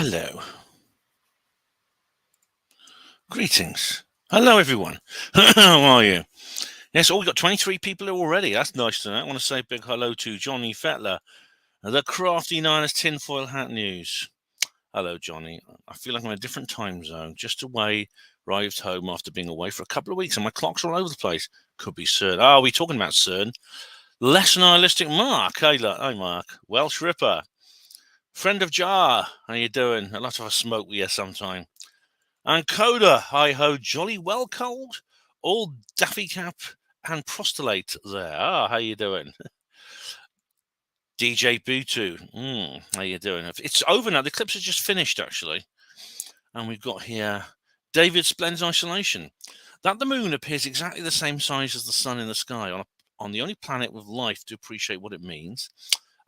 Hello. Greetings. Hello, everyone. How are you? Yes, we've got 23 people here already. That's nice to know. I want to say a big hello to Johnny Fettler, the Crafty Niners Tinfoil Hat News. Hello, Johnny. I feel like I'm in a different time zone. Just arrived home after being away for a couple of weeks, and my clock's all over the place. Could be CERN. Oh, we're talking about CERN. Less nihilistic Mark. Hi, Mark. Welsh Ripper. Friend of Jar. How you doing? A lot of a smoke here sometime. And Coda, hi ho, jolly well cold, all daffy cap and prostylate there. How you doing? DJ Butu, how you doing? It's over now. The Eclipse has just finished, actually. And we've got here David Splend's Isolation. That the moon appears exactly the same size as the sun in the sky on the only planet with life to appreciate what it means.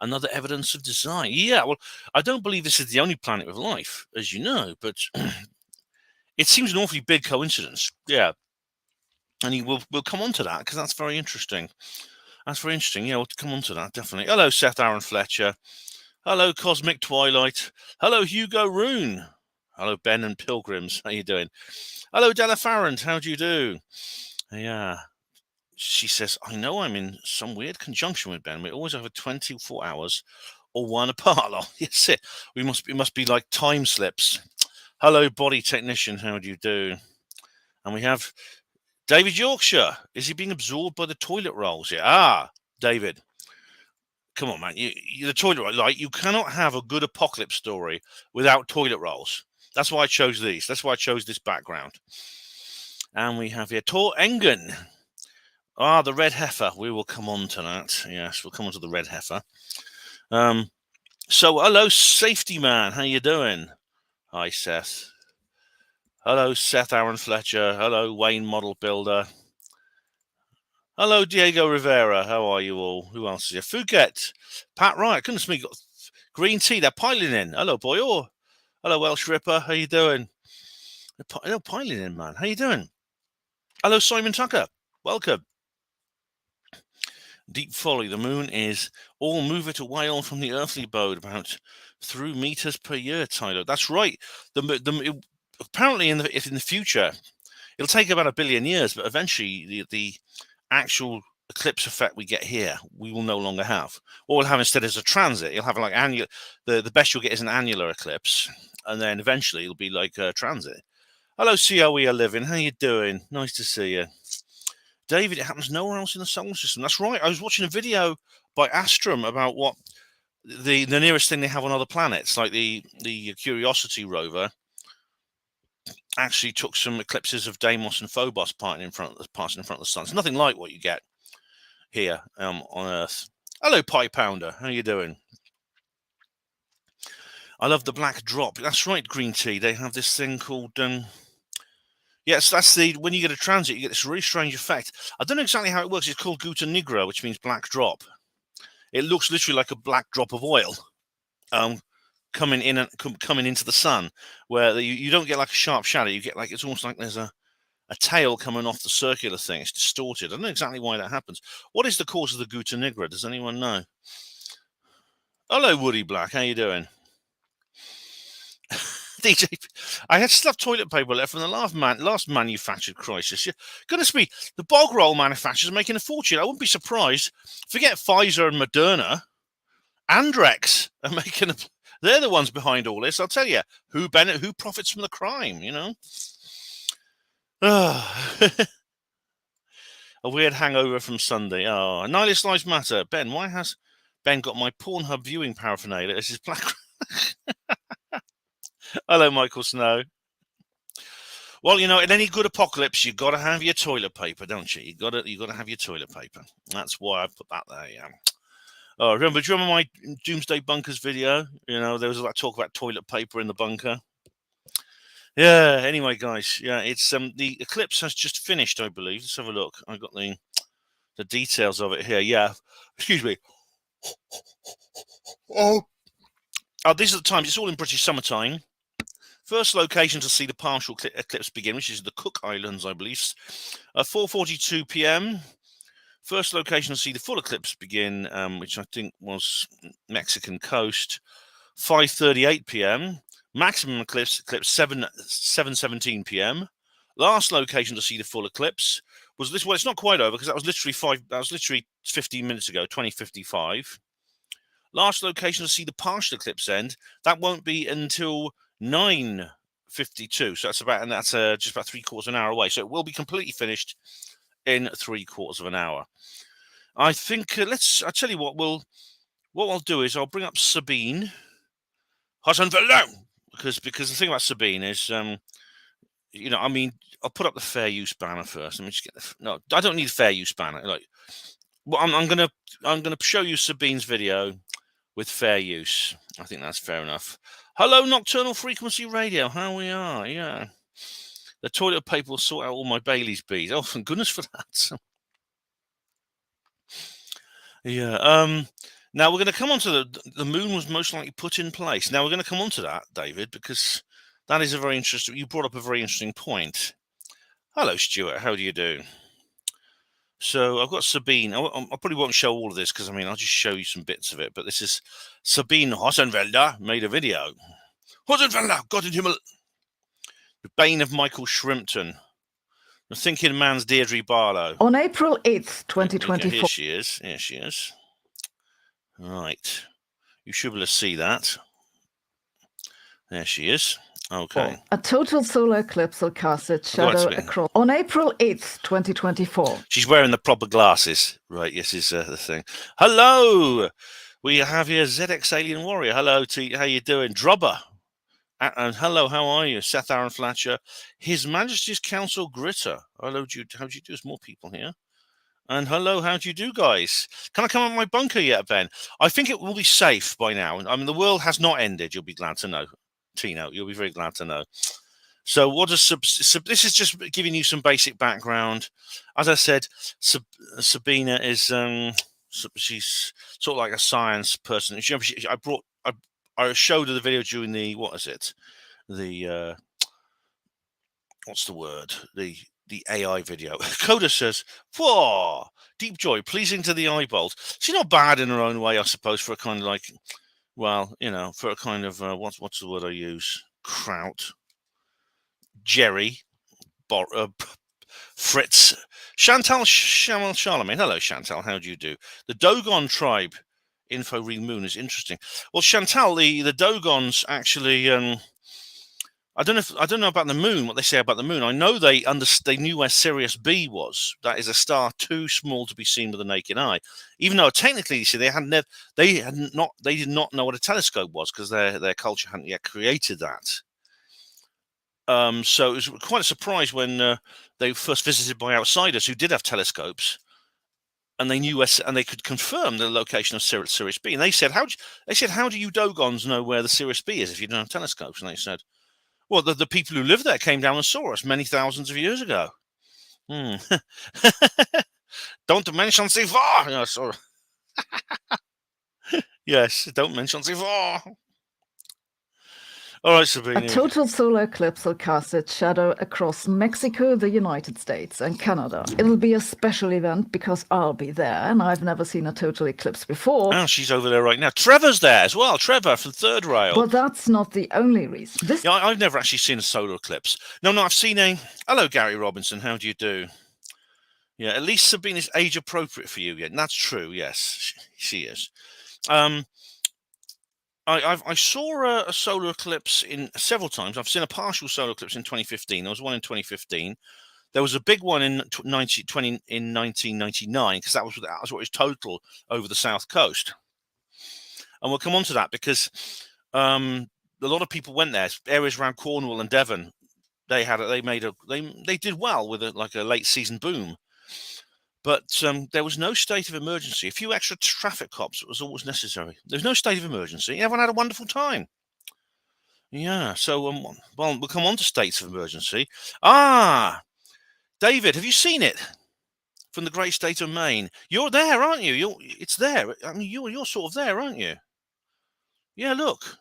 Another evidence of design. Yeah, well, I don't believe this is the only planet with life, as you know, but it seems an awfully big coincidence. Yeah. And we'll come on to that because that's very interesting. That's very interesting. Yeah, we'll come on to that, definitely. Hello, Seth Aaron Fletcher. Hello, Cosmic Twilight. Hello, Hugo Rune. Hello, Ben and Pilgrims. How you doing? Hello, Della Farrant. How do you do? Yeah. She says, I know I'm in some weird conjunction with Ben. We always have 24 hours or one apart. Oh, yes, it. It must be like time slips. Hello, Body Technician. How do you do? And we have David Yorkshire. Is he being absorbed by the toilet rolls? Yeah. David. Come on, man. The toilet roll. Like, you cannot have a good apocalypse story without toilet rolls. That's why I chose these. That's why I chose this background. And we have here Tor Engen. The red heifer. We will come on to that. Yes, we'll come on to the red heifer. So, hello, Safety Man. How you doing? Hi, Seth. Hello, Seth Aaron Fletcher. Hello, Wayne Model Builder. Hello, Diego Rivera. How are you all? Who else is here? Phuket. Pat Wright. Goodness me, got green tea. They're piling in. Hello, boy. Oh, hello, Welsh Ripper. How you doing? They're piling in, man. How you doing? Hello, Simon Tucker. Welcome. Deep Folly. The moon is all move it away on from the earthly abode, about 3 meters per year, Tyler. That's right. Apparently, in the future, it'll take about 1 billion years, but eventually the actual eclipse effect we get here, we will no longer have. What we'll have instead is a transit. You'll have like annular. The best you'll get is an annular eclipse, and then eventually it'll be like a transit. Hello, COE Living. How you doing? Nice to see you. David, it happens nowhere else in the solar system. That's right. I was watching a video by Astrum about what the nearest thing they have on other planets, like the Curiosity rover, actually took some eclipses of Deimos and Phobos passing in front of the sun. It's nothing like what you get here on Earth. Hello, Pie Pounder. How you doing? I love the black drop. That's right, Green Tea. They have this thing called yes, that's when you get a transit, you get this really strange effect. I don't know exactly how it works. It's called Gutta Nigra, which means black drop. It looks literally like a black drop of oil coming into the sun, where you don't get like a sharp shadow. You get like, it's almost like there's a tail coming off the circular thing. It's distorted. I don't know exactly why that happens. What is the cause of the Gutta Nigra? Does anyone know? Hello, Woody Black. How you doing? DJ, I had stuff toilet paper left from the last manufactured crisis. Goodness me, the bog roll manufacturers are making a fortune. I wouldn't be surprised. Forget Pfizer and Moderna. Andrex are making they're the ones behind all this. I'll tell you, who profits from the crime, you know? A weird hangover from Sunday. Oh, Nihilist Lives Matter. Ben, why has Ben got my Pornhub viewing paraphernalia? This is black. Hello, Michael Snow. Well, you know, in any good apocalypse, you got to have your toilet paper, don't you? You got to have your toilet paper. That's why I put that there. Yeah. Oh, do you remember my Doomsday Bunkers video? You know, there was that talk about toilet paper in the bunker. Yeah. Anyway, guys, yeah, it's the eclipse has just finished, I believe. Let's have a look. I got the details of it here. Yeah. Excuse me. Oh, these are the times. It's all in British summertime. First location to see the partial eclipse begin, which is the Cook Islands, I believe. 4:42 p.m. First location to see the full eclipse begin, which I think was Mexican coast. 5:38 p.m. Maximum eclipse 7:17 p.m. Last location to see the full eclipse was this. Well, it's not quite over because that was literally 15 minutes ago, 20:55. Last location to see the partial eclipse end. That won't be until 9:52. So that's just about 3/4 of an hour away. So it will be completely finished in 3/4 of an hour. I think I'll tell you what I'll do is I'll bring up Sabine because the thing about Sabine is I'll put up the fair use banner first. Let me just get no, I don't need a fair use banner. I'm gonna show you Sabine's video with fair use. I think that's fair enough. Hello, Nocturnal Frequency Radio. How we are? Yeah. The toilet paper will sort out all my Bailey's bees. Oh, thank goodness for that. Yeah. Now we're going to come on to the moon was most likely put in place. Now we're going to come on to that, David, because that is a very interesting. You brought up a very interesting point. Hello, Stuart. How do you do? So I've got Sabine. I probably won't show all of this because I'll just show you some bits of it. But this is Sabine Hossenfelder made a video. Hossenfelder, Gott in Himmel. The bane of Michael Shrimpton. The thinking man's Deirdre Barlow. On April 8th, 2024. Here she is. Here she is. Right. You should be able to see that. There she is. Okay. A total solar eclipse will cast its shadow across. On April 8th, 2024. She's wearing the proper glasses. Right, yes, is the thing. Hello! We have here ZX Alien Warrior. Hello, how you doing? Drubber. And hello, how are you? Seth Aaron Fletcher. His Majesty's Council Gritter. Hello, how do you do? There's more people here. And hello, how do you do, guys? Can I come out of my bunker yet, Ben? I think it will be safe by now. The world has not ended, you'll be glad to know. Tino, you'll be very glad to know. So what does this is just giving you some basic background. As I said, Sabina is she's sort of like a science person. I showed her the video during the what's the word? The AI video. Coda says, "Whoa, deep joy, pleasing to the eyeballs." She's not bad in her own way, I suppose, for a kind of like, well, for a kind of what's the word I use? Kraut, Jerry, Fritz, Chantal, Charlemagne. Hello, Chantal. How do you do? The Dogon tribe info ring moon is interesting. Well, Chantal, the Dogons actually. I don't know about the moon. What they say about the moon. I know they knew where Sirius B was. That is a star too small to be seen with the naked eye. Even though technically, you see, they did not know what a telescope was because their culture hadn't yet created that. So it was quite a surprise when they were first visited by outsiders who did have telescopes, and they knew and they could confirm the location of Sirius B. And they said, "How do you Dogons know where the Sirius B is if you don't have telescopes?" And they said, "Well, the people who lived there came down and saw us many thousands of years ago." Don't mention C4. Yes, yes, don't mention C4. All right, Sabine. A total solar eclipse will cast its shadow across Mexico, the United States, and Canada. It'll be a special event because I'll be there, and I've never seen a total eclipse before. Oh, she's over there right now. Trevor's there as well. Trevor from Third Rail. But that's not the only reason. Yeah, I've never actually seen a solar eclipse. No, I've seen a... Hello, Gary Robinson. How do you do? Yeah, at least Sabine is age appropriate for you. Yeah, and that's true. Yes, she is. I saw a solar eclipse several times. I've seen a partial solar eclipse in 2015. There was one in 2015. There was a big one in 1999 because that was what was total over the south coast. And we'll come on to that because a lot of people went there. Areas around Cornwall and Devon, they did well with a late season boom. But there was no state of emergency. A few extra traffic cops was always necessary. There's no state of emergency. Everyone had a wonderful time. Yeah, so, well, we'll come on to states of emergency. David, have you seen it? From the great state of Maine. You're there, aren't you? It's there. You're sort of there, aren't you? Yeah, look.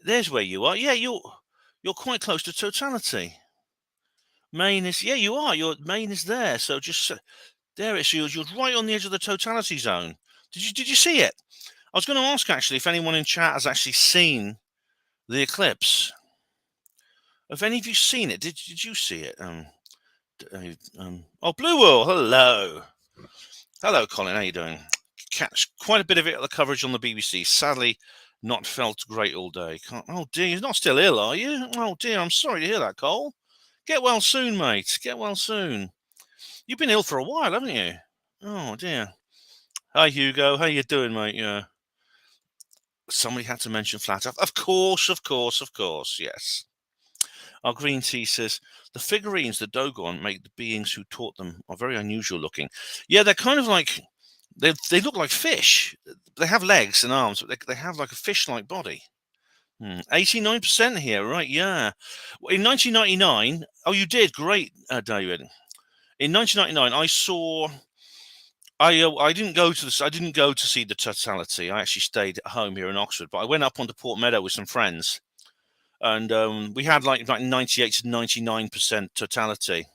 There's where you are. Yeah, you're quite close to totality. Maine is, yeah, you are. Maine is there. So just there it is. You're right on the edge of the totality zone. Did you see it? I was going to ask actually if anyone in chat has actually seen The eclipse. Have any of you seen it? Did you see it? Oh, Blue Wall. Hello. Hello, Colin. How you doing? Catch quite a bit of it at the coverage on the BBC. Sadly, not felt great all day. Oh dear, you're not still ill, are you? Oh dear, I'm sorry to hear that, Cole. Get well soon, mate. Get well soon. You've been ill for a while, haven't you? Oh dear. Hi, Hugo. How you doing, mate? Yeah. Somebody had to mention flat Earth. Of course. Yes. Our green tea says the figurines the Dogon make the beings who taught them are very unusual looking. Yeah, they're kind of like they look like fish. They have legs and arms, but they have like a fish-like body. 89% here, right? Yeah. In 1999, oh, you did great, David. In 1999, I saw. I didn't go to I didn't go to see the totality. I actually stayed at home here in Oxford, but I went up onto Port Meadow with some friends, and we had like 98 to 99% totality.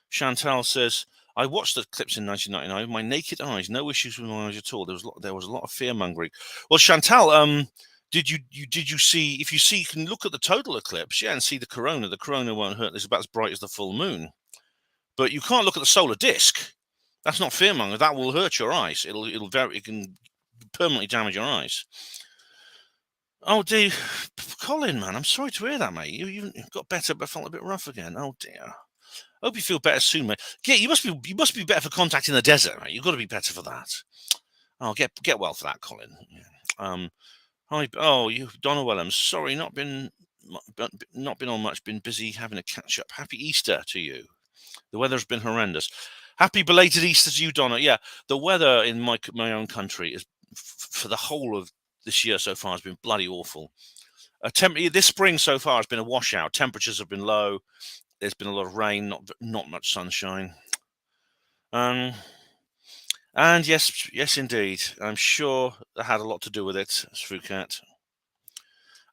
Chantal says, I watched the clips in 1999 with my naked eyes. No issues with my eyes at all. There was a lot of fear mongering. Well, Chantal, did you see? If you see, you can look at the total eclipse, yeah, and see the corona. The corona won't hurt. It's about as bright as the full moon, but you can't look at the solar disk. That's not fear monger. That will hurt your eyes. It can permanently damage your eyes. Oh dear, Colin, man, I'm sorry to hear that, mate. You got better, but felt a bit rough again. Oh dear. Hope you feel better soon, mate. Yeah, you must be better for contacting the desert, mate. You've got to be better for that. Oh, get well for that, Colin. Yeah. Hi. Oh, you, Donna Wellham. Sorry, not been on much. Been busy having a catch up. Happy Easter to you. The weather's been horrendous. Happy belated Easter to you, Donna. Yeah, the weather in my own country is for the whole of this year so far has been bloody awful. This spring so far has been a washout. Temperatures have been low. There's been a lot of rain, not much sunshine. And yes, indeed, I'm sure that had a lot to do with it, Sfucat.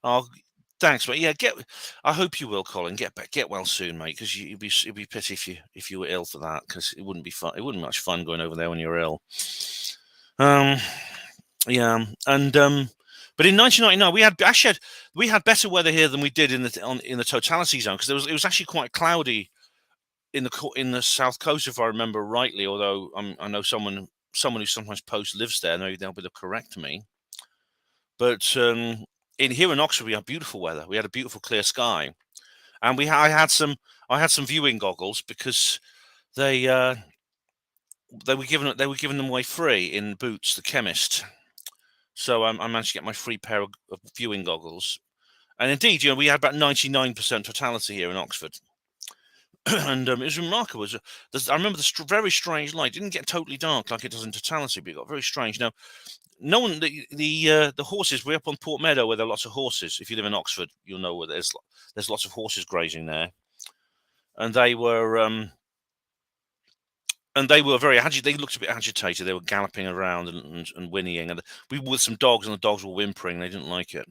Oh, thanks, mate. Yeah, I hope you will, Colin. Get well soon, mate. Because it'd be pity if you were ill for that. Because it wouldn't be fun. It wouldn't be much fun going over there when you're ill. Yeah, and but in 1999 we had better weather here than we did in the totality zone, because it was actually quite cloudy in the south coast, if I remember rightly. Although I know someone who sometimes posts lives there. Maybe they'll be able to correct me. But here in Oxford, we had beautiful weather. We had a beautiful clear sky, and I had some viewing goggles because they were given them away free in Boots, the chemist. So I managed to get my free pair of viewing goggles. And indeed, we had about 99% totality here in Oxford. And it was remarkable. I remember the very strange light. It didn't get totally dark like it does in totality, but it got very strange. Now, no one, the horses, we're up on Port Meadow where there are lots of horses. If you live in Oxford, you'll know where there's lots of horses grazing there. And they were very agitated. They looked a bit agitated. They were galloping around and whinnying. And we were with some dogs, and the dogs were whimpering. They didn't like it.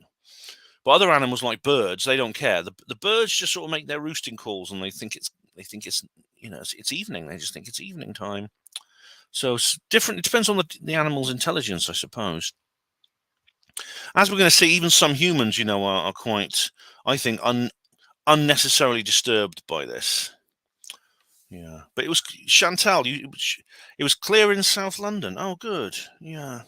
But other animals like birds, they don't care. The birds just sort of make their roosting calls, and they think it's it's evening. They just think it's evening time. So it's different. It depends on the animal's intelligence, I suppose. As we're going to see, even some humans, are quite, I think, unnecessarily disturbed by this. Yeah, but it was Chantal. It was clear in South London. Oh, good. Yeah.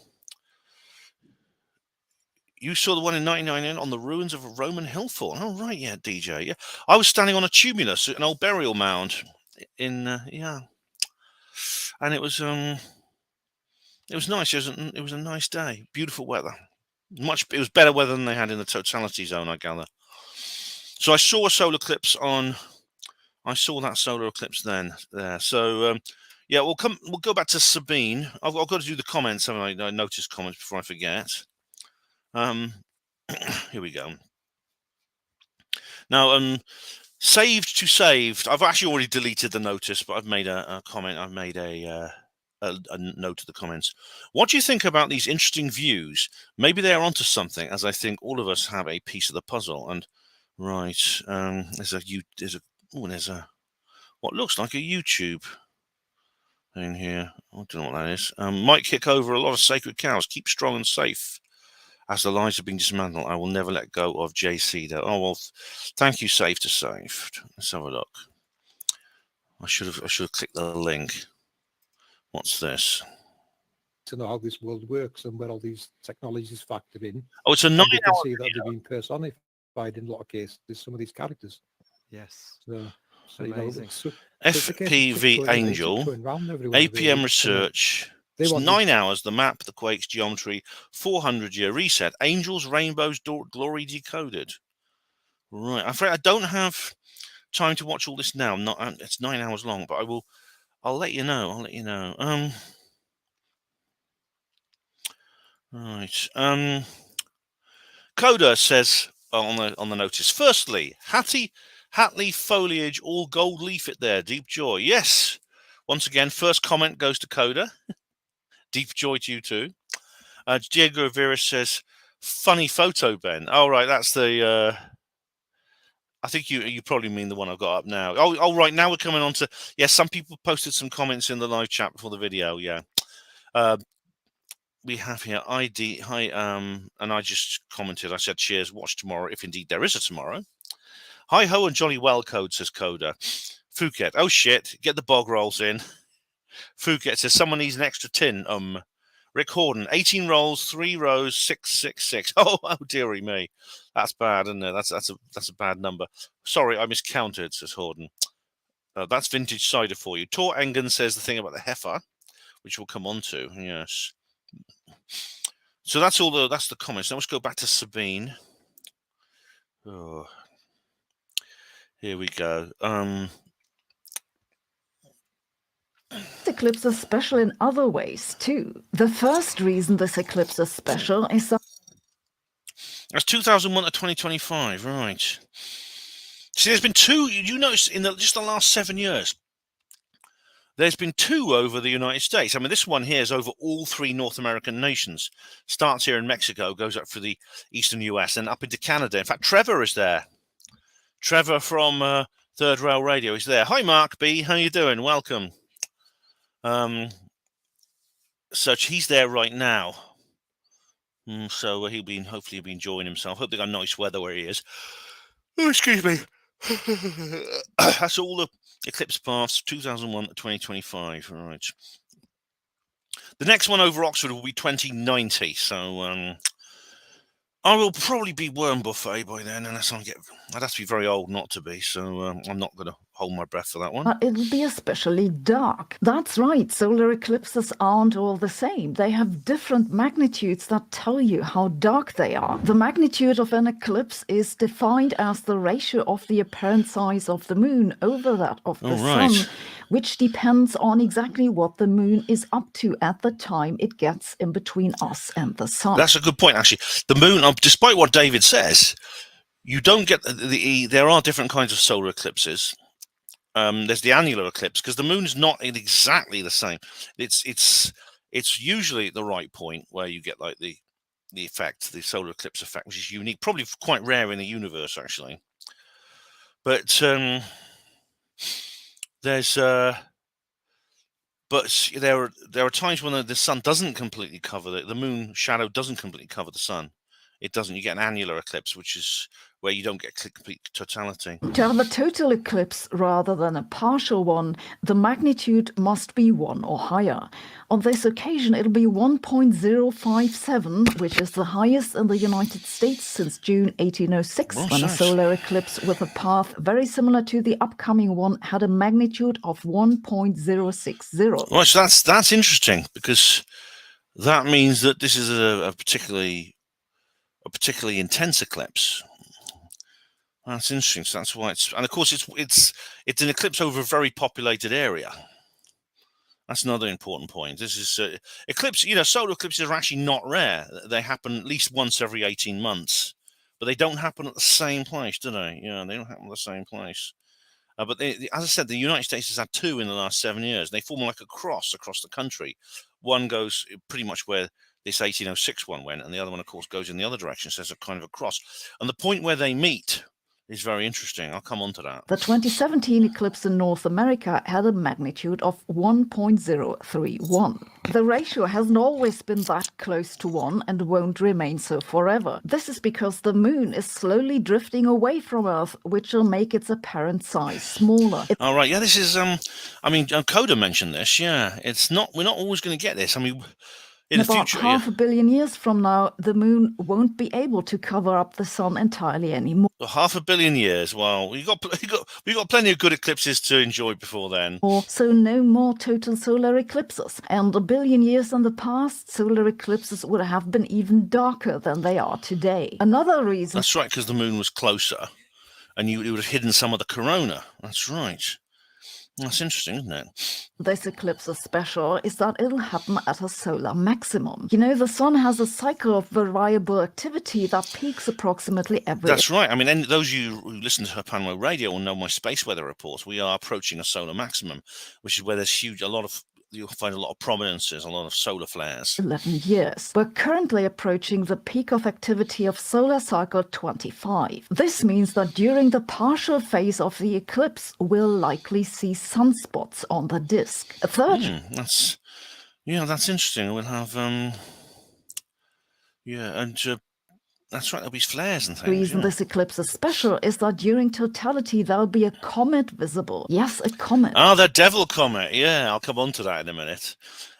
You saw the one in 1999 on the ruins of a Roman hill fort. Oh, right, yeah, DJ. Yeah, I was standing on a tumulus, an old burial mound, and it was nice. It was a nice day, beautiful weather. It was better weather than they had in the totality zone, I gather. So I saw a solar eclipse I saw that solar eclipse there. So yeah, we'll go back to Sabine. I've got to do the comments. I noticed comments before I forget. Here we go. Now, saved to saved. I've actually already deleted the notice, but I've made a comment. I've made a note of the comments. What do you think about these interesting views? Maybe they are onto something, as I think all of us have a piece of the puzzle. And right, there's what looks like a YouTube thing here. I don't know what that is. Might kick over a lot of sacred cows. Keep strong and safe. As the lines have been dismantled, I will never let go of JC though. Oh well, thank you, Save to Save. Let's have a look. I should have clicked the link. What's this? To know how this world works and where all these technologies factor in. Oh, it's a 9 and you can hour see that they've been personified in a lot of cases. There's some of these characters. Yes. So amazing. FPV Angel, APM Research. It's 9 hours, the map, the quakes, geometry, 400-year reset, angels, rainbows, glory decoded. Right. I'm afraid I don't have time to watch all this now. It's 9 hours long, but I'll let you know. Right. Coda says on the notice. Firstly, Hatley foliage, all gold leaf it there. Deep joy. Yes. Once again, first comment goes to Coda. Deep joy to you too. Diego Rivera says, funny photo, Ben. Oh, right. That's the... I think you probably mean the one I've got up now. Oh, right. Now we're coming on to... Yeah, some people posted some comments in the live chat before the video. Yeah. We have here ID. Hi. And I just commented. I said, cheers. Watch tomorrow, if indeed there is a tomorrow. Hi ho and jolly well code, says Coda. Phuket. Oh, shit. Get the bog rolls in. Phuket says, someone needs an extra tin. Rick Horden, 18 rolls, 3 rows, 666. Oh, dearie me. That's bad, isn't it? That's a bad number. Sorry, I miscounted, says Horden. That's vintage cider for you. Tor Engen says the thing about the heifer, which we'll come on to. Yes. So that's the comments. Now let's go back to Sabine. Oh, here we go. This eclipse is special in other ways too. The first reason this eclipse is special is that that's 2001 to 2025, right? See, there's been two. You notice in just the last 7 years, there's been 2 over the United States. I mean, this one here is over all 3 North American nations. Starts here in Mexico, goes up through the eastern US, and up into Canada. In fact, Trevor is there. Trevor from Third Rail Radio is there. Hi, Mark B. How you doing? Welcome. So he's there right now. So hopefully he'll be enjoying himself. Hope they got nice weather where he is. Oh, excuse me. That's all the eclipse paths, 2001 to 2025. Right. The next one over Oxford will be 2090. So I will probably be worm buffet by then, unless I'd have to be very old not to be. So I'm not going to hold my breath for that one. it'll be especially dark. That's right, solar eclipses aren't all the same. They have different magnitudes that tell you how dark they are. The magnitude of an eclipse is defined as the ratio of the apparent size of the moon over that of the sun, which depends on exactly what the moon is up to at the time it gets in between us and the sun. That's a good point, actually. The moon, despite what David says, you don't get there are different kinds of solar eclipses. There's the annular eclipse, because the moon is not exactly the same. It's usually at the right point where you get like the effect, the solar eclipse effect, which is unique, probably quite rare in the universe, actually. But there are times when the sun doesn't completely cover the moon shadow doesn't completely cover the sun. It doesn't. You get an annular eclipse, which is where you don't get complete totality. To have a total eclipse rather than a partial one, the magnitude must be 1 or higher. On this occasion, it'll be 1.057, which is the highest in the United States since June 1806, when a solar eclipse with a path very similar to the upcoming one had a magnitude of 1.060. Right, so that's interesting, because that means that this is a particularly intense eclipse. That's interesting. So that's why and of course it's an eclipse over a very populated area. That's another important point. This is eclipse. Solar eclipses are actually not rare. They happen at least once every 18 months, but they don't happen at the same place, do they? Yeah, they don't happen at the same place. But as I said, the United States has had 2 in the last 7 years. They form like a cross across the country. One goes pretty much where this 1806 one went, and the other one, of course, goes in the other direction. So it's a kind of a cross. And the point where they meet is very interesting. I'll come on to that. The 2017 eclipse in North America had a magnitude of 1.031. The ratio hasn't always been that close to 1 and won't remain so forever. This is because the moon is slowly drifting away from Earth, which will make its apparent size smaller. All right, yeah, this is I mean, Coda mentioned this. Yeah, we're not always going to get this. I mean, in the about future, half a billion years from now, the moon won't be able to cover up the sun entirely anymore. half a billion years. Well, we got plenty of good eclipses to enjoy before then. So no more total solar eclipses. And a billion years in the past, solar eclipses would have been even darker than they are today. Another reason. That's right, because the moon was closer, and it would have hidden some of the corona. That's right. That's interesting, isn't it? This eclipse is special is that it'll happen at a solar maximum. You know, the sun has a cycle of variable activity that peaks approximately every... That's right. I mean, those of you who listen to Panama Radio will know my space weather reports. We are approaching a solar maximum, which is where there's you'll find a lot of prominences, a lot of solar flares. 11 years. We're currently approaching the peak of activity of solar cycle 25. This means that during the partial phase of the eclipse, we'll likely see sunspots on the disk. A third... That's interesting. We'll have that's right, there'll be flares and things. The reason this eclipse is special is that during totality there'll be a comet visible. Yes, a comet. Oh, the Devil Comet. Yeah, I'll come on to that in a minute.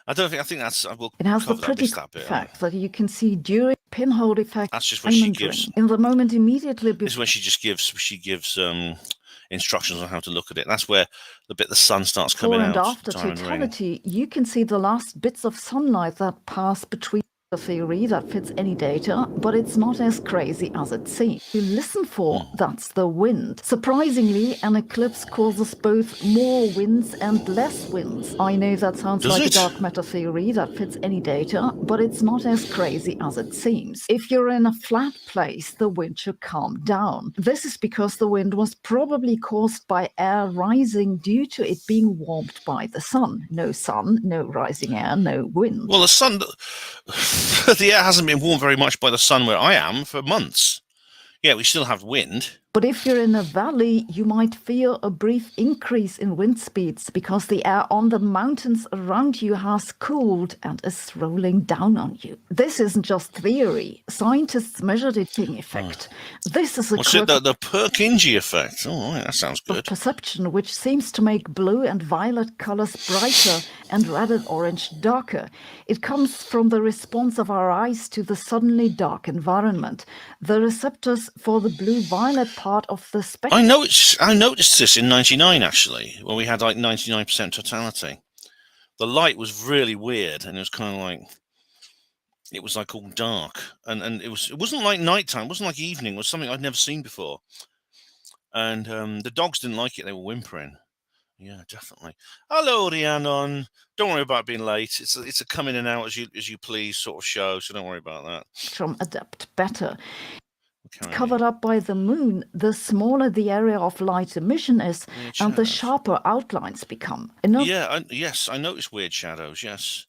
I think that's... It has the pretty fact that you can see during pinhole effect. That's just when she gives... In the moment immediately before... This is when she gives instructions on how to look at it. That's where the sun starts coming out. Before and after totality, you can see the last bits of sunlight that pass between a theory that fits any data, but it's not as crazy as it seems. You listen for, that's the wind. Surprisingly, an eclipse causes both more winds and less winds. I know that sounds like a dark matter theory that fits any data, but it's not as crazy as it seems. If you're in a flat place, the wind should calm down. This is because the wind was probably caused by air rising due to it being warmed by the sun. No sun, no rising air, no wind. Well, the sun... the air hasn't been warmed very much by the sun where I am for months. Yeah, we still have wind. But if you're in a valley, you might feel a brief increase in wind speeds because the air on the mountains around you has cooled and is rolling down on you. This isn't just theory. Scientists measured it in effect. This is a the Purkinje effect. Oh, right, that sounds good. Perception, which seems to make blue and violet colors brighter and red and orange darker. It comes from the response of our eyes to the suddenly dark environment. The receptors for the blue-violet part of the spectrum. I noticed this in '99 actually, when we had like 99% totality. The light was really weird, and it was kind of like all dark, and it wasn't like nighttime, it wasn't like evening, it was something I'd never seen before. And the dogs didn't like it; they were whimpering. Yeah, definitely. Hello, Rhiannon. Don't worry about being late. It's a come in and out as you please sort of show, so don't worry about that. Adapt better. Covered up by the moon, the smaller the area of light emission is, and the sharper outlines become. Yes, I noticed weird shadows, yes.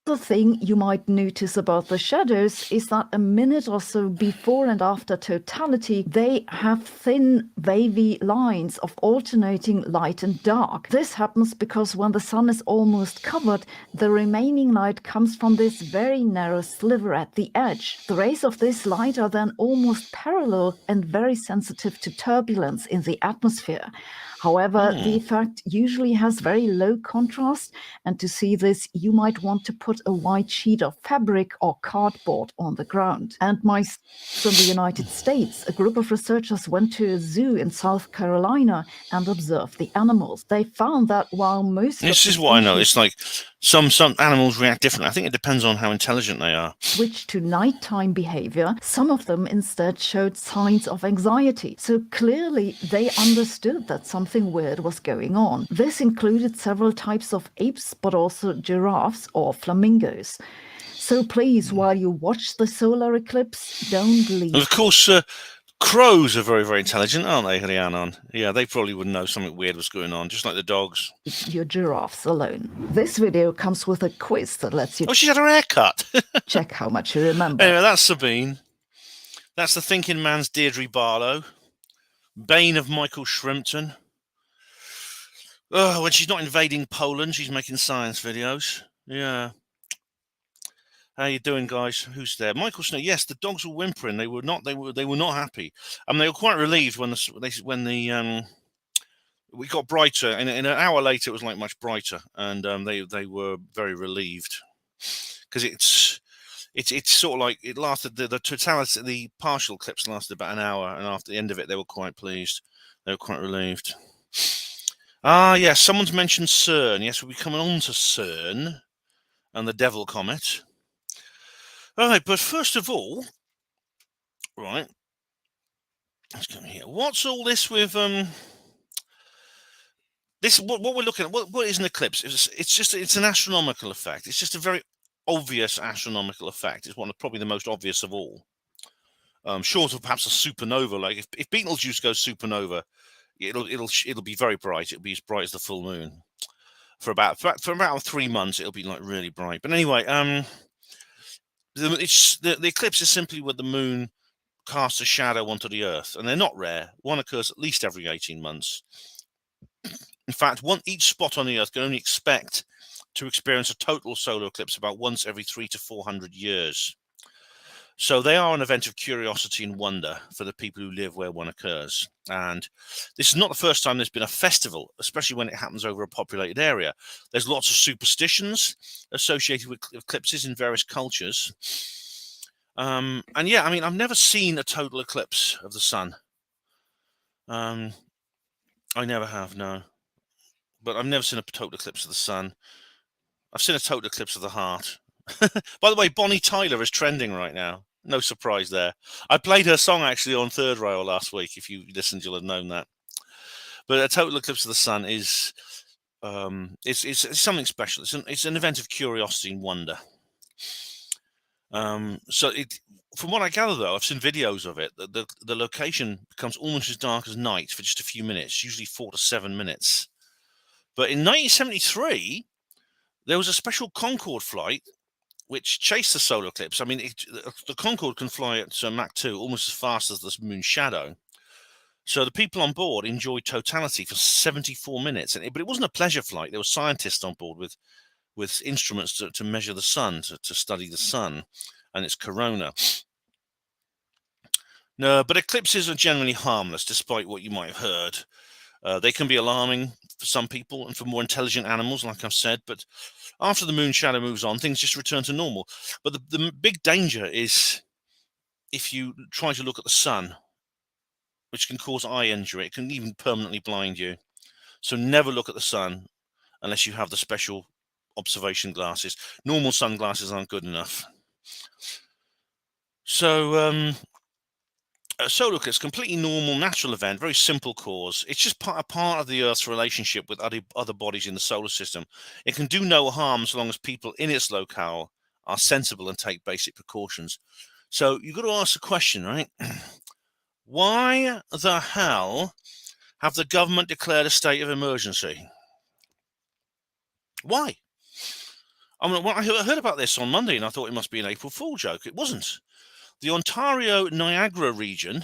The thing you might notice about the shadows is that a minute or so before and after totality, they have thin, wavy lines of alternating light and dark. This happens because when the sun is almost covered, the remaining light comes from this very narrow sliver at the edge. The rays of this light are then almost parallel and very sensitive to turbulence in the atmosphere. However, the effect usually has very low contrast, and to see this, you might want to put a white sheet of fabric or cardboard on the ground. And from the United States, a group of researchers went to a zoo in South Carolina and observed the animals. They found that while most This is what I know. It's like some animals react differently. I think it depends on how intelligent they are. Switched to nighttime behavior, some of them instead showed signs of anxiety. So clearly they understood that something weird was going on. This included several types of apes, but also giraffes or flamingos. So please, while you watch the solar eclipse, don't leave. And of course, crows are very, very intelligent, aren't they, Rhiannon? Yeah, they probably would know something weird was going on, just like the dogs. Your giraffes alone. This video comes with a quiz that lets you... Oh, she's had her hair cut. check how much you remember. Anyway, that's Sabine. That's the thinking man's Deirdre Barlow. Bane of Michael Shrimpton. Oh, when she's not invading Poland, she's making science videos. Yeah. How you doing, guys? Who's there? Michael Snow. Yes, the dogs were whimpering. They were not. They were not happy. They were quite relieved when we got brighter, and in an hour later, it was like much brighter, and they were very relieved because it's sort of like it lasted. The totality, the partial eclipse lasted about an hour, and after the end of it, they were quite pleased. They were quite relieved. Ah, yes. Someone's mentioned CERN. Yes, we'll be coming on to CERN and the Devil Comet. All right, but first of all, right, let's come here. What's all this with this? What we're looking at? What is an eclipse? It's an astronomical effect. It's just a very obvious astronomical effect. It's probably the most obvious of all. Short of perhaps a supernova. Like if Betelgeuse goes supernova, it'll be very bright. It'll be as bright as the full moon for about 3 months. It'll be like really bright. But anyway, the eclipse is simply where the moon casts a shadow onto the Earth, and they're not rare. One occurs at least every 18 months. In fact, each spot on the Earth can only expect to experience a total solar eclipse about once every 300 to 400 years. So they are an event of curiosity and wonder for the people who live where one occurs. And this is not the first time there's been a festival, especially when it happens over a populated area. There's lots of superstitions associated with eclipses in various cultures. And yeah, I mean, I've never seen a total eclipse of the sun. I never have, no. But I've never seen a total eclipse of the sun. I've seen a total eclipse of the heart. By the way, Bonnie Tyler is trending right now. No surprise there. I played her song actually on Third Rail last week. If you listened, you'll have known that. But a total eclipse of the sun is it's something special. It's an event of curiosity and wonder. So from what I gather, though, I've seen videos of it. The location becomes almost as dark as night for just a few minutes, usually 4 to 7 minutes. But in 1973, there was a special Concorde flight which chased the solar eclipse. I mean, the Concorde can fly at Mach 2 almost as fast as the moon's shadow. So the people on board enjoyed totality for 74 minutes. But it wasn't a pleasure flight. There were scientists on board with instruments to measure the sun, to study the sun and its corona. No, but eclipses are generally harmless, despite what you might have heard. They can be alarming for some people and for more intelligent animals, like I've said. But after the moon shadow moves on, things just return to normal. But the big danger is if you try to look at the sun, which can cause eye injury. It can even permanently blind you. So never look at the sun unless you have the special observation glasses. Normal sunglasses aren't good enough. So solar eclipse, completely normal, natural event, very simple cause. It's just a part of the Earth's relationship with other bodies in the solar system. It can do no harm so long as people in its locale are sensible and take basic precautions. So you've got to ask the question, right? Why the hell have the government declared a state of emergency? Why? I mean, I heard about this on Monday and I thought it must be an April Fool joke. It wasn't. The Ontario Niagara region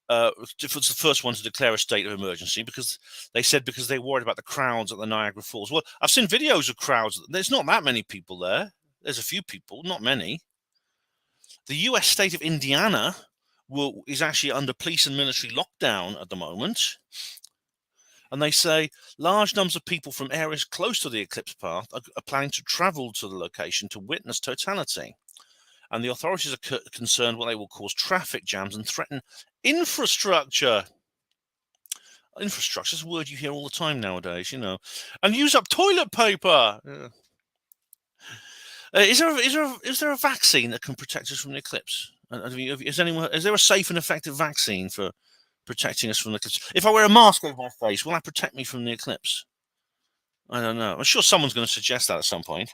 was the first one to declare a state of emergency because they're worried about the crowds at the Niagara Falls. Well, I've seen videos of crowds. There's not that many people there. There's a few people, not many. The US state of Indiana is actually under police and military lockdown at the moment. And they say large numbers of people from areas close to the eclipse path are planning to travel to the location to witness totality. And the authorities are concerned what they will cause traffic jams and threaten infrastructure. Infrastructure is a word you hear all the time nowadays, you know. And use up toilet paper. Yeah. Is there a vaccine that can protect us from the eclipse? Is there a safe and effective vaccine for protecting us from the eclipse? If I wear a mask over my face, will that protect me from the eclipse? I don't know. I'm sure someone's going to suggest that at some point.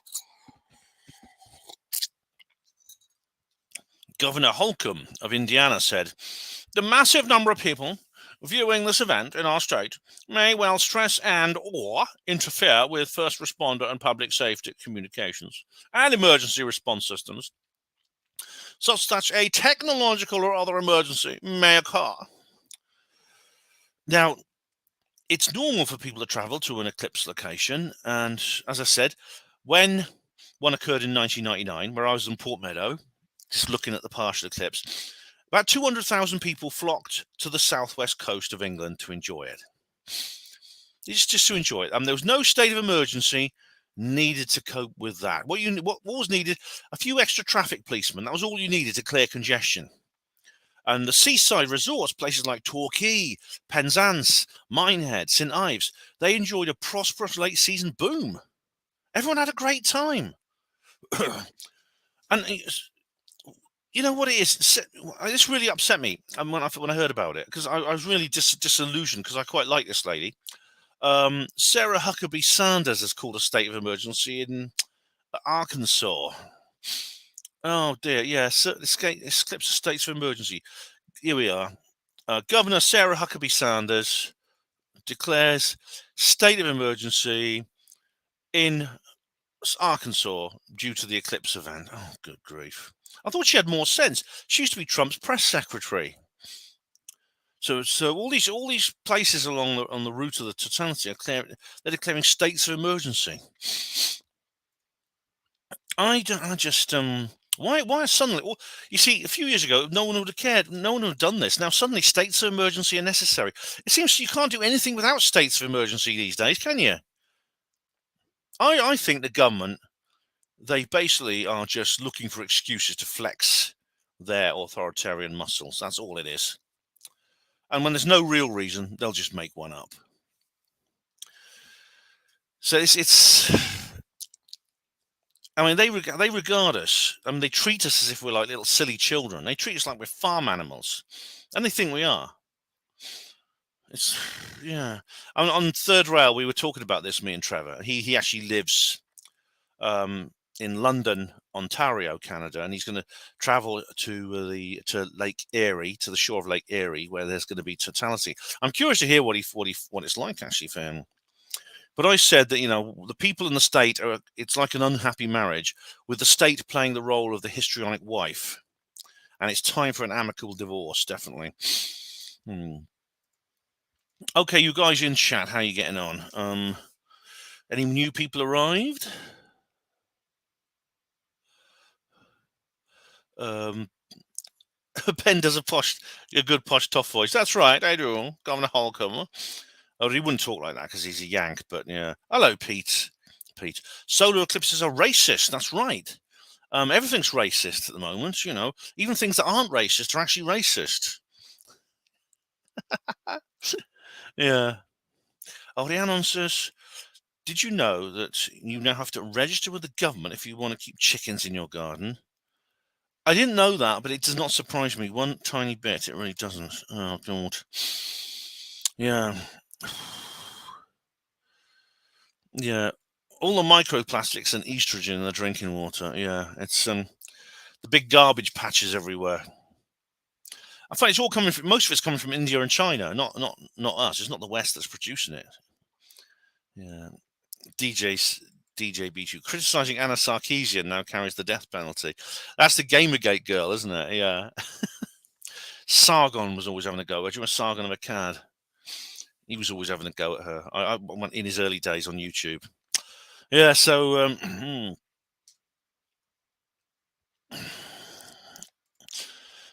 Governor Holcomb of Indiana said, "The massive number of people viewing this event in our state may well stress and/or interfere with first responder and public safety communications and emergency response systems, such that a technological or other emergency may occur." Now, it's normal for people to travel to an eclipse location. And as I said, when one occurred in 1999, where I was in Port Meadow, just looking at the partial eclipse, about 200,000 people flocked to the southwest coast of England to enjoy it. Just to enjoy it. There was no state of emergency needed to cope with that. What was needed? A few extra traffic policemen. That was all you needed to clear congestion. And the seaside resorts, places like Torquay, Penzance, Minehead, St Ives, they enjoyed a prosperous late season boom. Everyone had a great time. And you know what it is? This really upset me when I heard about it, because I was really disillusioned, because I quite like this lady. Sarah Huckabee Sanders has called a state of emergency in Arkansas. Oh dear, yeah. So eclipse of states of emergency. Here we are. Governor Sarah Huckabee Sanders declares state of emergency in Arkansas due to the eclipse event. Oh, good grief. I thought she had more sense. She used to be Trump's press secretary. So all these places on the route of the totality they're declaring states of emergency. Why suddenly? Well, you see, a few years ago, no one would have cared. No one would have done this. Now suddenly, states of emergency are necessary. It seems you can't do anything without states of emergency these days, can you? I think the government, they basically are just looking for excuses to flex their authoritarian muscles. That's all it is. And when there's no real reason, they'll just make one up. So it's I mean, they regard us. I mean, they treat us as if we're like little silly children. They treat us like we're farm animals, and they think we are. It's yeah. On Third Rail, we were talking about this. Me and Trevor. He actually lives in London, Ontario, Canada, and he's going to travel to Lake Erie, to the shore of Lake Erie, where there's going to be totality. I'm curious to hear what it's like actually for him. But I said that, the people in the state it's like an unhappy marriage, with the state playing the role of the histrionic wife. And it's time for an amicable divorce, definitely. Okay, you guys in chat, how are you getting on? Any new people arrived? Ben does a good posh tough voice. That's right, I do. Governor Holcomb. Oh, he wouldn't talk like that because he's a Yank, but yeah. Hello, Pete. Solar eclipses are racist. That's right. Everything's racist at the moment, Even things that aren't racist are actually racist. Yeah. Oh, Rhiannon says, did you know that you now have to register with the government if you want to keep chickens in your garden? I didn't know that, but it does not surprise me one tiny bit. It really doesn't. Oh, God. Yeah. Yeah. All the microplastics and estrogen in the drinking water. Yeah. It's the big garbage patches everywhere. I find it's all coming from, most of it's coming from India and China, not us. It's not the West that's producing it. Yeah. DJ B2 criticizing Anna Sarkeesian now carries the death penalty. That's the Gamergate girl, isn't it? Yeah. Sargon was always having a go. Do you remember Sargon of Akkad? He was always having a go at her. I went in his early days on YouTube. Yeah. So.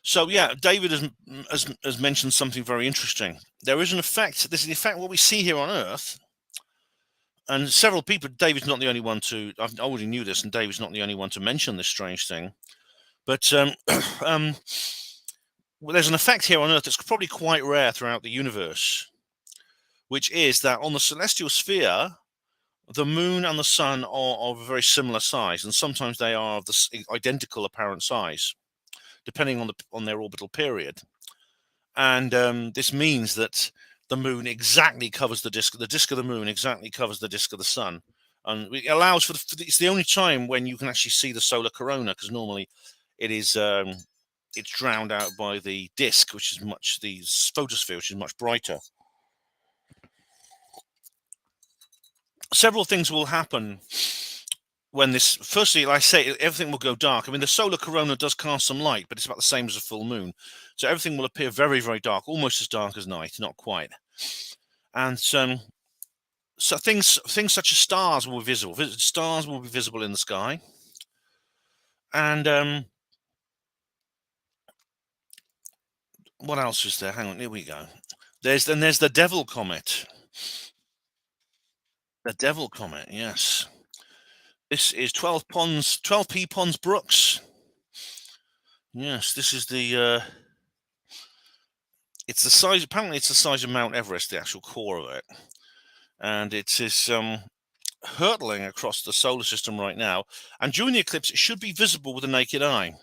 So yeah, David has mentioned something very interesting. There is an effect. This is in fact what we see here on Earth. And several people, David's not the only one to, I already knew this, and David's not the only one to mention this strange thing. But well, there's an effect here on Earth that's probably quite rare throughout the universe, which is that on the celestial sphere, the moon and the sun are of a very similar size, and sometimes they are of the identical apparent size, depending on their orbital period. And this means that the moon exactly covers the disk of the moon exactly covers the disk of the sun, and it allows for it's the only time when you can actually see the solar corona, because normally it is it's drowned out by the disk, which is the photosphere, which is much brighter. Several things will happen when this. Firstly, like I say, everything will go dark. I mean, the solar corona does cast some light, but it's about the same as a full moon, so everything will appear very, very dark, almost as dark as night, not quite. And so things such as stars will be visible. Stars will be visible in the sky. And what else is there? Hang on, here we go. There's the Devil Comet. The Devil Comet, yes. This is 12P Pons Brooks. Yes, this is the it's the size, apparently it's the size of Mount Everest, the actual core of it. And it is hurtling across the solar system right now. And during the eclipse, it should be visible with the naked eye.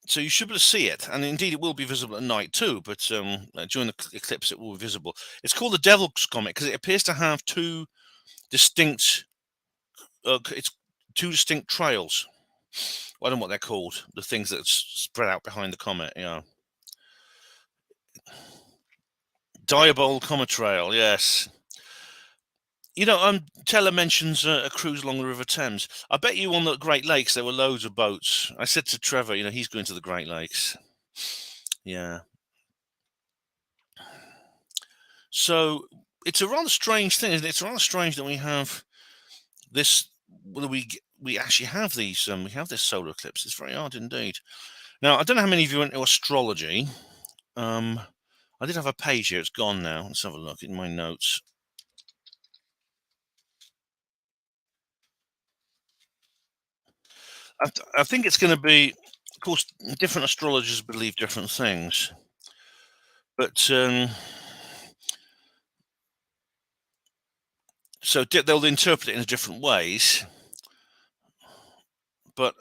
So you should be able to see it, and indeed it will be visible at night too, but during the eclipse it will be visible. It's called the Devil's Comet because it appears to have two distinct trails. I don't know what they're called, the things that spread out behind the comet. Yeah, Diabol Comet Trail, yes. You know, Teller mentions a cruise along the River Thames. I bet you on the Great Lakes there were loads of boats. I said to Trevor, you know, he's going to the Great Lakes. Yeah. So it's a rather strange thing, isn't it? It's rather strange that we have this. Well, we actually have these. We have this solar eclipse. It's very odd indeed. Now, I don't know how many of you went to astrology. I did have a page here. It's gone now. Let's have a look in my notes. I think it's going to be, of course, different astrologers believe different things, but so they'll interpret it in different ways. But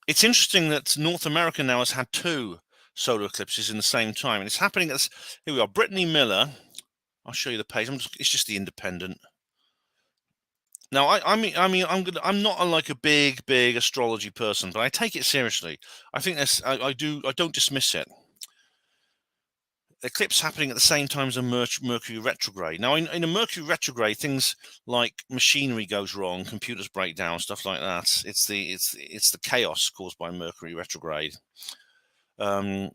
it's interesting that North America now has had 2 solar eclipses in the same time, and it's happening at here we are. Brittany Miller. I'll show you the page. It's just the Independent. Now, I'm not like a big astrology person, but I take it seriously. I think I don't dismiss it. Eclipse happening at the same time as a Mercury retrograde. Now, in a Mercury retrograde, things like machinery goes wrong, computers break down, stuff like that. It's the chaos caused by Mercury retrograde. Over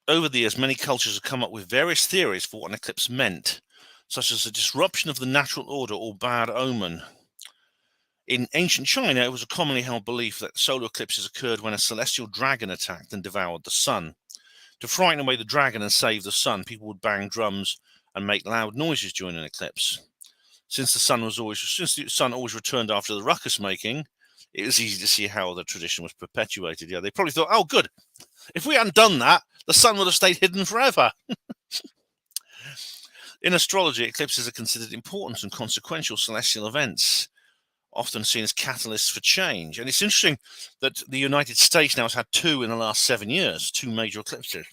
the years, many cultures have come up with various theories for what an eclipse meant, such as a disruption of the natural order or bad omen. In ancient China, it was a commonly held belief that solar eclipses occurred when a celestial dragon attacked and devoured the sun. To frighten away the dragon and save the sun, people would bang drums and make loud noises during an eclipse. Since the sun always returned after the ruckus making, it was easy to see how the tradition was perpetuated. Yeah, they probably thought, oh, good. If we hadn't done that, the sun would have stayed hidden forever. In astrology, eclipses are considered important and consequential celestial events, often seen as catalysts for change. And it's interesting that the United States now has had 2 in the last 7 years, 2 major eclipses.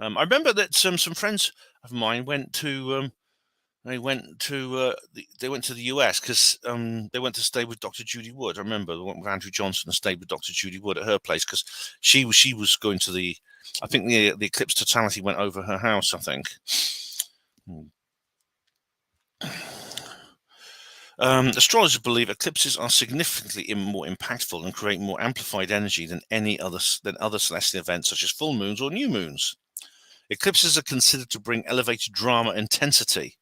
I remember that some friends of mine went to the US because they went to stay with Dr. Judy Wood. I remember they went with Andrew Johnson and stayed with Dr. Judy Wood at her place because she was going to the eclipse totality went over her house, I think. Astrologers believe eclipses are significantly more impactful and create more amplified energy than other celestial events such as full moons or new moons. Eclipses are considered to bring elevated drama intensity.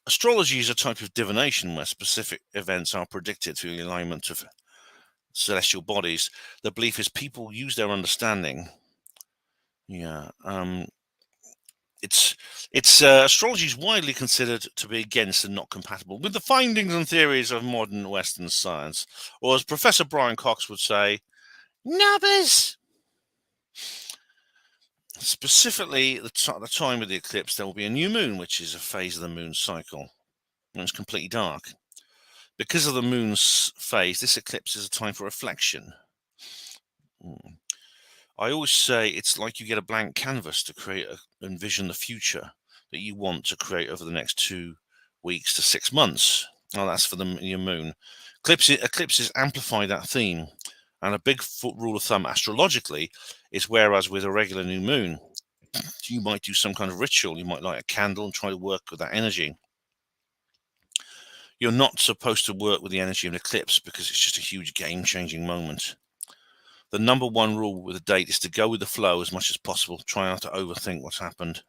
Astrology is a type of divination where specific events are predicted through the alignment of celestial bodies. The belief is people use their understanding. Astrology is widely considered to be against and not compatible with the findings and theories of modern Western science, or as Professor Brian Cox would say, nubbers. Specifically, at the time of the eclipse, there will be a new moon, which is a phase of the moon's cycle, and it's completely dark. Because of the moon's phase, this eclipse is a time for reflection. I always say it's like you get a blank canvas to envision the future that you want to create over the next 2 weeks to 6 months. Now, that's for the new moon. Eclipses amplify that theme. And a big rule of thumb astrologically is whereas with a regular new moon, you might do some kind of ritual. You might light a candle and try to work with that energy. You're not supposed to work with the energy of an eclipse because it's just a huge game-changing moment. The number one rule with a date is to go with the flow as much as possible. Try not to overthink what's happened.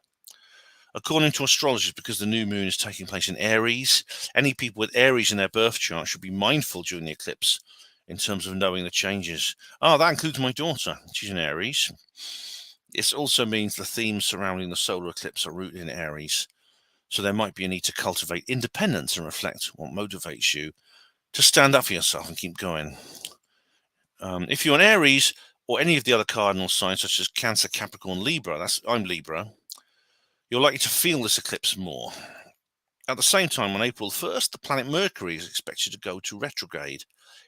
According to astrologers, because the new moon is taking place in Aries, any people with Aries in their birth chart should be mindful during the eclipse in terms of knowing the changes. Oh, that includes my daughter. She's in Aries. This also means the themes surrounding the solar eclipse are rooted in Aries. So there might be a need to cultivate independence and reflect what motivates you to stand up for yourself and keep going. If you're an Aries or any of the other cardinal signs, such as Cancer, Capricorn, Libra, I'm Libra, you're likely to feel this eclipse more. At the same time, on April 1st, the planet Mercury is expected to go to retrograde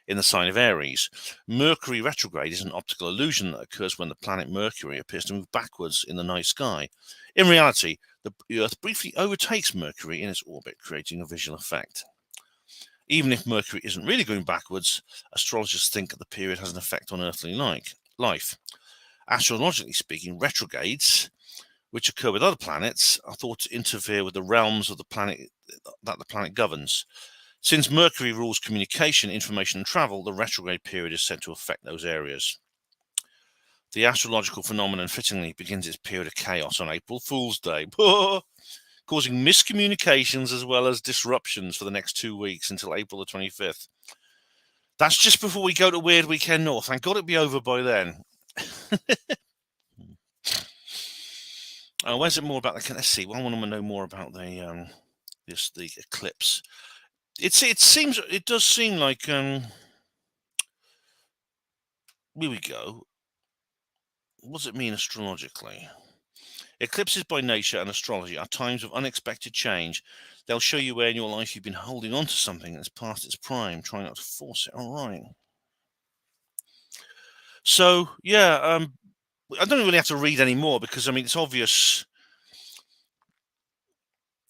in the sign of Aries. Mercury retrograde is an optical illusion that occurs when the planet Mercury appears to move backwards in the night sky. In reality, the Earth briefly overtakes Mercury in its orbit, creating a visual effect. Even if Mercury isn't really going backwards, astrologers think the period has an effect on earthly life. Astrologically speaking, retrogrades, which occur with other planets, are thought to interfere with the realms of the planet that the planet governs. Since Mercury rules communication, information, and travel, the retrograde period is said to affect those areas. The astrological phenomenon fittingly begins its period of chaos on April Fool's Day, causing miscommunications as well as disruptions for the next 2 weeks until April the 25th. That's just before we go to Weird Weekend North. Thank God it'll be over by then. Where's it more about the? Let's see. Well, I want to know more about the eclipse. It does seem like here we go. What does it mean astrologically? Eclipses by nature and astrology are times of unexpected change. They'll show you where in your life you've been holding on to something that's past its prime. Try not to force it. All right. So yeah, I don't really have to read any more because I mean it's obvious.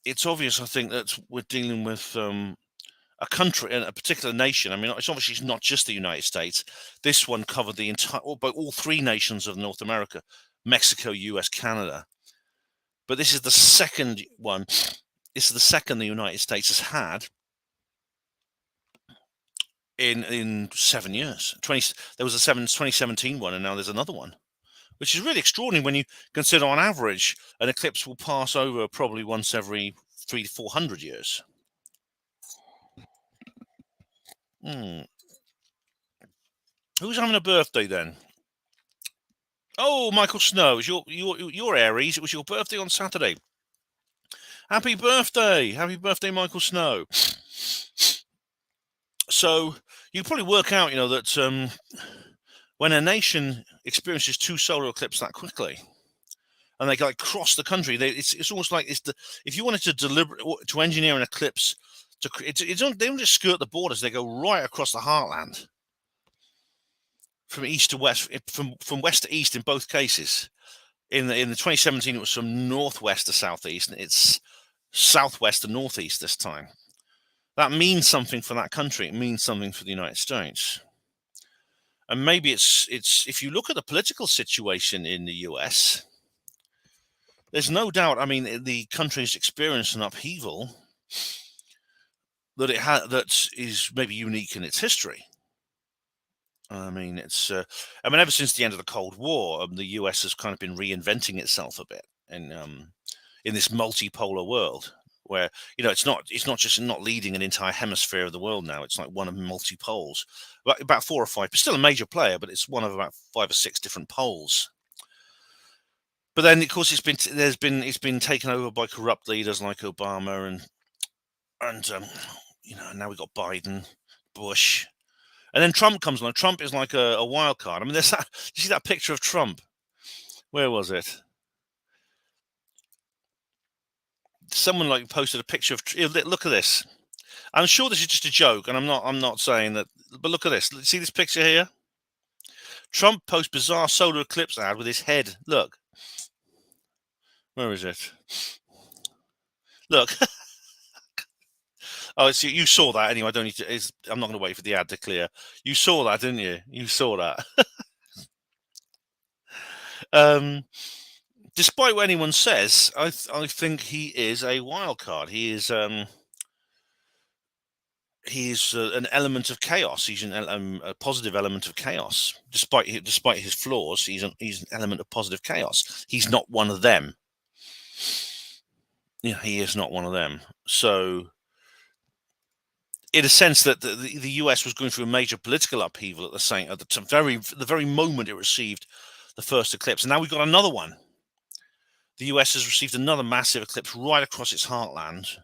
It's obvious, I think, that we're dealing with a country and a particular nation. I mean, it's obviously not just the United States. This one covered the entire, all three nations of North America: Mexico, US, Canada. But this is the second one. This is the second the United States has had in 7 years. There was a 2017 one, and now there's another one, which is really extraordinary when you consider, on average, an eclipse will pass over probably once every 300 to 400 years. Who's having a birthday then? Oh, Michael Snow, it's your Aries. It was your birthday on Saturday. Happy birthday, Michael Snow. So you can probably work out, that when a nation experiences two solar eclipses that quickly, and they like cross the country, it's almost like if you wanted to engineer an eclipse, they don't just skirt the borders; they go right across the heartland, from east to west, from west to east in both cases. In the 2017, it was from northwest to southeast, and it's southwest to northeast this time. That means something for that country. It means something for the United States. And maybe it's if you look at the political situation in the US, there's no doubt. I mean, the country's experienced an upheaval that is maybe unique in its history. I mean, ever since the end of the Cold War, the US has kind of been reinventing itself a bit in this multipolar world, where it's not just not leading an entire hemisphere of the world now. It's like one of multi poles, about 4 or 5, but still a major player. But it's one of about 5 or 6 different poles. But then, of course, it's been taken over by corrupt leaders like Obama and now we've got Biden, Bush. And then Trump comes along. Trump is like a wild card. I mean, there's that. You see that picture of Trump? Where was it? Someone posted a picture of. Look at this. I'm sure this is just a joke, and I'm not saying that. But look at this. See this picture here? Trump posts bizarre solar eclipse ad with his head. Look. Where is it? Look. Oh, you saw that anyway. I don't need to. I'm not going to wait for the ad to clear. You saw that, didn't you? You saw that. Despite what anyone says, I think he is a wild card. He is. he's an element of chaos. He's a positive element of chaos. Despite his flaws, he's an element of positive chaos. He's not one of them. Yeah, he is not one of them. So, in a sense, that the US was going through a major political upheaval at the very moment it received the first eclipse, and now we've got another one. The US has received another massive eclipse right across its heartland.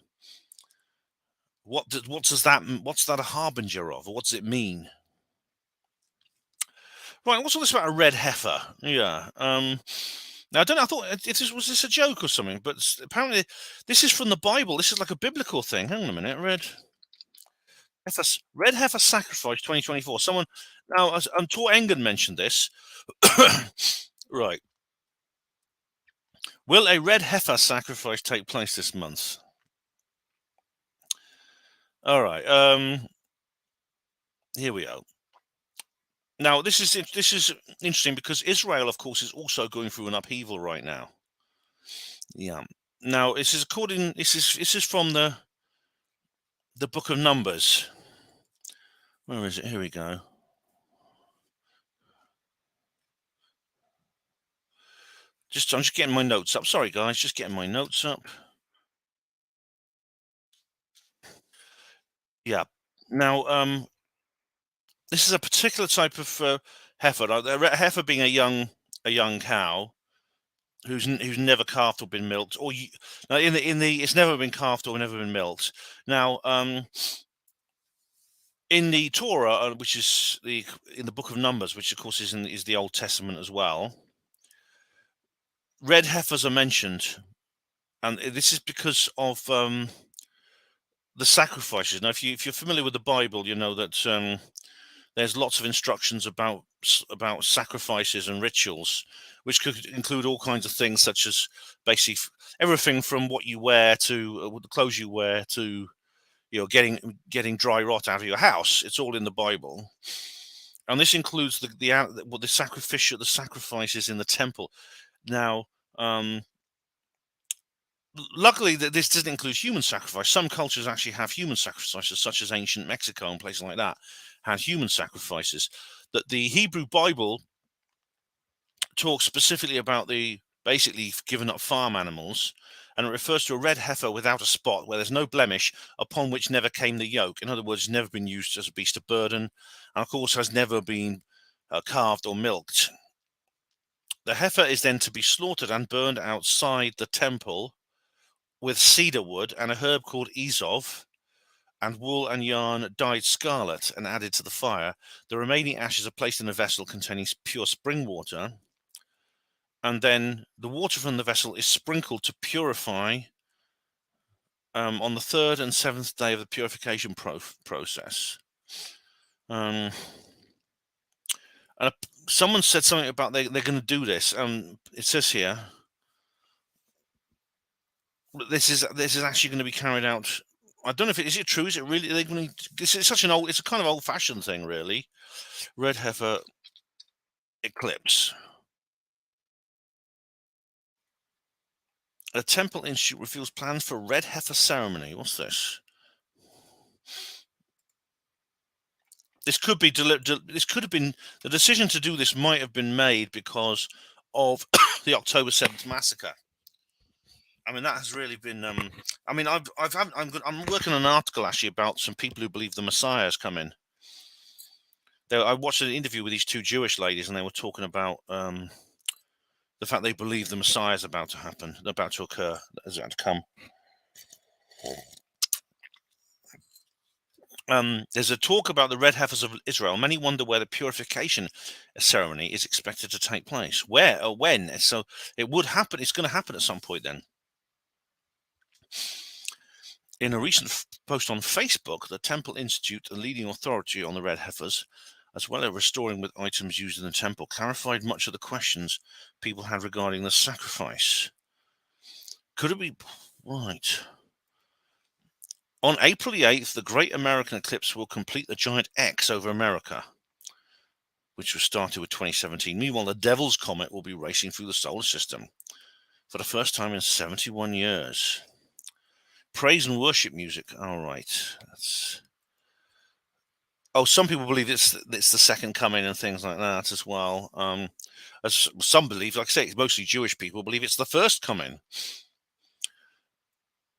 What's that a harbinger of, or what does it mean? Right, what's all this about a red heifer? Yeah. Now I don't know. I thought was this a joke or something, but apparently this is from the Bible. This is like a biblical thing. Hang on a minute. Red heifer sacrifice 2024. Someone now, Tor Engen mentioned this. Right. Will a red heifer sacrifice take place this month? All right. Here we go. Now, this is interesting because Israel, of course, is also going through an upheaval right now. Yeah. Now, this is from the book of Numbers. Where is it? Here we go. I'm just getting my notes up. Sorry, guys, just getting my notes up. Yeah. Now, this is a particular type of heifer. A heifer being a young cow who's never calved or been milked, or it's never been calved or never been milked. Now, in the Torah, which is in the book of Numbers, which of course is the Old Testament as well, red heifers are mentioned, and this is because of the sacrifices. Now, if you're familiar with the Bible, you know that there's lots of instructions about sacrifices and rituals, which could include all kinds of things, such as basically everything from what you wear to the clothes you wear to getting dry rot out of your house. It's all in the Bible, and this includes the sacrifices in the temple. Now, luckily, this doesn't include human sacrifice. Some cultures actually have human sacrifices, such as ancient Mexico and places like that had human sacrifices. That the Hebrew Bible talks specifically about basically giving up farm animals, and it refers to a red heifer without a spot, where there's no blemish, upon which never came the yoke. In other words, never been used as a beast of burden, and of course has never been calved or milked. The heifer is then to be slaughtered and burned outside the temple with cedar wood and a herb called Ezov, and wool and yarn dyed scarlet and added to the fire. The remaining ashes are placed in a vessel containing pure spring water, and then the water from the vessel is sprinkled to purify on the 3rd and 7th day of the purification process. And someone said something about they're going to do this. It says here, this is actually going to be carried out. I don't know if is it true. Is it really? They're going to. It's a kind of old-fashioned thing, really. Red heifer eclipse. A Temple Institute reveals plans for red heifer ceremony. What's this? This could be. This could have been the decision to do this. Might have been made because of the October 7th massacre. I mean, that has really been. I mean, I'm working on an article actually about some people who believe the Messiah has come in. I watched an interview with these two Jewish ladies, and they were talking about the fact they believe the Messiah is about to happen, about to occur, is about to come. There's a talk about the red heifers of Israel. Many wonder where the purification ceremony is expected to take place. Where or when? So it would happen. It's going to happen at some point then. In a recent post on Facebook, the Temple Institute, a leading authority on the red heifers, as well as restoring with items used in the temple, clarified much of the questions people had regarding the sacrifice. Could it be right? On April the 8th, the Great American Eclipse will complete the giant X over America, which was started with 2017. Meanwhile, the Devil's Comet will be racing through the solar system for the first time in 71 years. Praise and worship music. All right. Oh, some people believe it's the second coming and things like that as well. As some believe, like I say, it's mostly Jewish people believe it's the first coming.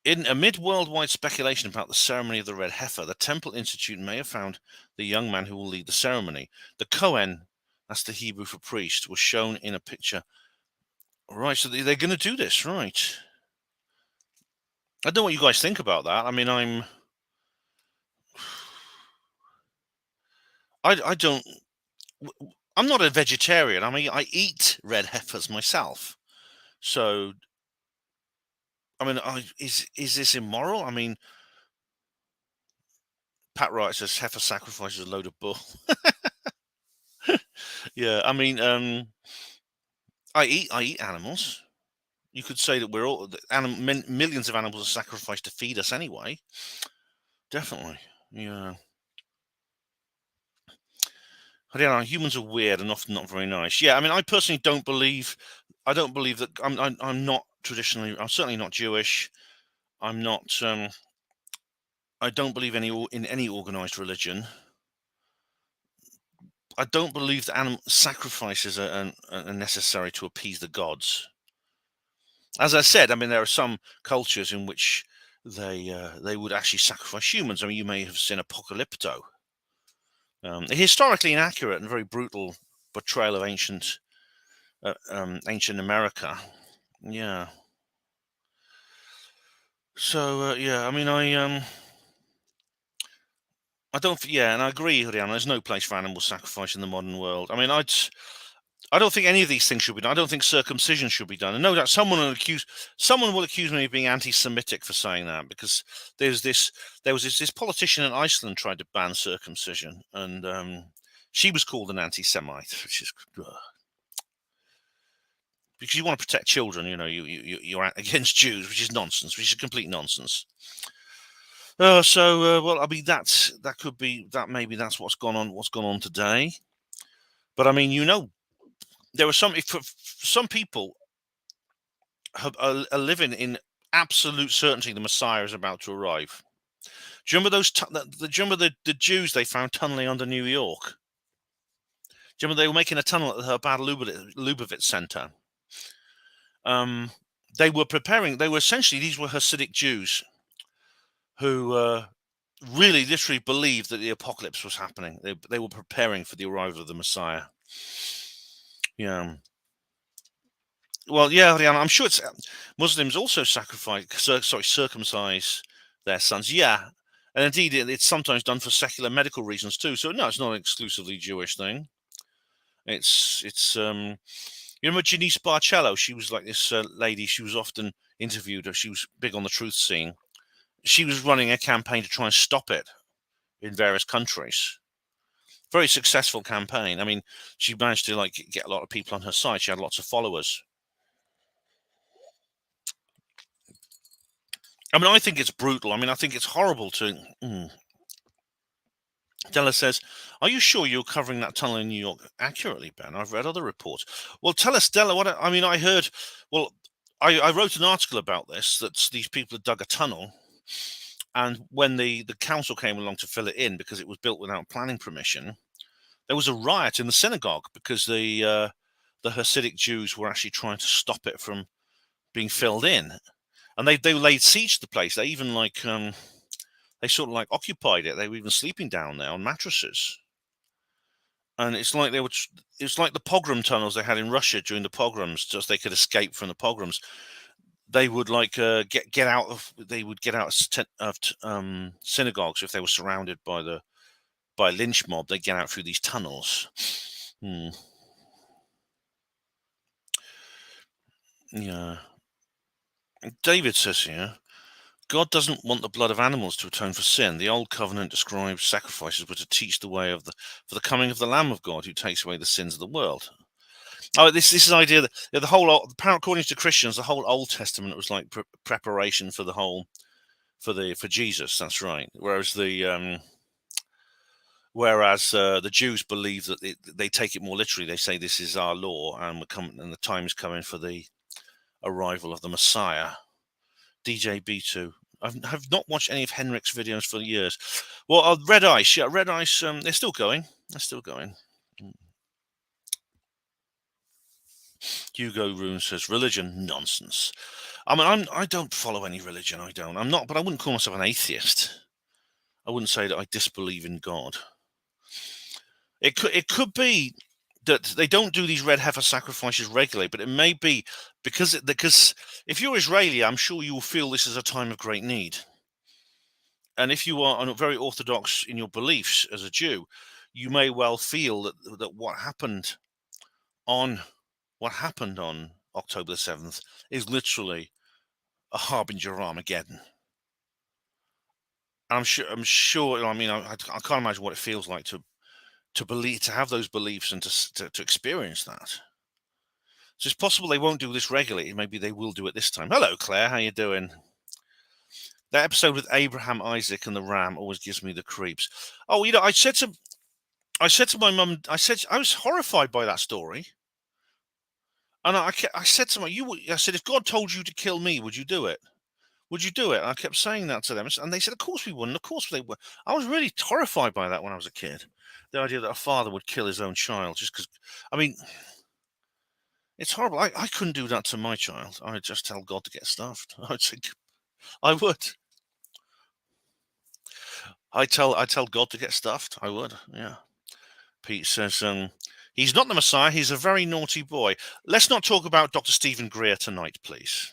In amid worldwide speculation about the ceremony of the red heifer, the Temple Institute may have found the young man who will lead the ceremony. The Kohen, that's the Hebrew for priest, was shown in a picture. Right, so they're going to do this, right? I don't know what you guys think about that. I mean, I'm not a vegetarian. I mean, I eat red heifers myself. So, I mean, is this immoral? I mean, Pat Wright says heifer sacrifice is a load of bull. Yeah, I mean, I eat animals. You could say that we're all millions of animals are sacrificed to feed us anyway. Definitely, yeah. I don't know. Humans are weird and often not very nice. Yeah, I mean, I personally don't believe. I don't believe that. I'm not traditionally. I'm certainly not Jewish. I'm not. I don't believe in any organized religion. I don't believe that animal sacrifices are necessary to appease the gods. As I said, I mean, there are some cultures in which they would actually sacrifice humans. I mean, you may have seen Apocalypto, a historically inaccurate and very brutal portrayal of ancient America. Yeah. So yeah, I mean, I don't. Yeah, and I agree, Rihanna. There's no place for animal sacrifice in the modern world. I mean, I don't think any of these things should be done. I don't think circumcision should be done. And no doubt someone will accuse me of being anti-Semitic for saying that, because there was this politician in Iceland tried to ban circumcision, and she was called an anti-Semite, which is because you want to protect children. You know, you're against Jews, which is nonsense, which is complete nonsense. Well, I mean, that could be that. Maybe that's what's gone on today. But I mean, there are some people are living in absolute certainty the Messiah is about to arrive. Do you remember the Jews they found tunneling under New York? Do you remember they were making a tunnel at the Bad Lubavitch Center? They were preparing. These were Hasidic Jews who really literally believed that the apocalypse was happening. They were preparing for the arrival of the Messiah. Yeah. Well, yeah, I'm sure it's Muslims also circumcise their sons. Yeah, and indeed, it's sometimes done for secular medical reasons too. So no, it's not an exclusively Jewish thing. It's you remember Janice Barcello? She was like this lady. She was often interviewed. She was big on the truth scene. She was running a campaign to try and stop it in various countries. Very successful campaign. I mean, she managed to get a lot of people on her side. She had lots of followers. I mean, I think it's brutal. I mean, I think it's horrible to. Della says, "Are you sure you're covering that tunnel in New York accurately, Ben? I've read other reports." Well, tell us, Della. I mean, I heard. Well, I wrote an article about this. That these people had dug a tunnel, and when the council came along to fill it in because it was built without planning permission, there was a riot in the synagogue because the Hasidic Jews were actually trying to stop it from being filled in. And they laid siege to the place. They even they sort of occupied it. They were even sleeping down there on mattresses. And it's like it's like the pogrom tunnels they had in Russia during the pogroms, just they could escape from the pogroms. They would get out of synagogues if they were surrounded by a lynch mob. They get out through these tunnels. Yeah. David says here, God doesn't want the blood of animals to atone for sin. The old covenant describes sacrifices were to teach the way for the coming of the Lamb of God who takes away the sins of the world. Oh, this is an idea that the whole, according to Christians, the whole Old Testament was like preparation for the whole for Jesus. That's right. Whereas the Jews believe that they take it more literally. They say this is our law, and and the time is coming for the arrival of the Messiah. DJ B2, I have not watched any of Henrik's videos for years. Well, Red Ice, yeah, Red Ice. They're still going. They're still going. Hugo Rune says religion nonsense. I mean, I don't follow any religion. I don't. I'm not, but I wouldn't call myself an atheist. I wouldn't say that I disbelieve in God. It could be that they don't do these red heifer sacrifices regularly, but it may be because if you're Israeli, I'm sure you will feel this is a time of great need. And if you are very orthodox in your beliefs as a Jew, you may well feel that what happened on October the 7th is literally a harbinger of Armageddon. I'm sure. I mean, I can't imagine what it feels like to believe, to have those beliefs, and to experience that. So it's possible they won't do this regularly. Maybe they will do it this time. Hello, Claire. How you doing? That episode with Abraham, Isaac, and the ram always gives me the creeps. Oh, I said to my mum, I was horrified by that story, and I said to my, I said, if God told you to kill me, would you do it? Would you do it? And I kept saying that to them, and they said, of course we wouldn't. Of course they would. I was really horrified by that when I was a kid. The idea that a father would kill his own child just because, I mean, it's horrible. I couldn't do that to my child. I would just tell God to get stuffed. I would. I tell God to get stuffed. I would. Yeah. Pete says, he's not the Messiah. He's a very naughty boy. Let's not talk about Dr. Stephen Greer tonight, please.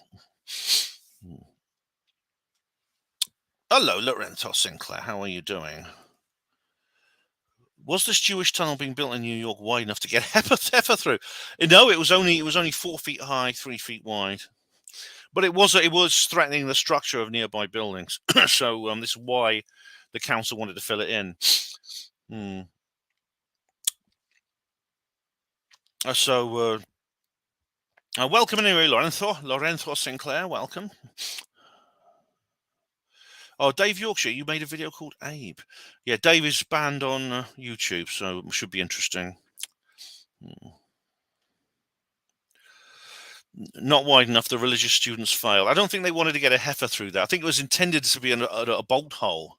Hello, Lorenzo Sinclair. How are you doing? Was this Jewish tunnel being built in New York wide enough to get heifer through? No, it was only 4 feet high, 3 feet wide. But it was threatening the structure of nearby buildings. So this is why the council wanted to fill it in. So welcome anyway, Lorenzo Sinclair. Welcome. Oh, Dave Yorkshire, you made a video called Abe. Yeah, Dave is banned on YouTube, so it should be interesting. Not wide enough, the religious students failed. I don't think they wanted to get a heifer through that. I think it was intended to be a bolt hole.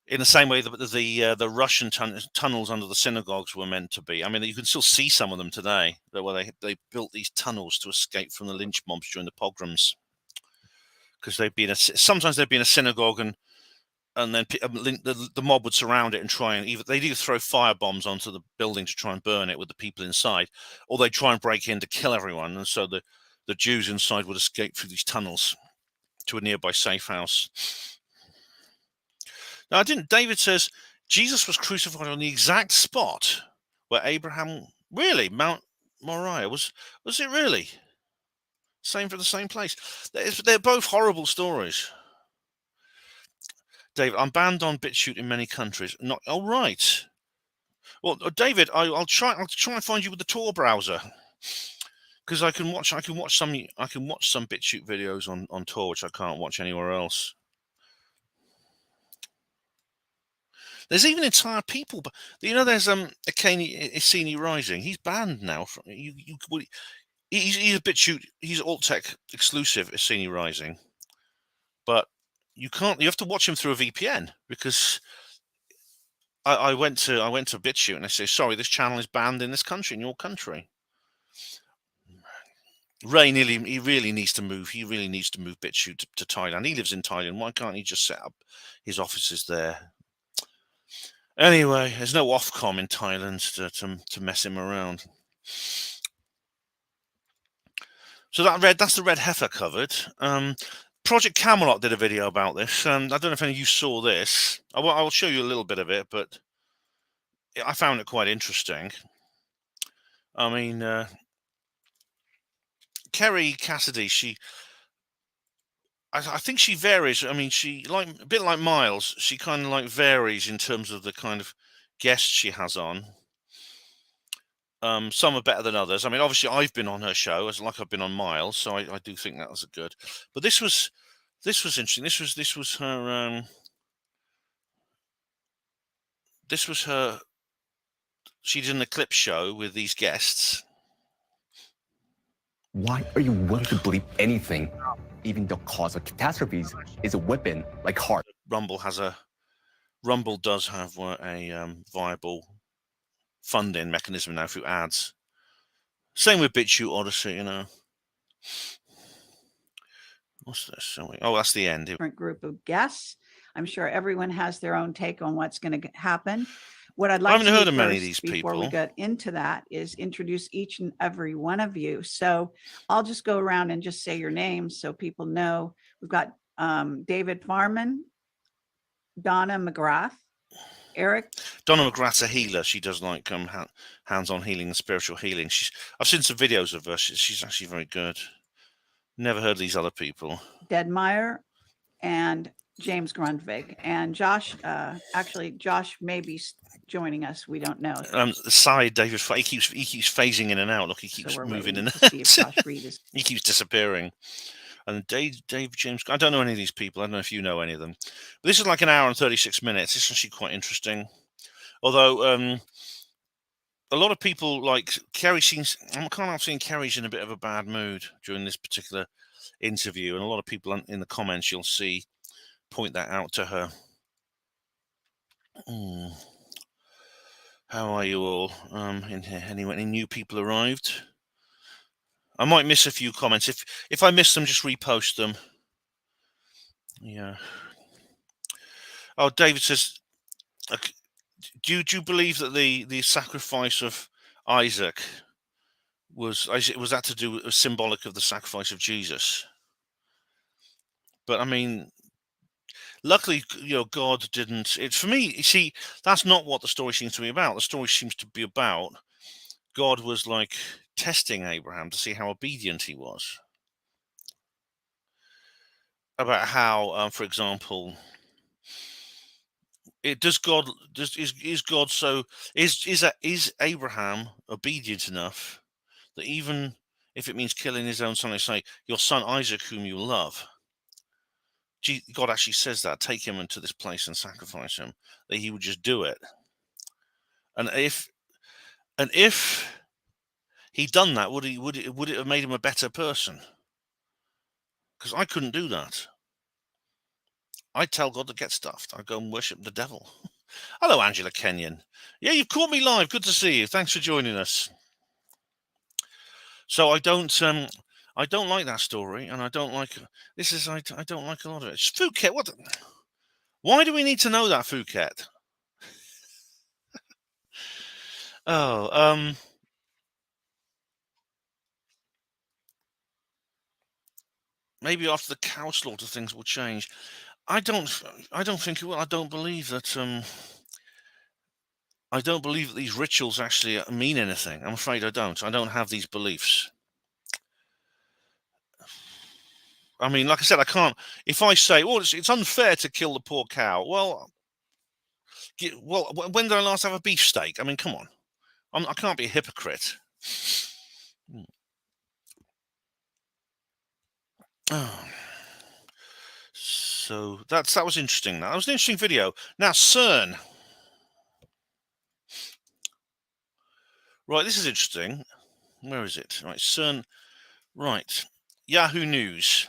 In the same way that the Russian tunnels under the synagogues were meant to be. I mean, you can still see some of them today, where they built these tunnels to escape from the lynch mobs during the pogroms. Because sometimes they'd be in a synagogue, and then the mob would surround it and try and they'd either throw fire bombs onto the building to try and burn it with the people inside, or they'd try and break in to kill everyone. And so the Jews inside would escape through these tunnels to a nearby safe house. Now, David says Jesus was crucified on the exact spot where Abraham, really, Mount Moriah, was it really? Same for the same place. They're both horrible stories. David, I'm banned on BitChute in many countries. Not all right. Well, David, I'll try and find you with the Tor browser, because I can watch some BitChute videos on Tor, which I can't watch anywhere else. There's even entire people, but there's Eclipse-o-pocalypse Rising. He's banned now. He's a BitChute. He's alt-tech exclusive, Eclipse-o-pocalypse Rising, but you can't. You have to watch him through a VPN, because I went to BitChute and they say, sorry, this channel is banned in this country, in your country. Ray he really needs to move. He really needs to move BitChute to Thailand. He lives in Thailand. Why can't he just set up his offices there? Anyway, there's no Ofcom in Thailand to mess him around. So that's the red heifer covered. Project Camelot did a video about this. I don't know if any of you saw this. I will show you a little bit of it, but I found it quite interesting. I mean, Kerry Cassidy, I think she varies. I mean, a bit like Miles, she kind of varies in terms of the kind of guests she has on. Some are better than others. I mean, obviously, I've been on her show, like I've been on Miles, so I do think that was good. But this was interesting. This was her. This was her. She did an Eclipse show with these guests. Why are you willing to believe anything even the cause of catastrophes, is a weapon like heart. Rumble does have a viable funding mechanism now through ads. Same with BitChute, Odyssey, you know. What's this? Oh, that's the end. Different group of guests. I'm sure everyone has their own take on what's going to happen. What I'd like haven't to heard do of many of first, these before we people. get into that, is introduce each and every one of you. So I'll just go around and just say your names so people know. We've got David Farman, Donna McGrath, Eric. Donna McGrath's a healer. She does like hands-on healing and spiritual healing. I've seen some videos of her. She's actually very good. Never heard of these other people. Deadmeyer and James Grundvig. And Josh, actually, Josh may be joining us. We don't know. The side, David, he keeps phasing in and out. Look, he keeps moving in and out. See if Josh Reed is. He keeps disappearing. And Dave James, I don't know any of these people. I don't know if you know any of them. But this is like an hour and 36 minutes. It's actually quite interesting. Although a lot of people, like Kerry, I'm kind of seeing Kerry's in a bit of a bad mood during this particular interview. And a lot of people in the comments, you'll see, point that out to her. How are you all in here? Any new people arrived? I might miss a few comments. If I miss them, just repost them. Yeah. Oh, David says, do you believe that the sacrifice of Isaac was that to do with symbolic of the sacrifice of Jesus? But I mean, luckily, God didn't. It's for me. You see, that's not what the story seems to be about. The story seems to be about God was like testing Abraham to see how obedient he was. About how, for example, is Abraham obedient enough that even if it means killing his own son, they say, your son Isaac, whom you love. God actually says that, take him into this place and sacrifice him, that he would just do it. And if he'd done that, would it have made him a better person? Because I couldn't do that. I'd tell God to get stuffed. I'd go and worship the devil. Hello, Angela Kenyon. Yeah, you've caught me live. Good to see you. Thanks for joining us. So I don't like that story, and I don't like this. I don't like a lot of it. It's Phuket. Why do we need to know that, Phuket? Oh, maybe after the cow slaughter things will change. I don't think it will. I don't believe that. I don't believe that these rituals actually mean anything. I'm afraid I don't. I don't have these beliefs. I mean, like I said, I can't. If I say, "Well, it's unfair to kill the poor cow," well, when did I last have a beefsteak? I mean, come on. I can't be a hypocrite. Oh. So that was interesting. That was an interesting video. Now, CERN. Right, this is interesting. Where is it? Right, CERN. Right, Yahoo News.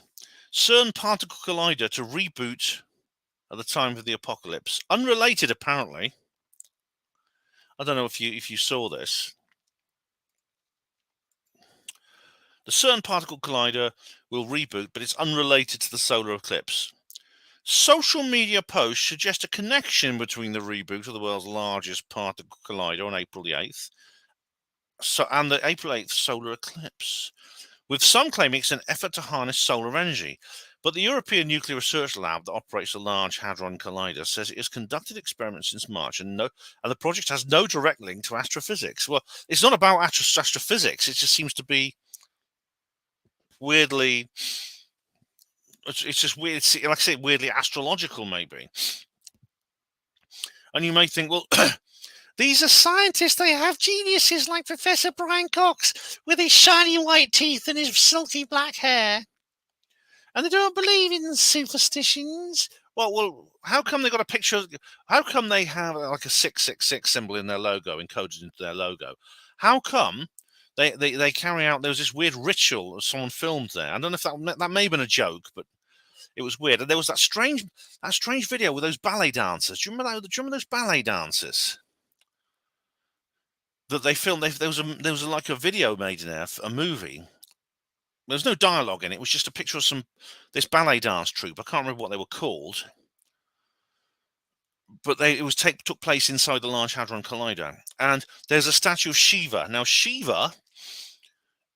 CERN particle collider to reboot at the time of the apocalypse. Unrelated, apparently. I don't know if you saw this. The CERN particle collider will reboot, but it's unrelated to the solar eclipse. Social media posts suggest a connection between the reboot of the world's largest particle collider on April the 8th and the April 8th solar eclipse, with some claiming it's an effort to harness solar energy. But the European Nuclear Research Lab that operates the Large Hadron Collider says it has conducted experiments since March and the project has no direct link to astrophysics. Well, it's not about astrophysics. It just seems to be weirdly... It's just weird. Like I say, weirdly astrological, maybe. And you may think, well, these are scientists. They have geniuses like Professor Brian Cox with his shiny white teeth and his silky black hair. And they don't believe in superstitions. Well, how come they got a picture? How come they have like a 666 symbol in their logo, encoded into their logo? How come they carry out. There was this weird ritual that someone filmed there. I don't know if that may have been a joke, but it was weird. And there was that strange video with those ballet dancers. Do you remember those ballet dancers that they filmed? There was like a video made in there, a movie. There was no dialogue in it. It was just a picture of this ballet dance troupe. I can't remember what they were called, but took place inside the Large Hadron Collider. And there's a statue of Shiva. Now, Shiva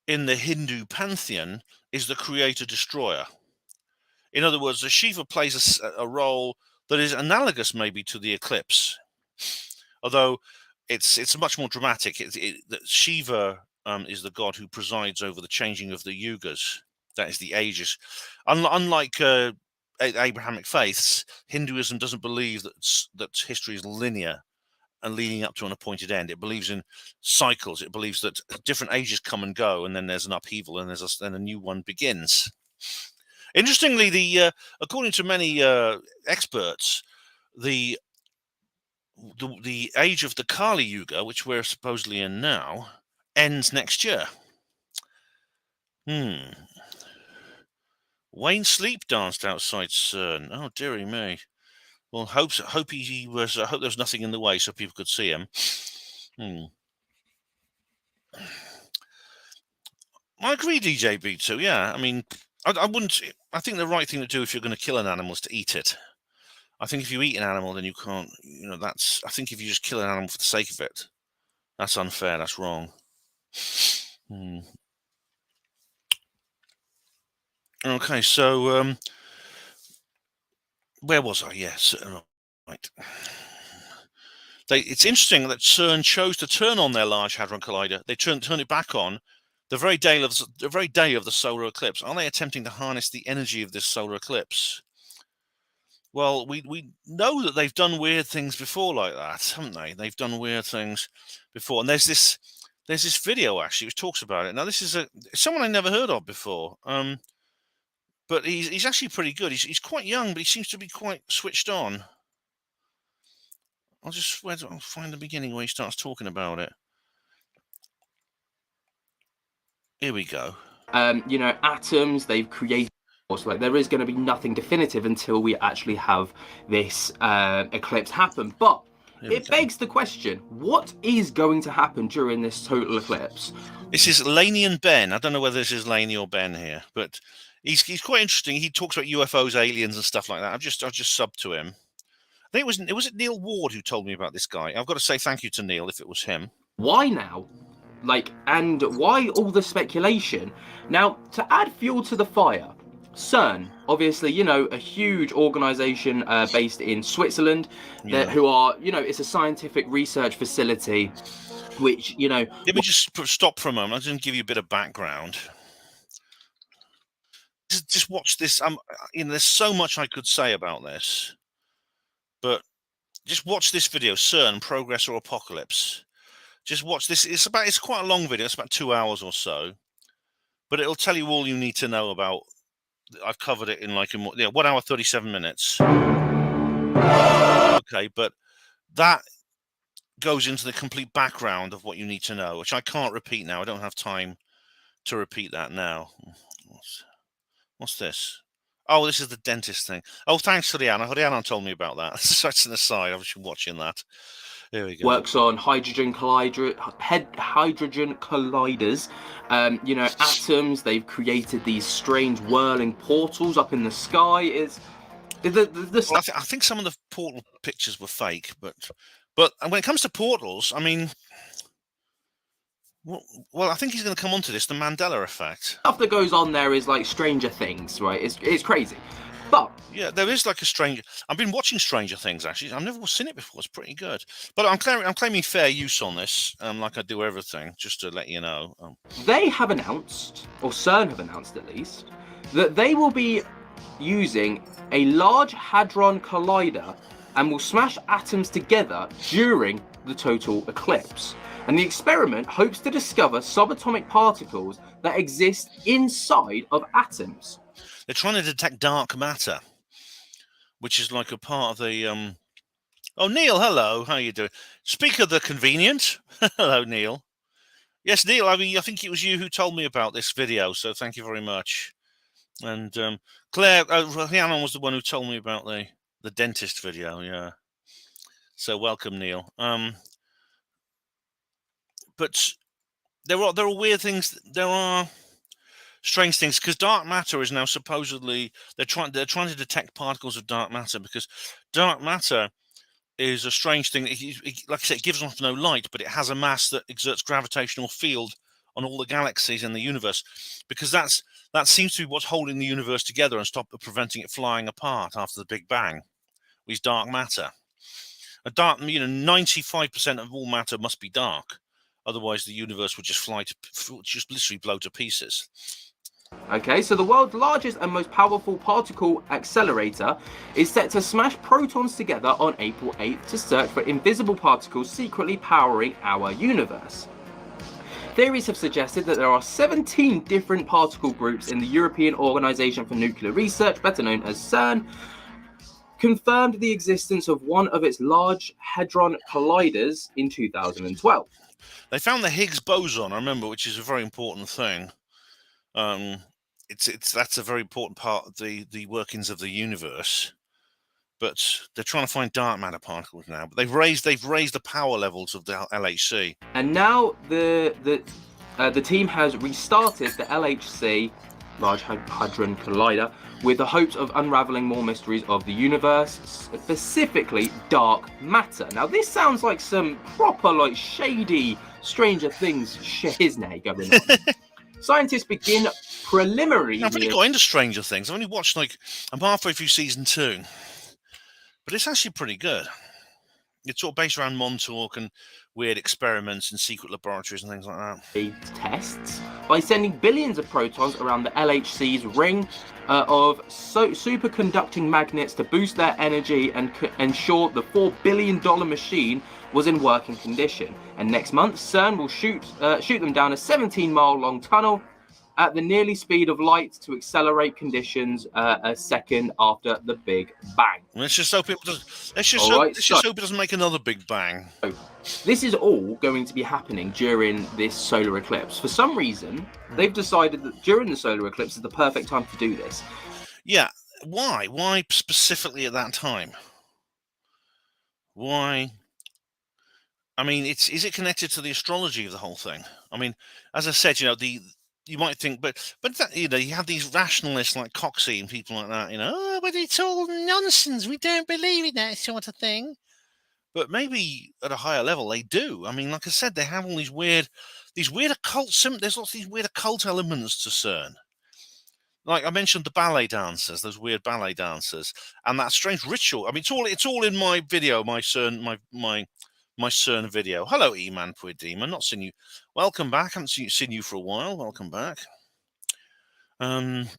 in the Hindu pantheon is the creator-destroyer. In other words, the Shiva plays a role that is analogous maybe to the eclipse, although it's much more dramatic. That Shiva is the god who presides over the changing of the yugas, that is the ages. Unlike Abrahamic faiths, Hinduism doesn't believe that history is linear and leading up to an appointed end. It believes in cycles. It believes that different ages come and go, and then there's an upheaval, and then a new one begins. Interestingly, according to many experts, the age of the Kali Yuga, which we're supposedly in now, ends next year. Wayne Sleep danced outside CERN. Oh, dearie me. Well, hope he was. I hope there was nothing in the way so people could see him. I agree, DJ B2. Yeah, I mean, I wouldn't. I think the right thing to do if you're going to kill an animal is to eat it. I think if you eat an animal, then you can't. That's. I think if you just kill an animal for the sake of it, that's unfair. That's wrong. Okay, so where was I? Yes, right. It's interesting that CERN chose to turn on their Large Hadron Collider. They turn it back on the very day of the solar eclipse. Are they attempting to harness the energy of this solar eclipse? Well, we know that they've done weird things before like that, haven't they? They've done weird things before, and there's this video actually which talks about it. Now, this is someone I never heard of before, but he's actually pretty good. He's quite young, but he seems to be quite switched on. I'll find the beginning where he starts talking about it. Here we go. Atoms, they've created, like there is going to be nothing definitive until we actually have this eclipse happen. But it begs the question, what is going to happen during this total eclipse? This is Laney and Ben. I don't know whether this is Laney or Ben here, but he's quite interesting. He talks about UFOs, aliens and stuff like that. I've just subbed to him. I think it was Neil Ward who told me about this guy. I've got to say thank you to Neil if it was him. Why now? And why all the speculation? Now, to add fuel to the fire, CERN, obviously, a huge organization based in Switzerland, who are, it's a scientific research facility, which, Let me just stop for a moment. I'm just going to give you a bit of background. Just watch this. There's so much I could say about this, but just watch this video, CERN, Progress or Apocalypse. Just watch this. It's quite a long video. It's about 2 hours or so, but it'll tell you all you need to know about. I've covered it in 1 hour 37 minutes. Okay, but that goes into the complete background of what you need to know, which I can't repeat now. I don't have time to repeat that now. What's this? Oh, this is the dentist thing. Oh, thanks, Horiana. Horiana told me about that. Such an aside. I was watching that. There we go. Works on hydrogen colliders. Atoms. They've created these strange whirling portals up in the sky. I think some of the portal pictures were fake, but when it comes to portals, I mean, well, I think he's going to come onto this, the Mandela effect. Stuff that goes on there is like Stranger Things, right? It's crazy. But yeah, there is like a strange. I've been watching Stranger Things actually. I've never seen it before. It's pretty good. But I'm claiming fair use on this, like I do everything, just to let you know. They have announced, or CERN have announced at least, that they will be using a Large Hadron Collider and will smash atoms together during the total eclipse. And the experiment hopes to discover subatomic particles that exist inside of atoms. They're trying to detect dark matter, which is like a part of the... Oh, Neil, hello. How are you doing? Speak of the convenient. Hello, Neil. Yes, Neil. I mean, I think it was you who told me about this video, so thank you very much. And Claire, Rhiannon was the one who told me about the dentist video. Yeah. So welcome, Neil. But there are weird things. There are strange things because dark matter is now supposedly they're trying to detect particles of dark matter because dark matter is a strange thing. Like I said, it gives off no light, but it has a mass that exerts gravitational field on all the galaxies in the universe, because that seems to be what's holding the universe together and preventing it flying apart after the Big Bang. Is dark matter. 95% of all matter must be dark, otherwise the universe would just literally blow to pieces. Okay, so the world's largest and most powerful particle accelerator is set to smash protons together on April 8th to search for invisible particles secretly powering our universe. Theories have suggested that there are 17 different particle groups in the European Organization for Nuclear Research, better known as CERN, confirmed the existence of one of its Large Hadron Colliders in 2012. They found the Higgs boson, I remember, which is a very important thing. That's a very important part of the workings of the universe. But they're trying to find dark matter particles now. But they've raised the power levels of the LHC. And now the team has restarted the LHC, Large Hadron Collider, with the hopes of unraveling more mysteries of the universe, specifically dark matter. Now this sounds like some proper, like, shady Stranger Things shiznay going on. Scientists begin preliminary. I've only got into Stranger Things. I've only watched I'm halfway through season 2, but it's actually pretty good. It's all based around Montauk and weird experiments and secret laboratories and things like that. Tests by sending billions of protons around the LHC's ring of superconducting magnets to boost their energy and ensure the $4 billion machine was in working condition. And next month, CERN will shoot them down a 17-mile long tunnel at the nearly speed of light to accelerate conditions a second after the Big Bang. Let's just hope it doesn't. Let's just hope it doesn't make another Big Bang. This is all going to be happening during this solar eclipse. For some reason, they've decided that during the solar eclipse is the perfect time to do this. Yeah. Why? Why specifically at that time? Why? I mean, is it connected to the astrology of the whole thing? I mean, as I said, you might think, but that, you have these rationalists like Coxey and people like that, oh, but it's all nonsense. We don't believe in that sort of thing. But maybe at a higher level they do. I mean, like I said, they have all these weird occult there's lots of these weird occult elements to CERN. Like I mentioned, the ballet dancers, those weird ballet dancers, and that strange ritual. I mean, it's all in my video, my CERN, my CERN video. Hello, E-Man Demon. Not seen you. Welcome back. Haven't seen you for a while. Welcome back. And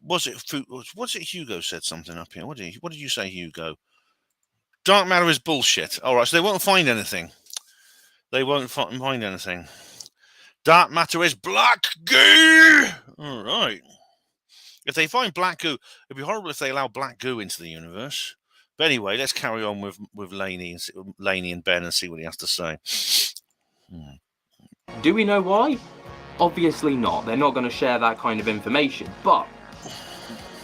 was it Hugo said something up here? What did you say, Hugo? Dark matter is bullshit. All right, so they won't find anything. They won't find anything. Dark matter is black goo. All right. If they find black goo, it'd be horrible if they allow black goo into the universe. But anyway, let's carry on with Laney and Ben and see what he has to say. Do we know why? Obviously not. They're not going to share that kind of information. But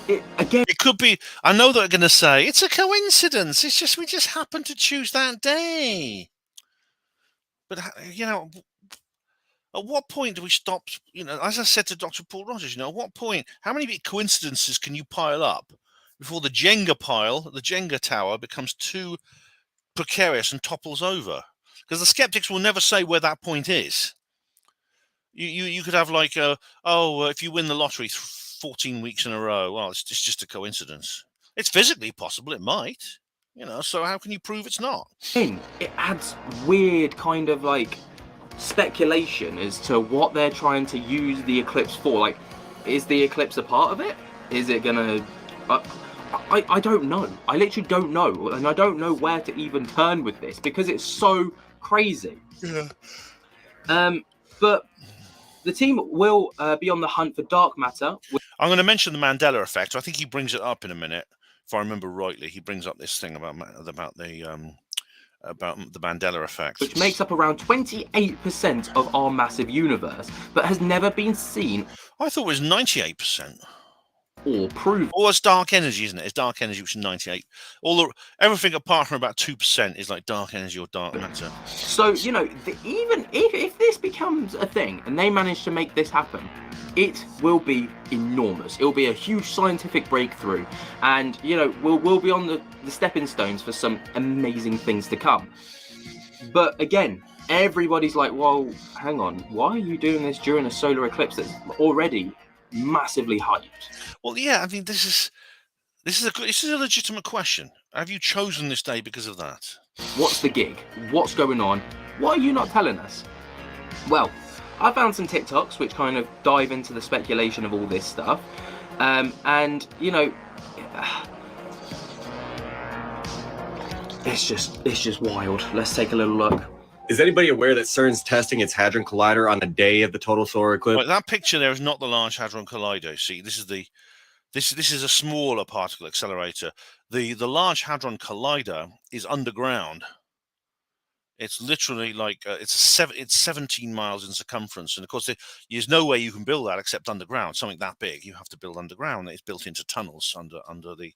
it could be. I know they're going to say it's a coincidence. It's just we just happened to choose that day. But at what point do we stop? As I said to Dr. Paul Rogers, at what point? How many coincidences can you pile up before the Jenga tower becomes too precarious and topples over? Because the skeptics will never say where that point is. You could have if you win the lottery 14 weeks in a row, well, it's just a coincidence. It's physically possible. It might, so how can you prove it's not? It adds weird kind of speculation as to what they're trying to use the eclipse for. Is the eclipse a part of it? Is it gonna... I don't know. I literally don't know, and I don't know where to even turn with this because it's so crazy. Yeah. But the team will be on the hunt for dark matter. I'm going to mention the Mandela effect. I think he brings it up in a minute, if I remember rightly. He brings up this thing about the the Mandela effect, which makes up around 28% of our massive universe, but has never been seen I thought it was 98%. or proven. Or it's dark energy, isn't it? It's dark energy, which is 98. Everything apart from about 2% is like dark energy or dark matter. So, you know, even if this becomes a thing and they manage to make this happen, it will be enormous. It will be a huge scientific breakthrough, and, you know, we'll be on the stepping stones for some amazing things to come. But again, everybody's like, well, hang on, why are you doing this during a solar eclipse that's already massively hyped? Well, yeah, I mean, this is a legitimate question. Have you chosen this day because of that? What's the gig? What's going on? Why are you not telling us? Well, I found some TikToks which kind of dive into the speculation of all this stuff, and you know, it's just wild. Let's take a little look. Is anybody aware that CERN's testing its Hadron Collider on the day of the total solar eclipse? Right, that picture there is not the Large Hadron Collider. See, this is a smaller particle accelerator. The Large Hadron Collider is underground. It's literally like it's 17 miles in circumference, and of course there's no way you can build that except underground. Something that big, you have to build underground. It's built into tunnels under the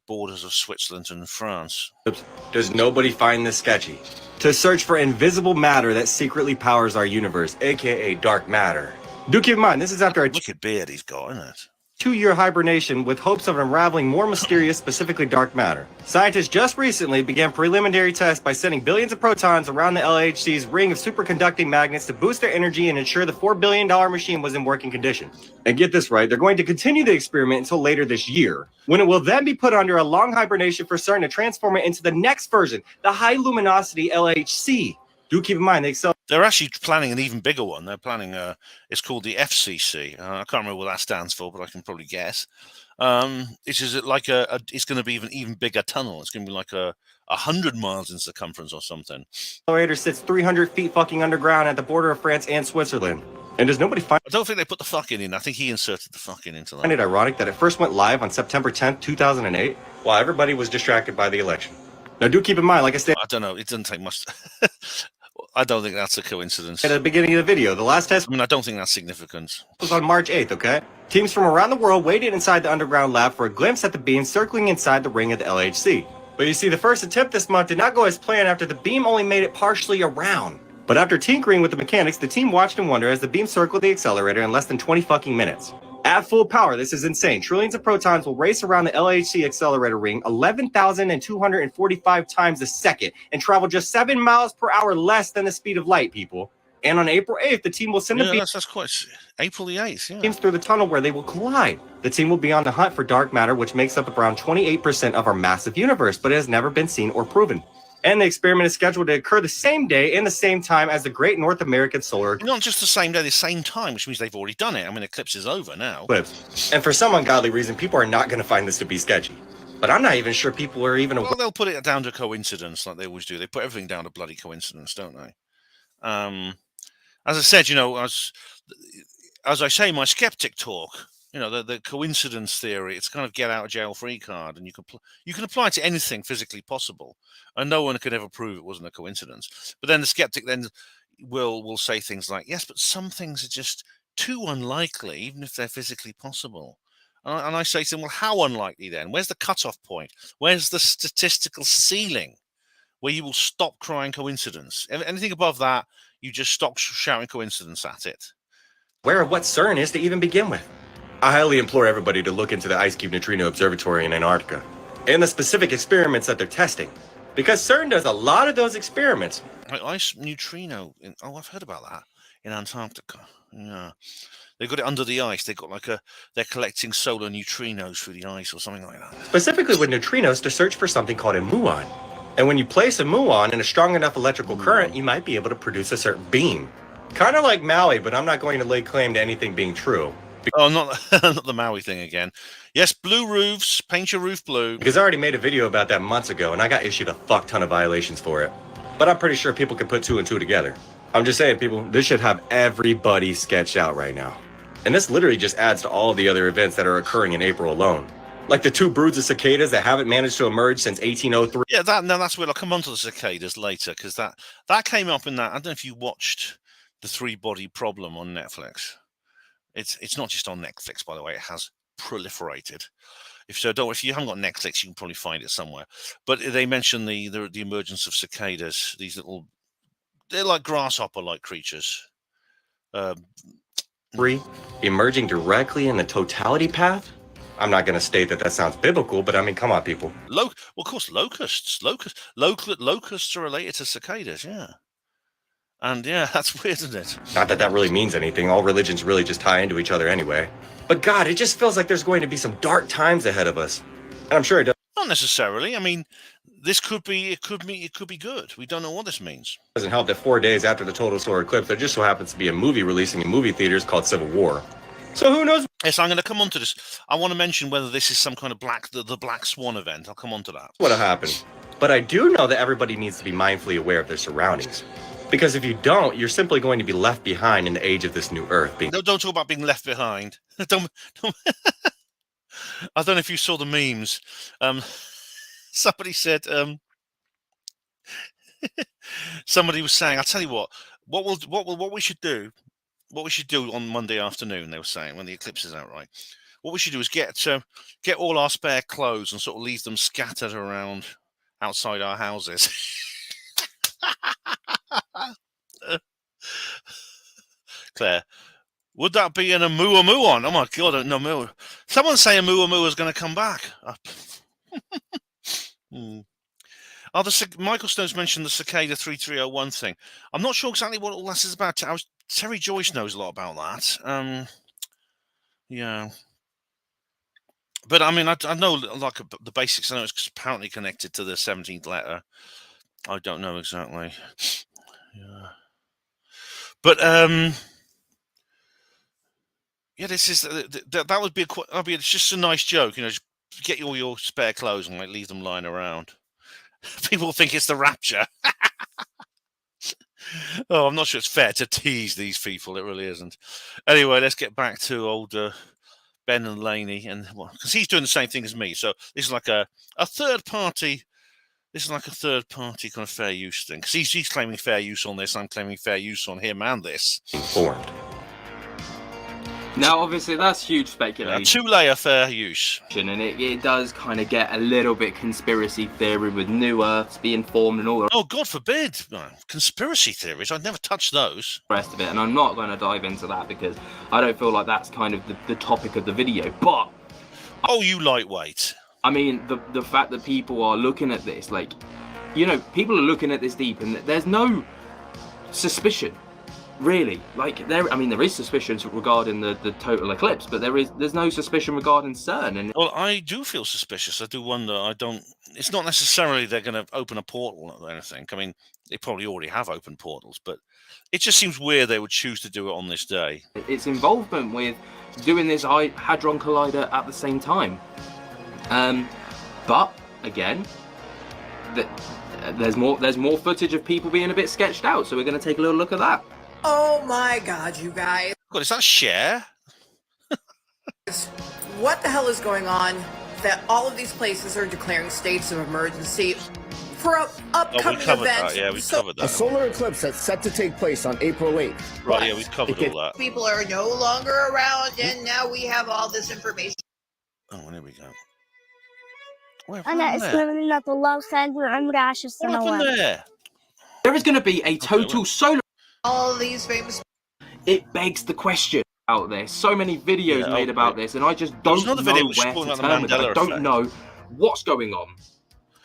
borders of Switzerland and France. Does nobody find this sketchy? To search for invisible matter that secretly powers our universe, aka dark matter. Do keep in mind, this is after a Wicked beard he's got, isn't it? 2-year hibernation with hopes of unraveling more mysterious, specifically dark matter. Scientists just recently began preliminary tests by sending billions of protons around the LHC's ring of superconducting magnets to boost their energy and ensure the $4 billion machine was in working condition. And get this right, they're going to continue the experiment until later this year, when it will then be put under a long hibernation for CERN to transform it into the next version, the high luminosity LHC. Do keep in mind, they're actually planning an even bigger one. They're planning it's called the FCC. I can't remember what that stands for, but I can probably guess. It's going to be an even bigger tunnel. It's going to be like 100 miles in circumference or something. accelerator sits 300 feet fucking underground at the border of France and Switzerland. And does nobody find I don't think they put the fucking in. I think he inserted the fucking into that. it ironic that it first went live on September 10th, 2008, while everybody was distracted by the election? Now, do keep in mind, like I said, I don't know. It doesn't take much. I don't think that's a coincidence. at the beginning of the video, the last test I mean, I don't think that's significant. was on March 8th, okay? Teams from around the world waited inside the underground lab for a glimpse at the beam circling inside the ring of the LHC. But you see, the first attempt this month did not go as planned after the beam only made it partially around. But after tinkering with the mechanics, the team watched in wonder as the beam circled the accelerator in less than 20 fucking minutes. At full power, this is insane. Trillions of protons will race around the LHC accelerator ring 11,245 times a second and travel just 7 miles per hour less than the speed of light, people. And on April 8th, the team will send the beams that's quite April the 8th. Yeah. through the tunnel where they will collide. The team will be on the hunt for dark matter, which makes up around 28% of our massive universe, but it has never been seen or proven. And the experiment is scheduled to occur the same day and the same time as the Great North American Solar Not just the same day, the same time, which means they've already done it. I mean, Eclipse is over now. Eclipse. And for some ungodly reason, people are not going to find this to be sketchy. But I'm not even sure people are even aware. Well, they'll put it down to coincidence, like they always do. They put everything down to bloody coincidence, don't they? As I said, you know, as I say, my skeptic talk. You know, the coincidence theory. It's kind of get out of jail free card, and you can apply it to anything physically possible, and no one could ever prove it wasn't a coincidence. But then the skeptic then will say things like, "Yes, but some things are just too unlikely, even if they're physically possible." And I say to them, "Well, how unlikely then? Where's the cutoff point? Where's the statistical ceiling where you will stop crying coincidence? Anything above that, you just stop shouting coincidence at it." Of what CERN is to even begin with. I highly implore everybody to look into the Ice Cube Neutrino Observatory in Antarctica and the specific experiments that they're testing, because CERN does a lot of those experiments. Like ice neutrino. I've heard about that in Antarctica. Yeah, they've got it under the ice. They've got they're collecting solar neutrinos through the ice or something like that. Specifically with neutrinos to search for something called a muon. And when you place a muon in a strong enough electrical current, you might be able to produce a certain beam. Kind of like Maui, but I'm not going to lay claim to anything being true. Oh, not the Maui thing again. Yes, blue roofs. Paint your roof blue. Because I already made a video about that months ago, and I got issued a fuck ton of violations for it. But I'm pretty sure people can put 2 and 2 together. I'm just saying, people, this should have everybody sketched out right now. And this literally just adds to all the other events that are occurring in April alone. Like the two broods of cicadas that haven't managed to emerge since 1803. Yeah, that's where I'll come on to the cicadas later, because that came up in that. I don't know if you watched the 3-Body Problem on Netflix. It's not just on Netflix, by the way. It has proliferated. If you haven't got Netflix, you can probably find it somewhere. But they mention the emergence of cicadas. These they're like grasshopper-like creatures. Emerging directly in the totality path? I'm not going to state that sounds biblical, but I mean, come on, people. Well, of course, locusts are related to cicadas, yeah. And yeah, that's weird, isn't it? Not that really means anything. All religions really just tie into each other anyway. But God, it just feels like there's going to be some dark times ahead of us. And I'm sure it Not necessarily. I mean, this could be good. We don't know what this means. doesn't help that 4 days after the total solar eclipse, there just so happens to be a movie releasing in movie theaters called Civil War. So who knows? Yes, I'm going to come on to this. I want to mention whether this is some kind of the Black Swan event. I'll come on to that. What'll happen? But I do know that everybody needs to be mindfully aware of their surroundings. Because if you don't, you're simply going to be left behind in the age of this new Earth. Don't talk about being left behind. don't. I don't know if you saw the memes. Somebody said. Somebody was saying, "I'll tell you what we should do. What we should do on Monday afternoon." They were saying when the eclipse is out, right? What we should do is get all our spare clothes and sort of leave them scattered around outside our houses. Claire, would that be an Oumuamua? Oh my God, no, Oumuamua. Someone say Oumuamua is going to come back. Michael Stone's mentioned the Cicada 3301 thing. I'm not sure exactly what all this is about. Terry Joyce knows a lot about that. Yeah. But I mean, I know like the basics. I know it's apparently connected to the 17th letter. I don't know exactly. Yeah. But yeah, this is that would be it's just a nice joke, you know. Just get all your spare clothes and like leave them lying around. People think it's the rapture. Oh, I'm not sure it's fair to tease these people. It really isn't. Anyway, let's get back to old Ben and Laney, and because he's doing the same thing as me. So this is like a third party. This is like a third party kind of fair use thing. Because he's claiming fair use on this. I'm claiming fair use on him and this. Informed. Now, obviously, that's huge speculation. 2-layer fair use. And it does kind of get a little bit conspiracy theory with new Earths being formed and all the Oh, God forbid. No, conspiracy theories. I'd never touch those. rest of it. And I'm not going to dive into that because I don't feel like that's kind of the topic of the video. But Oh, you lightweight. I mean, the fact that people are looking at this, like, you know, people are looking at this deep and there's no suspicion. Really, like there is suspicion regarding the total eclipse, but there's no suspicion regarding CERN. And Well, I do feel suspicious. I do wonder. It's not necessarily they're going to open a portal or anything. I mean, they probably already have open portals, but it just seems weird they would choose to do it on this day. its involvement with doing this Hadron Collider at the same time. But again, there's more footage of people being a bit sketched out, so we're going to take a little look at that. Oh my God, you guys. God, is that Cher? What the hell is going on that all of these places are declaring states of emergency for upcoming covered events? that. Yeah, we covered A that. solar eclipse that's set to take place on April 8th. Right, yeah, we covered all that. People are no longer around, and now we have all this information. Oh, there we go. What أنا happened اسمي there? منة الله وسعد وعمري 10 What happened سنوات. there? There is going to be a total solar. All these famous. It begs the question out there. So many videos Yeah, made about this, and I just There was don't another video know which where talking to about the turn with it. I Mandela don't effect. know what's going on.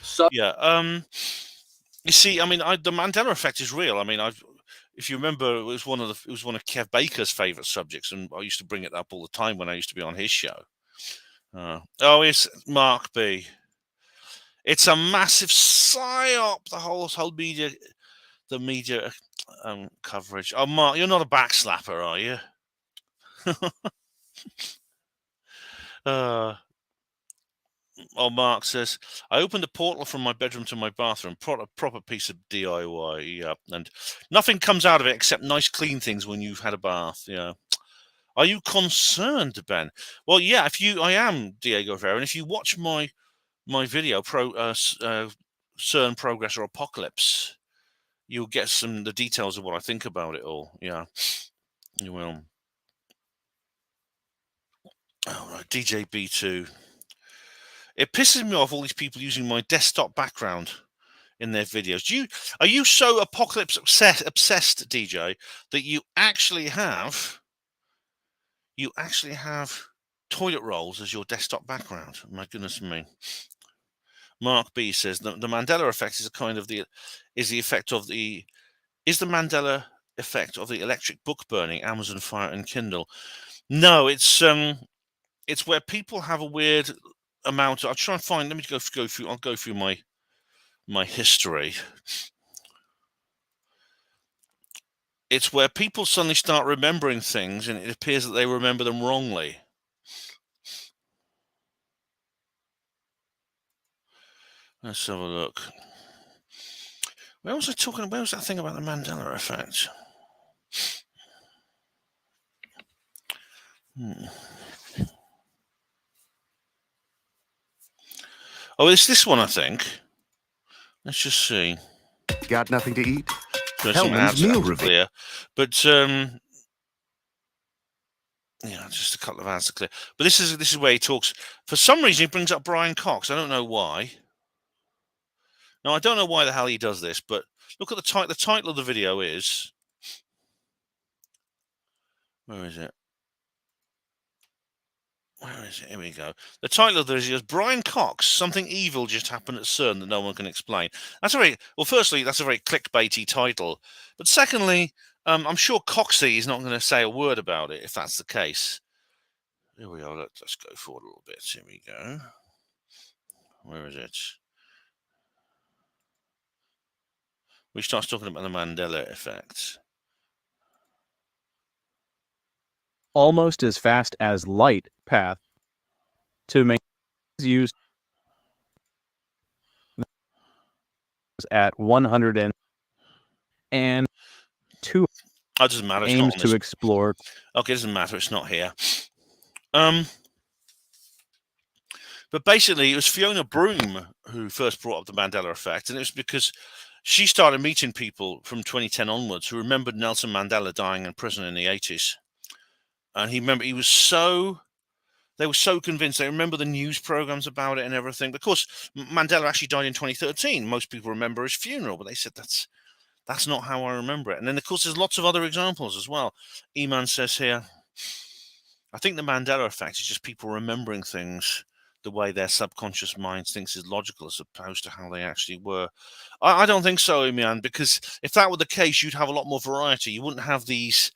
So Yeah. You see, I mean, the Mandela effect is real. I mean, if you remember, it was one of Kev Baker's favorite subjects, and I used to bring it up all the time when I used to be on his show. It's Mark B. It's a massive psyop. The whole media, coverage. Oh, Mark, you're not a backslapper, are you? Mark says, I opened a portal from my bedroom to my bathroom. Proper piece of DIY. Yeah, and nothing comes out of it except nice, clean things when you've had a bath. Yeah. Are you concerned, Ben? Well, yeah. I am Diego Rivera, and if you watch my video, CERN Progress or Apocalypse, you'll get the details of what I think about it all. Yeah, you will. All right, DJ B2. It pisses me off all these people using my desktop background in their videos. Are you so apocalypse obsessed, DJ, that you actually have toilet rolls as your desktop background? My goodness me. Mark B says the Mandela effect is a kind of the effect of the Mandela effect of the electric book burning, Amazon Fire and Kindle. No, it's where people have a weird amount. I'll try and find. Let me go through. I'll go through my history. It's where people suddenly start remembering things, and it appears that they remember them wrongly. Let's have a look. Where was I talking? Where was that thing about the Mandela effect? Oh, it's this one, I think. Let's just see. Got nothing to eat? Hellman's meal review. But yeah, just a couple of ads to clear. But this is where he talks. For some reason, he brings up Brian Cox. I don't know why. Now, I don't know why the hell he does this, but look at the title. The title of the video is... Where is it? Where is it? Here we go. The title of the video is Brian Cox, something evil just happened at CERN that no one can explain. Firstly, that's a very clickbaity title. But secondly, I'm sure Coxie is not going to say a word about it if that's the case. Here we are. Let's go forward a little bit. Here we go. Where is it? We start talking about the Mandela effect. Almost as fast as light path to make used at 102. Oh, it doesn't matter. It's aims not to explore. Okay, it doesn't matter. It's not here. But basically, it was Fiona Broome who first brought up the Mandela effect, and it was because she started meeting people from 2010 onwards who remembered Nelson Mandela dying in prison in the 80s. And they were so convinced. They remember the news programs about it and everything. Of course, Mandela actually died in 2013. Most people remember his funeral, but they said that's not how I remember it. And then, of course, there's lots of other examples as well. Eman says here, I think the Mandela effect is just people remembering things the way their subconscious mind thinks is logical as opposed to how they actually were. I don't think so, Eman, because if that were the case, you'd have a lot more variety. You wouldn't have these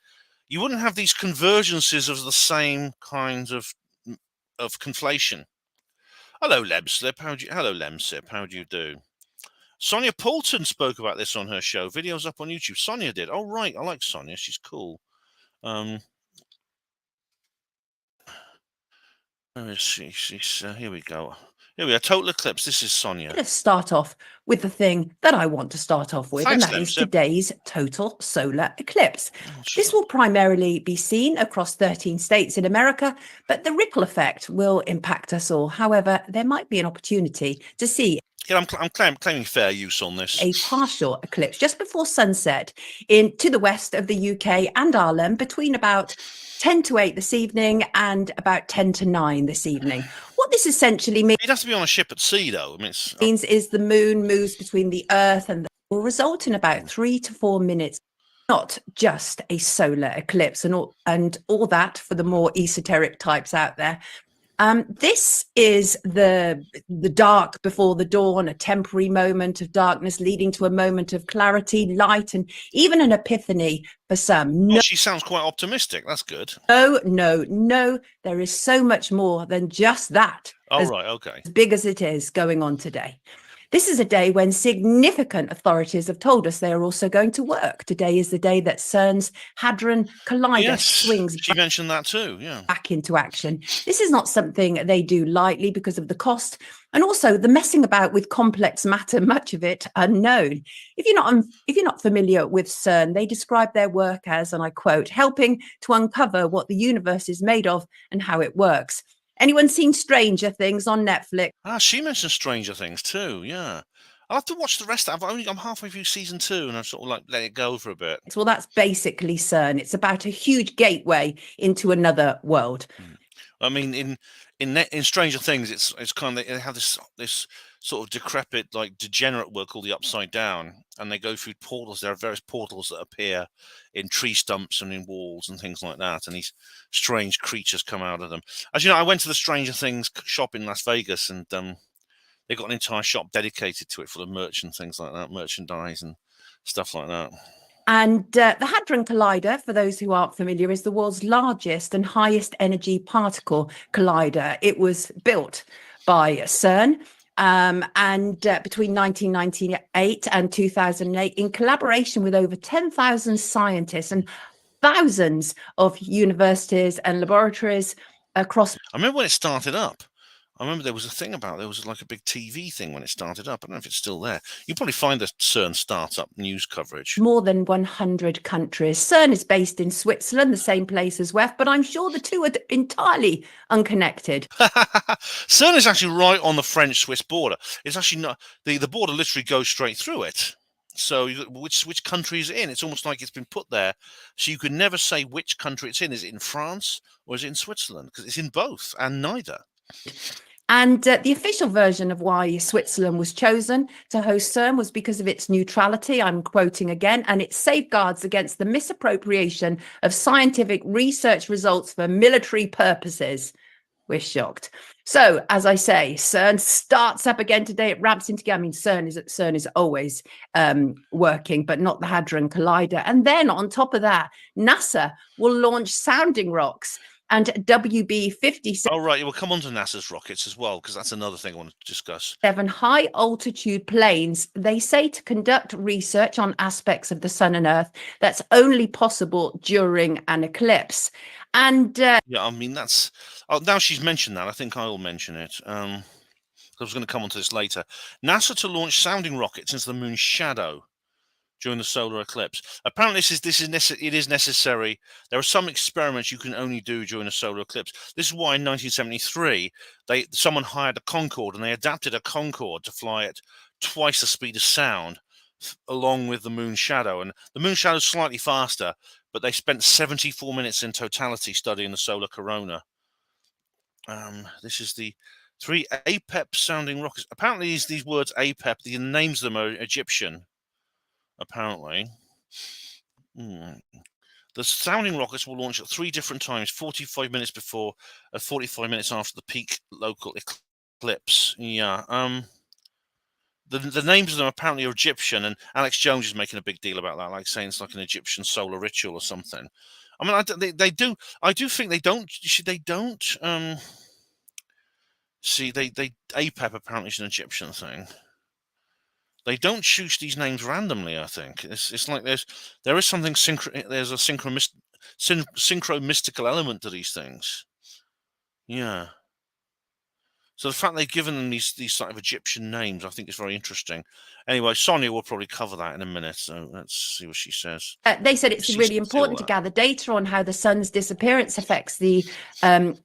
convergences of the same kinds of conflation. Hello, Lemsip. How do you do? Sonia Poulton spoke about this on her show. Videos up on YouTube. Sonia did. Oh, right. I like Sonia. She's cool. Where is she? Here we go. Here we are. Total Eclipse. This is Sonia. Let's start off with the thing that I want to start off with, Thanks, and that is Lemsip. today's total solar eclipse. This will primarily be seen across 13 states in America, but the ripple effect will impact us all. However, there might be an opportunity to see Yeah, I'm claiming fair use on this. a partial eclipse just before sunset to the west of the UK and Ireland between about 10 to 8 this evening and about 10 to 9 this evening. What this essentially means... You'd have to be on a ship at sea, though. I mean, is the moon moves between the Earth and will result in about 3 to 4 minutes. Not just a solar eclipse and all that for the more esoteric types out there. This is the dark before the dawn, a temporary moment of darkness leading to a moment of clarity, light, and even an epiphany for some. Well, she sounds quite optimistic. That's good. No. There is so much more than just that. Oh, right. Okay. As big as it is going on today. This is a day when significant authorities have told us they are also going to work. Today is the day that CERN's Hadron Collider Yes, swings she mentioned that too. Yeah. back into action. This is not something they do lightly because of the cost and also the messing about with complex matter, much of it unknown. If you're not familiar with CERN, they describe their work as, and I quote, helping to uncover what the universe is made of and how it works. Anyone seen Stranger Things on Netflix? Ah, she mentioned Stranger Things too. Yeah. I'll have to watch the rest. I'm halfway through season 2, and I've sort of like let it go for a bit. Well, that's basically CERN. It's about a huge gateway into another world. I mean, in Stranger Things, it's kind of, they have this sort of decrepit, like degenerate world called the Upside Down, and they go through portals. There are various portals that appear in tree stumps and in walls and things like that, and these strange creatures come out of them. As you know, I went to the Stranger Things shop in Las Vegas, and they got an entire shop dedicated to it, full of merch and things like that, merchandise and stuff like that. And the Hadron Collider, for those who aren't familiar, is the world's largest and highest energy particle collider. It was built by CERN between 1998 and 2008 in collaboration with over 10,000 scientists and thousands of universities and laboratories across. I remember when it started up. I remember there was a thing about, there was like a big TV thing when it started up. I don't know if it's still there. You probably find the CERN startup news coverage. More than 100 countries. CERN is based in Switzerland, the same place as WEF, but I'm sure the two are entirely unconnected. CERN is actually right on the French-Swiss border. It's actually not, the border literally goes straight through it. So which country is it in? It's almost like it's been put there so you can never say which country it's in. Is it in France or is it in Switzerland? Because it's in both and neither. And the official version of why Switzerland was chosen to host CERN was because of its neutrality, I'm quoting again, and its safeguards against the misappropriation of scientific research results for military purposes. We're shocked. So, as I say, CERN starts up again today. It ramps into gear. I mean, CERN is always working, but not the Hadron Collider. And then on top of that, NASA will launch sounding rocks. And WB-57 Oh, right. We'll come on to NASA's rockets as well, because that's another thing I want to discuss. high altitude planes, they say, to conduct research on aspects of the sun and earth that's only possible during an eclipse. And yeah, I mean, that's, now she's mentioned that, I think I will mention it. I was going to come on to this later. NASA to launch sounding rockets into the moon's shadow during the solar eclipse. Apparently, it is necessary. There are some experiments you can only do during a solar eclipse. This is why in 1973 someone hired a Concorde, and they adapted a Concorde to fly at twice the speed of sound along with the moon shadow. And the moon shadow is slightly faster, but they spent 74 minutes in totality studying the solar corona. This is the 3 APEP sounding rockets. Apparently, these words APEP, the names of them are Egyptian. Apparently, the sounding rockets will launch at 3 different times: 45 minutes before and 45 minutes after the peak local eclipse. Yeah. The names of them apparently are Egyptian, and Alex Jones is making a big deal about that, like saying it's like an Egyptian solar ritual or something. I mean, they do. I do think they don't. They don't. See, APEP apparently is an Egyptian thing. They don't choose these names randomly. I think it's like there is something there's a synchro-mystical element to these things. Yeah. So the fact they've given them these sort of Egyptian names, I think, is very interesting. Anyway, Sonia will probably cover that in a minute, so let's see what she says. They said it's really important to gather data on how the sun's disappearance affects the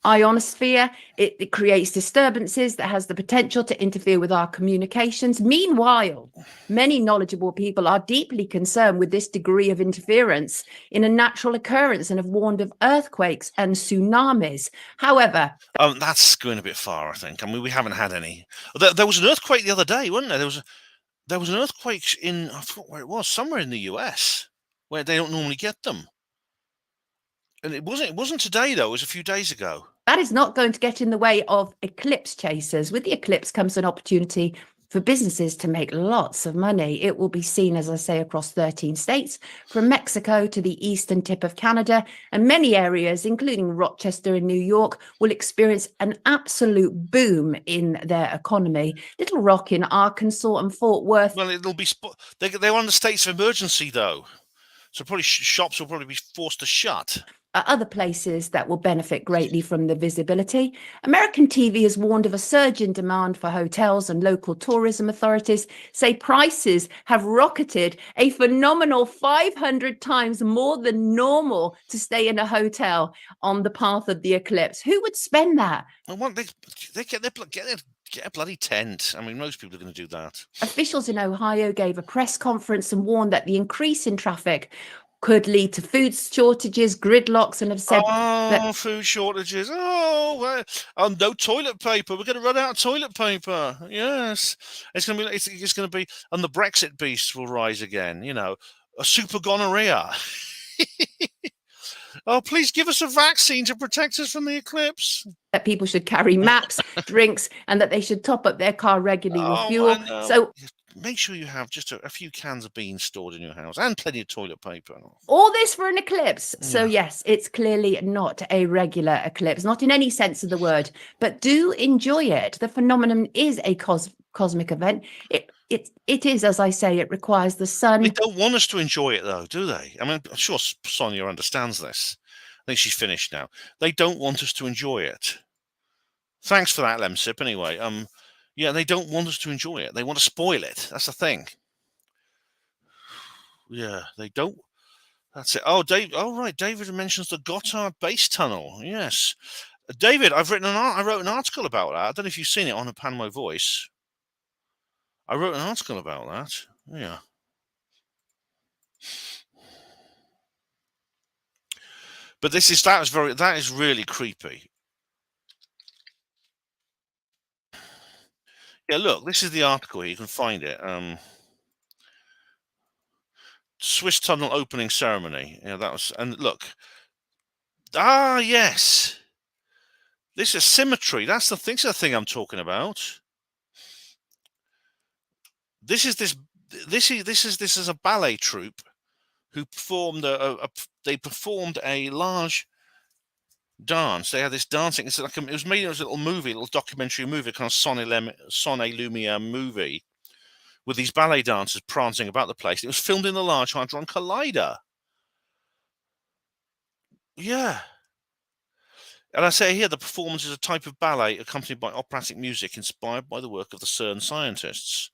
ionosphere. It creates disturbances that has the potential to interfere with our communications. Meanwhile, many knowledgeable people are deeply concerned with this degree of interference in a natural occurrence and have warned of earthquakes and tsunamis. However, that's going a bit far, I think. I mean, we haven't had any. There was an earthquake the other day, wasn't there? There was an earthquake in, I forgot where it was, somewhere in the US, where they don't normally get them. And it wasn't today, though. It was a few days ago. that is not going to get in the way of eclipse chasers. With the eclipse comes an opportunity for businesses to make lots of money. It will be seen, as I say, across 13 states, from Mexico to the eastern tip of Canada, and many areas, including Rochester in New York, will experience an absolute boom in their economy. Little Rock in Arkansas and Fort Worth. Well, it'll be they're on the states of emergency though, so probably shops will probably be forced to shut. Other places that will benefit greatly from the visibility. American TV has warned of a surge in demand for hotels, and local tourism authorities say prices have rocketed a phenomenal 500 times more than normal to stay in a hotel on the path of the eclipse. Who would spend that? Well, they get a bloody tent. I mean, most people are going to do that. Officials in Ohio gave a press conference and warned that the increase in traffic could lead to food shortages, gridlocks, and have said that food shortages. No toilet paper. We're going to run out of toilet paper. Yes, it's going to be. It's going to be, and the Brexit beast will rise again. You know, a super gonorrhea. Oh, please give us a vaccine to protect us from the eclipse. that people should carry maps, drinks, and that they should top up their car regularly with fuel. So make sure you have just a few cans of beans stored in your house and plenty of toilet paper. all this for an eclipse. So yes, it's clearly not a regular eclipse, not in any sense of the word, but do enjoy it. The phenomenon is a cosmic event. It is, as I say, it requires the sun. They don't want us to enjoy it, though, do they? I mean, I'm sure Sonia understands this. I think she's finished now. They don't want us to enjoy it. Thanks for that, Lemsip. Anyway, yeah, they don't want us to enjoy it. They want to spoil it. That's the thing. Yeah, they don't. That's it. Oh, Dave. Oh, right. David mentions the Gotthard Base Tunnel. Yes, David. I wrote an article about that. I don't know if you've seen it on a Panamo Voice. I wrote an article about that. Yeah. But that is really creepy. Yeah, look, this is the article here. You can find it. Swiss tunnel opening ceremony. Yeah, that was, and look. Ah, yes. This is symmetry. That's the thing. This is the thing I'm talking about. This is a ballet troupe who performed they performed a large dance. They had this dancing. It's like it was made as a little movie, a little documentary movie, kind of Son et Lumiere movie, with these ballet dancers prancing about the place. It was filmed in the Large Hadron Collider. Yeah. And I say here, the performance is a type of ballet accompanied by operatic music inspired by the work of the CERN scientists.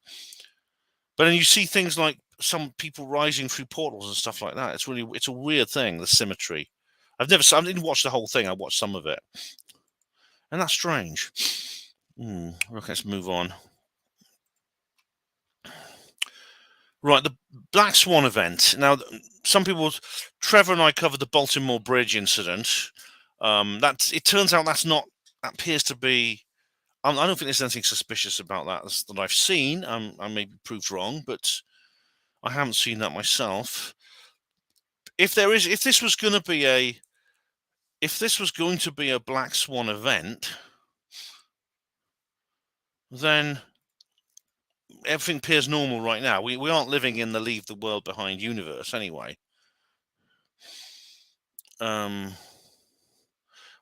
But then you see things like some people rising through portals and stuff like that. It's a weird thing, the symmetry. I didn't watch the whole thing. I watched some of it. And that's strange. Okay, let's move on. Right, the Black Swan event. Now, Trevor and I covered the Baltimore Bridge incident. It turns out that appears to be, I don't think there's anything suspicious about that I've seen. I may be proved wrong, but I haven't seen that myself. If this was going to be a Black Swan event, then everything appears normal right now. We aren't living in the Leave the World Behind universe anyway.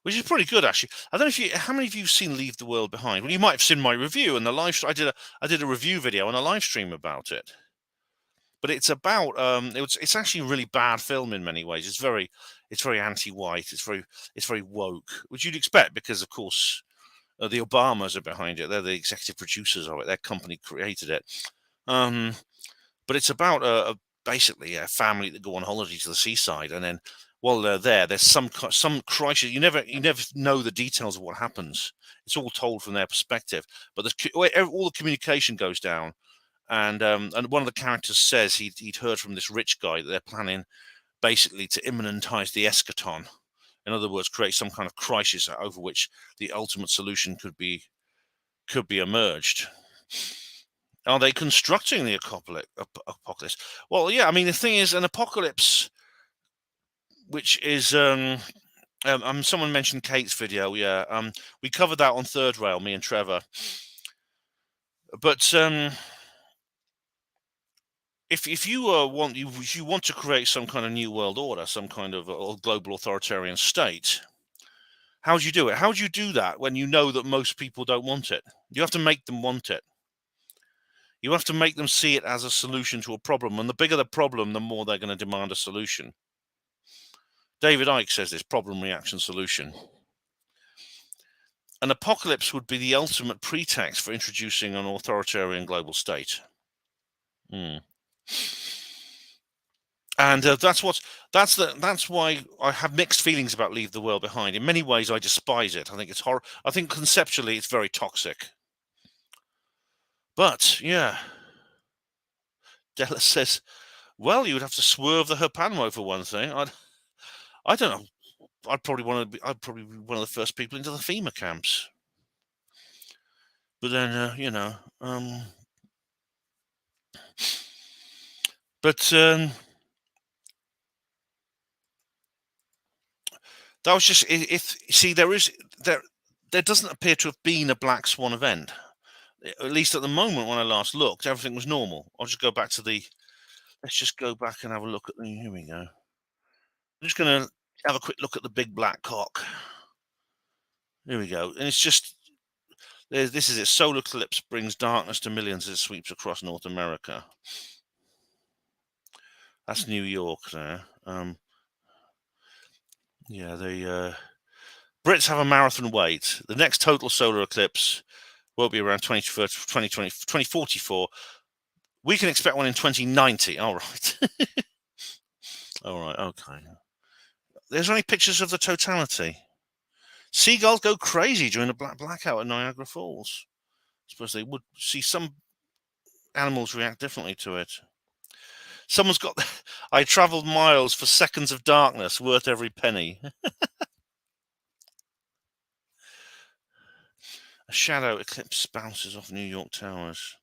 Which is pretty good, actually. I don't know how many of you have seen Leave the World Behind? Well, you might have seen my review and the live. I did a review video and a live stream about it. But it's about it's actually a really bad film in many ways. It's very anti-white. It's very woke, which you'd expect because, of course, the Obamas are behind it. They're the executive producers of it. Their company created it. But it's about basically a family that go on holiday to the seaside, and then while they're there, there's some crisis. You never know the details of what happens. It's all told from their perspective. But all the communication goes down, and one of the characters says he'd heard from this rich guy that they're planning basically to immanentize the eschaton. In other words, create some kind of crisis over which the ultimate solution could be emerged. Are they constructing the apocalypse? Well, yeah. I mean, the thing is, an apocalypse, which is someone mentioned Kate's video. Yeah, we covered that on Third Rail. Me and Trevor. But if you want to create some kind of new world order, some kind of global authoritarian state, how do you do it? How do you do that when you know that most people don't want it? You have to make them want it. You have to make them see it as a solution to a problem. And the bigger the problem, the more they're going to demand a solution. David Icke says this: problem, reaction, solution. An apocalypse would be the ultimate pretext for introducing an authoritarian global state. And that's why I have mixed feelings about Leave the World Behind. In many ways, I despise it. I think it's horrible. I think conceptually it's very toxic. But yeah, Della says, well, you would have to swerve the Herpanmo for one thing. I don't know. I'd probably be one of the first people into the FEMA camps. But then, you know, that was just there doesn't appear to have been a black swan event. At least at the moment when I last looked, everything was normal. I'll just go back to let's just go back and have a look at here we go. I'm just going to have a quick look at the big black cock. Here we go. And it's just, this is it. Solar eclipse brings darkness to millions as it sweeps across North America. That's New York there. Yeah, the Brits have a marathon wait. The next total solar eclipse will be around 2044. We can expect one in 2090. All right. All right. Okay. There's only pictures of the totality. Seagulls go crazy during the blackout at Niagara Falls. I suppose they would see some animals react differently to it. Someone's got, I traveled miles for seconds of darkness, worth every penny. A shadow eclipse bounces off New York towers.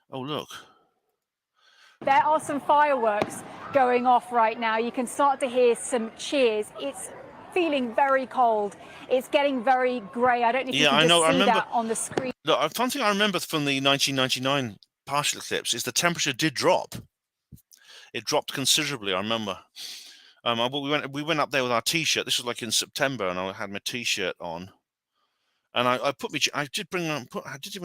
Oh, look. There are some fireworks going off right now. You can start to hear some cheers. It's feeling very cold. It's getting very grey. I don't know if you can just see that on the screen. Look, one thing I remember from the 1999 partial eclipse is the temperature did drop. It dropped considerably, I remember. We went up there with our T-shirt. This was like in September, and I had my T-shirt on. And I did bring a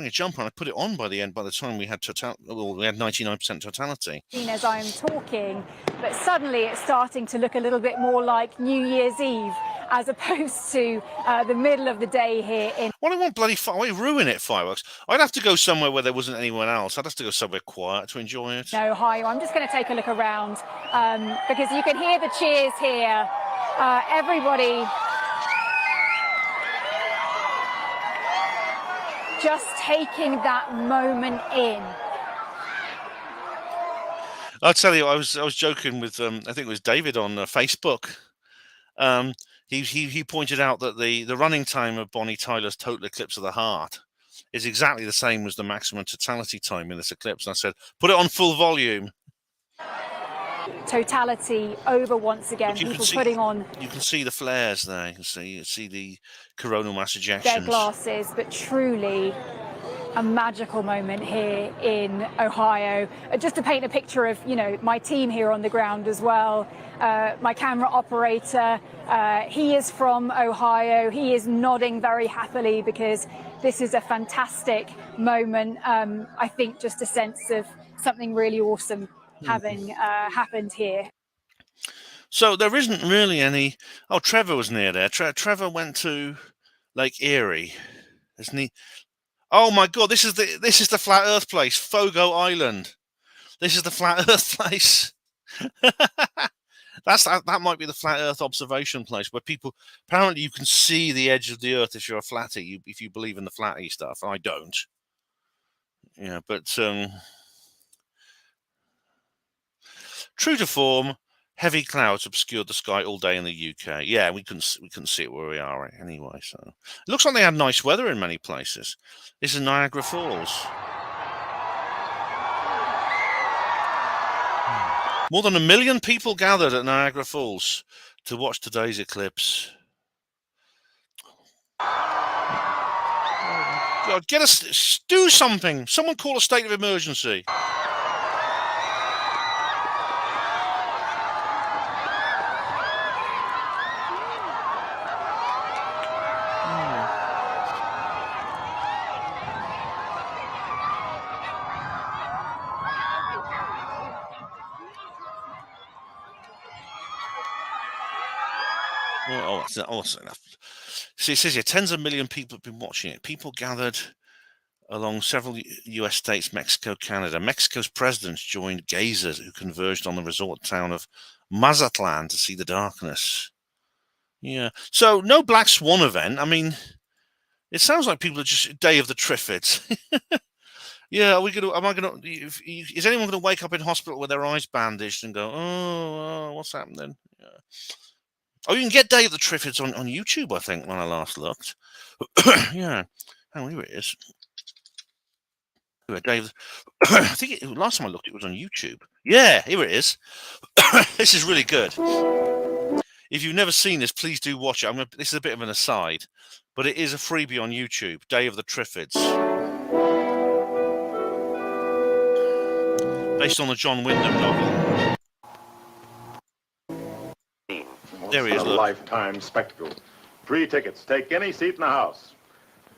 jumper, and I put it on by the end. By the time we had 99% totality. As I'm talking, but suddenly it's starting to look a little bit more like New Year's Eve, as opposed to the middle of the day here in. Well, I want bloody ruin it, fireworks. I'd have to go somewhere where there wasn't anyone else. I'd have to go somewhere quiet to enjoy it. No, Ohio. I'm just going to take a look around because you can hear the cheers here. Everybody. Just taking that moment in. I'll tell you, I was joking with I think it was David on Facebook. He pointed out that the running time of Bonnie Tyler's Total Eclipse of the Heart is exactly the same as the maximum totality time in this eclipse. And I said, put it on full volume. Totality over once again. People putting on. You can see the flares there. You see the coronal mass ejections. Their glasses, but truly a magical moment here in Ohio. Just to paint a picture of, you know, my team here on the ground as well. My camera operator, he is from Ohio. He is nodding very happily because this is a fantastic moment. I think just a sense of something really awesome having happened here. So there isn't really any. Oh, Trevor was near there. Trevor went to Lake Erie, isn't he? Oh my God! This is the flat Earth place, Fogo Island. This is the flat Earth place. That might be the flat Earth observation place where people apparently you can see the edge of the Earth if you're a flatty. If you believe in the flatty stuff, I don't. Yeah, but true to form, heavy clouds obscured the sky all day in the UK. Yeah, we couldn't see it where we are anyway. So it looks like they had nice weather in many places. This is Niagara Falls. More than 1 million people gathered at Niagara Falls to watch today's eclipse. God, get us, do something. Someone call a state of emergency. Oh, that's also enough. See, it says here, tens of million people have been watching it. People gathered along several U.S. states, Mexico, Canada. Mexico's presidents joined gazers who converged on the resort town of Mazatlan to see the darkness. Yeah. So no Black Swan event. I mean, it sounds like people are just Day of the Triffids. Yeah. Are we going to? Am I going to? Is anyone going to wake up in hospital with their eyes bandaged and go, "Oh, what's happened then?" Yeah. Oh, you can get Day of the Triffids on YouTube, I think, when I last looked. Yeah. Oh, here it is. Dave, I think last time I looked, it was on YouTube. Yeah, here it is. This is really good. If you've never seen this, please do watch it. This is a bit of an aside, but it is a freebie on YouTube. Day of the Triffids, based on the John Wyndham novel. There he is. A lifetime spectacle. Free tickets. Take any seat in the house.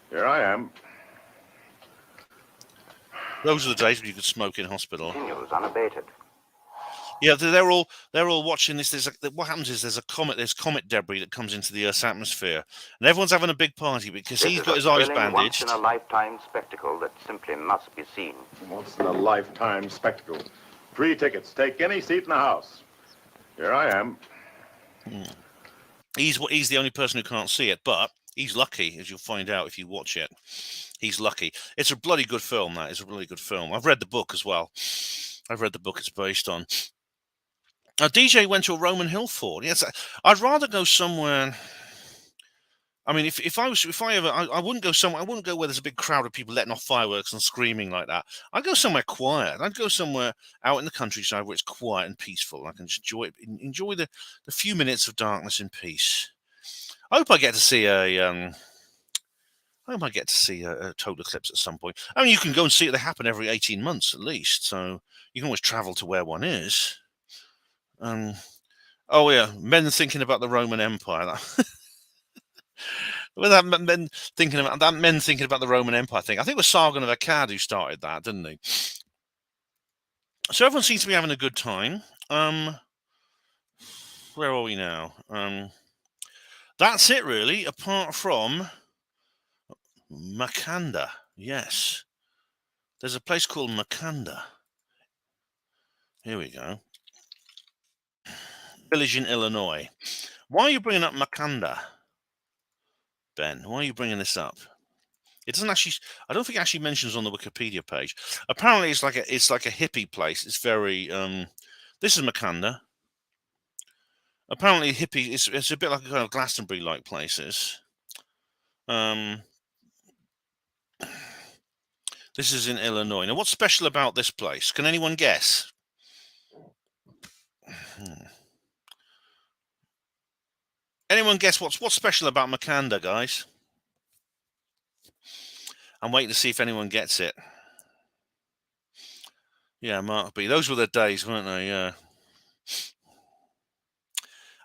Here I am. Those are the days when you could smoke in hospital. Continues unabated. Yeah, they're all watching this. What happens is there's comet debris that comes into the Earth's atmosphere, and everyone's having a big party because he's got his eyes bandaged. Once in a lifetime spectacle that simply must be seen. Once in a lifetime spectacle. Free tickets. Take any seat in the house. Here I am. He's the only person who can't see it, but he's lucky, as you'll find out if you watch it. He's lucky. It's a bloody good film, that is a really good film. I've read the book as well. I've read the book it's based on. DJ went to a Roman hill fort. Yes, I'd rather go somewhere. I mean, I wouldn't go somewhere. I wouldn't go where there's a big crowd of people letting off fireworks and screaming like that. I'd go somewhere quiet. I'd go somewhere out in the countryside where it's quiet and peaceful. I can just enjoy the few minutes of darkness in peace. I hope I get to see a total eclipse at some point. I mean, you can go and see it. They happen every 18 months at least, so you can always travel to where one is. Oh yeah, men thinking about the Roman Empire. Well, men thinking about the Roman Empire thing. I think it was Sargon of Akkad who started that, didn't he? So everyone seems to be having a good time. Where are we now? That's it, really. Apart from Makanda, yes. There's a place called Makanda. Here we go. Village in Illinois. Why are you bringing up Makanda, Ben? Why are you bringing this up? It doesn't actually. I don't think it actually mentions on the Wikipedia page. Apparently, it's like a hippie place. It's very. This is Makanda. Apparently, hippie. It's a bit like a kind of Glastonbury-like places. This is in Illinois. Now, what's special about this place? Can anyone guess? Anyone guess what's special about Makanda, guys? I'm waiting to see if anyone gets it. Yeah, Mark B. Those were the days, weren't they? Yeah.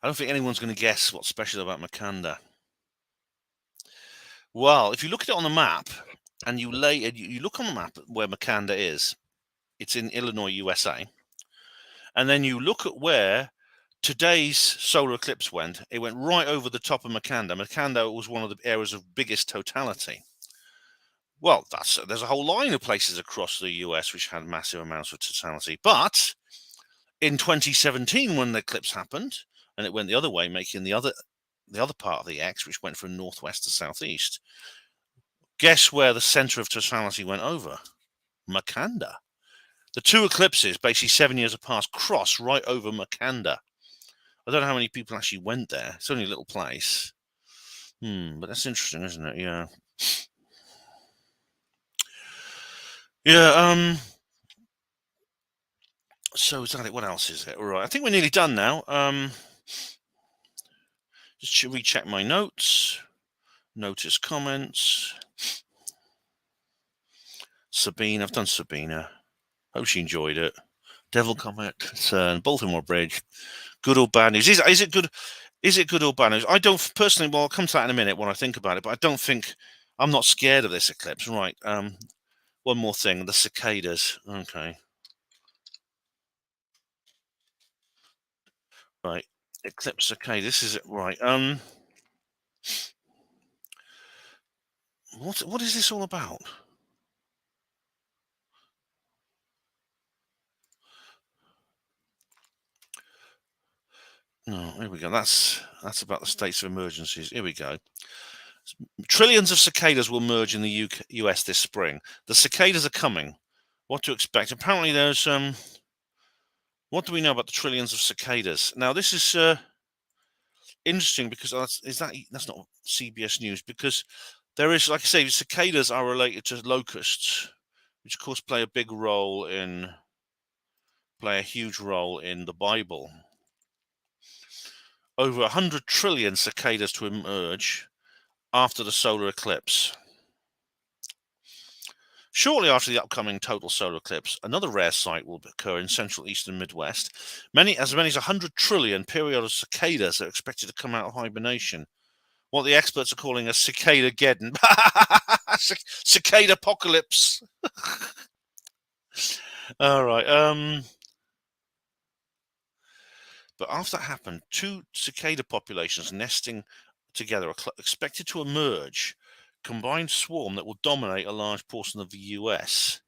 I don't think anyone's going to guess what's special about Makanda. Well, if you look at it on the map and you look on the map where Makanda is, it's in Illinois, USA. And then you look at where today's solar eclipse went. It went right over the top of Makanda. Makanda was one of the areas of biggest totality. Well, there's a whole line of places across the US which had massive amounts of totality. But in 2017, when the eclipse happened, and it went the other way, making the other part of the X, which went from northwest to southeast, guess where the center of totality went over? Makanda. The two eclipses, basically 7 years apart, crossed right over Makanda. I don't know how many people actually went there. It's only a little place. But that's interesting, isn't it? Yeah. Yeah, so is that it? What else is it? All right, I think we're nearly done now. Just recheck my notes. Notice comments. Sabine, I've done Sabina. Hope she enjoyed it. Devil Comet, CERN, Baltimore Bridge. Good or bad news? Is it good? Is it good or bad news? I don't personally. Well, I'll come to that in a minute when I think about it. But I don't think I'm not scared of this eclipse. Right. One more thing. The cicadas. Okay. Right. Eclipse cicada. This is it. Right. What is this all about? No, here we go. That's about the states of emergencies. Here we go. Trillions of cicadas will merge in the US this spring. The cicadas are coming. What to expect? Apparently, there's what do we know about the trillions of cicadas? Now, this is interesting because that's not CBS News, because there is, like I say, cicadas are related to locusts, which of course play a huge role in the Bible. Over 100 trillion cicadas to emerge after the solar eclipse. Shortly after the upcoming total solar eclipse, another rare sight will occur in central, east, and midwest. As many as 100 trillion periodic cicadas are expected to come out of hibernation. What the experts are calling a cicada-geddon. Cicada-pocalypse. All right. But after that happened, 2 cicada populations nesting together are expected to emerge. Combined swarm that will dominate a large portion of the US.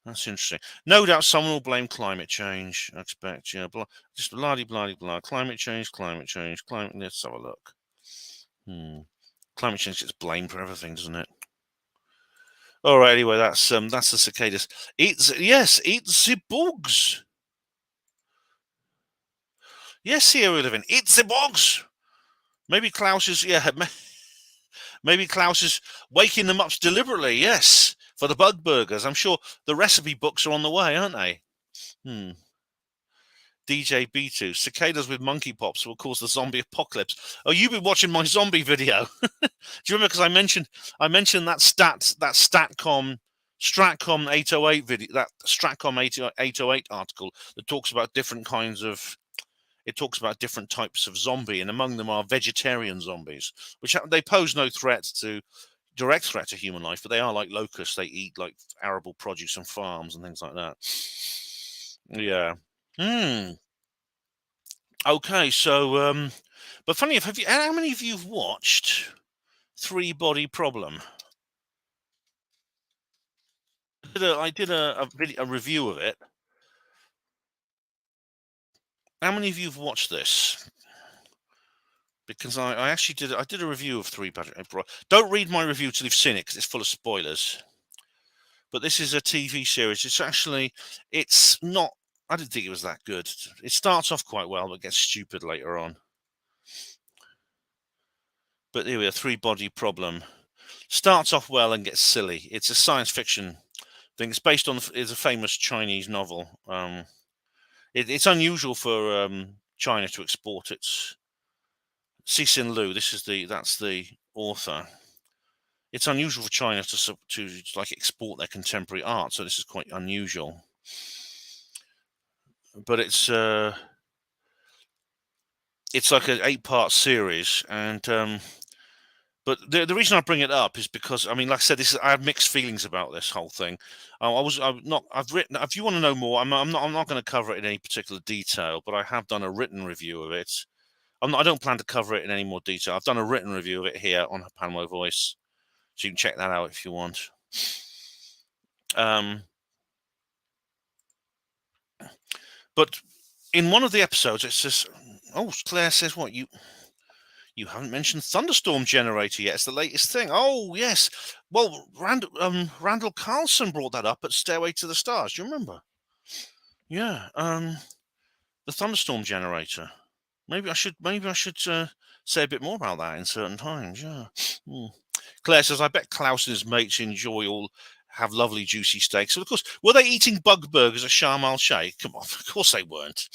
That's interesting. No doubt someone will blame climate change. I expect, just blah. Climate change. Let's have a look. Climate change gets blamed for everything, doesn't it? All right. Anyway, that's the cicadas. Eat the bugs. Yes, here we live in. Eat the bugs. Maybe Klaus is Maybe Klaus is waking them up deliberately, yes, for the bug burgers. I'm sure the recipe books are on the way, aren't they? DJ B2, cicadas with monkeypox will cause the zombie apocalypse. Oh, you've been watching my zombie video. Do you remember? Because I mentioned that Stratcom 808 video, that Stratcom 808 article that talks about different kinds of. It talks about different types of zombie, and among them are vegetarian zombies, which they pose no direct threat to human life, but they are like locusts. They eat like arable produce and farms and things like that. Yeah. Okay, so, but funny enough, how many of you have watched Three Body Problem? I did a review of it. How many of you have watched this? Because I actually did a review of Three Body Problem. Don't read my review till you've seen it, because it's full of spoilers. But this is a TV series. It's not. I didn't think it was that good. It starts off quite well, but gets stupid later on. But here we are, Three Body Problem. Starts off well and gets silly. It's a science fiction thing. It's based on a famous Chinese novel. It's unusual for China to export its. Cixin Liu, that's the author. It's unusual for China to like export their contemporary art, so this is quite unusual. But it's like an 8-part series, and but the reason I bring it up is because, I mean, like I said, I have mixed feelings about this whole thing. I've written. If you want to know more, I'm not going to cover it in any particular detail, but I have done a written review of it. I don't plan to cover it in any more detail. I've done a written review of it here on Panmo Voice, so you can check that out if you want. But in one of the episodes, it says, "Oh, Claire says what you haven't mentioned thunderstorm generator yet. It's the latest thing." Oh yes, well Randall Carlson brought that up at Stairway to the Stars. Do you remember? Yeah, the thunderstorm generator. Maybe I should say a bit more about that in certain times. Yeah. Claire says, "I bet Klaus and his mates have lovely juicy steaks." So of course, were they eating bug burgers at Sharm el Sheikh? Come on, of course they weren't.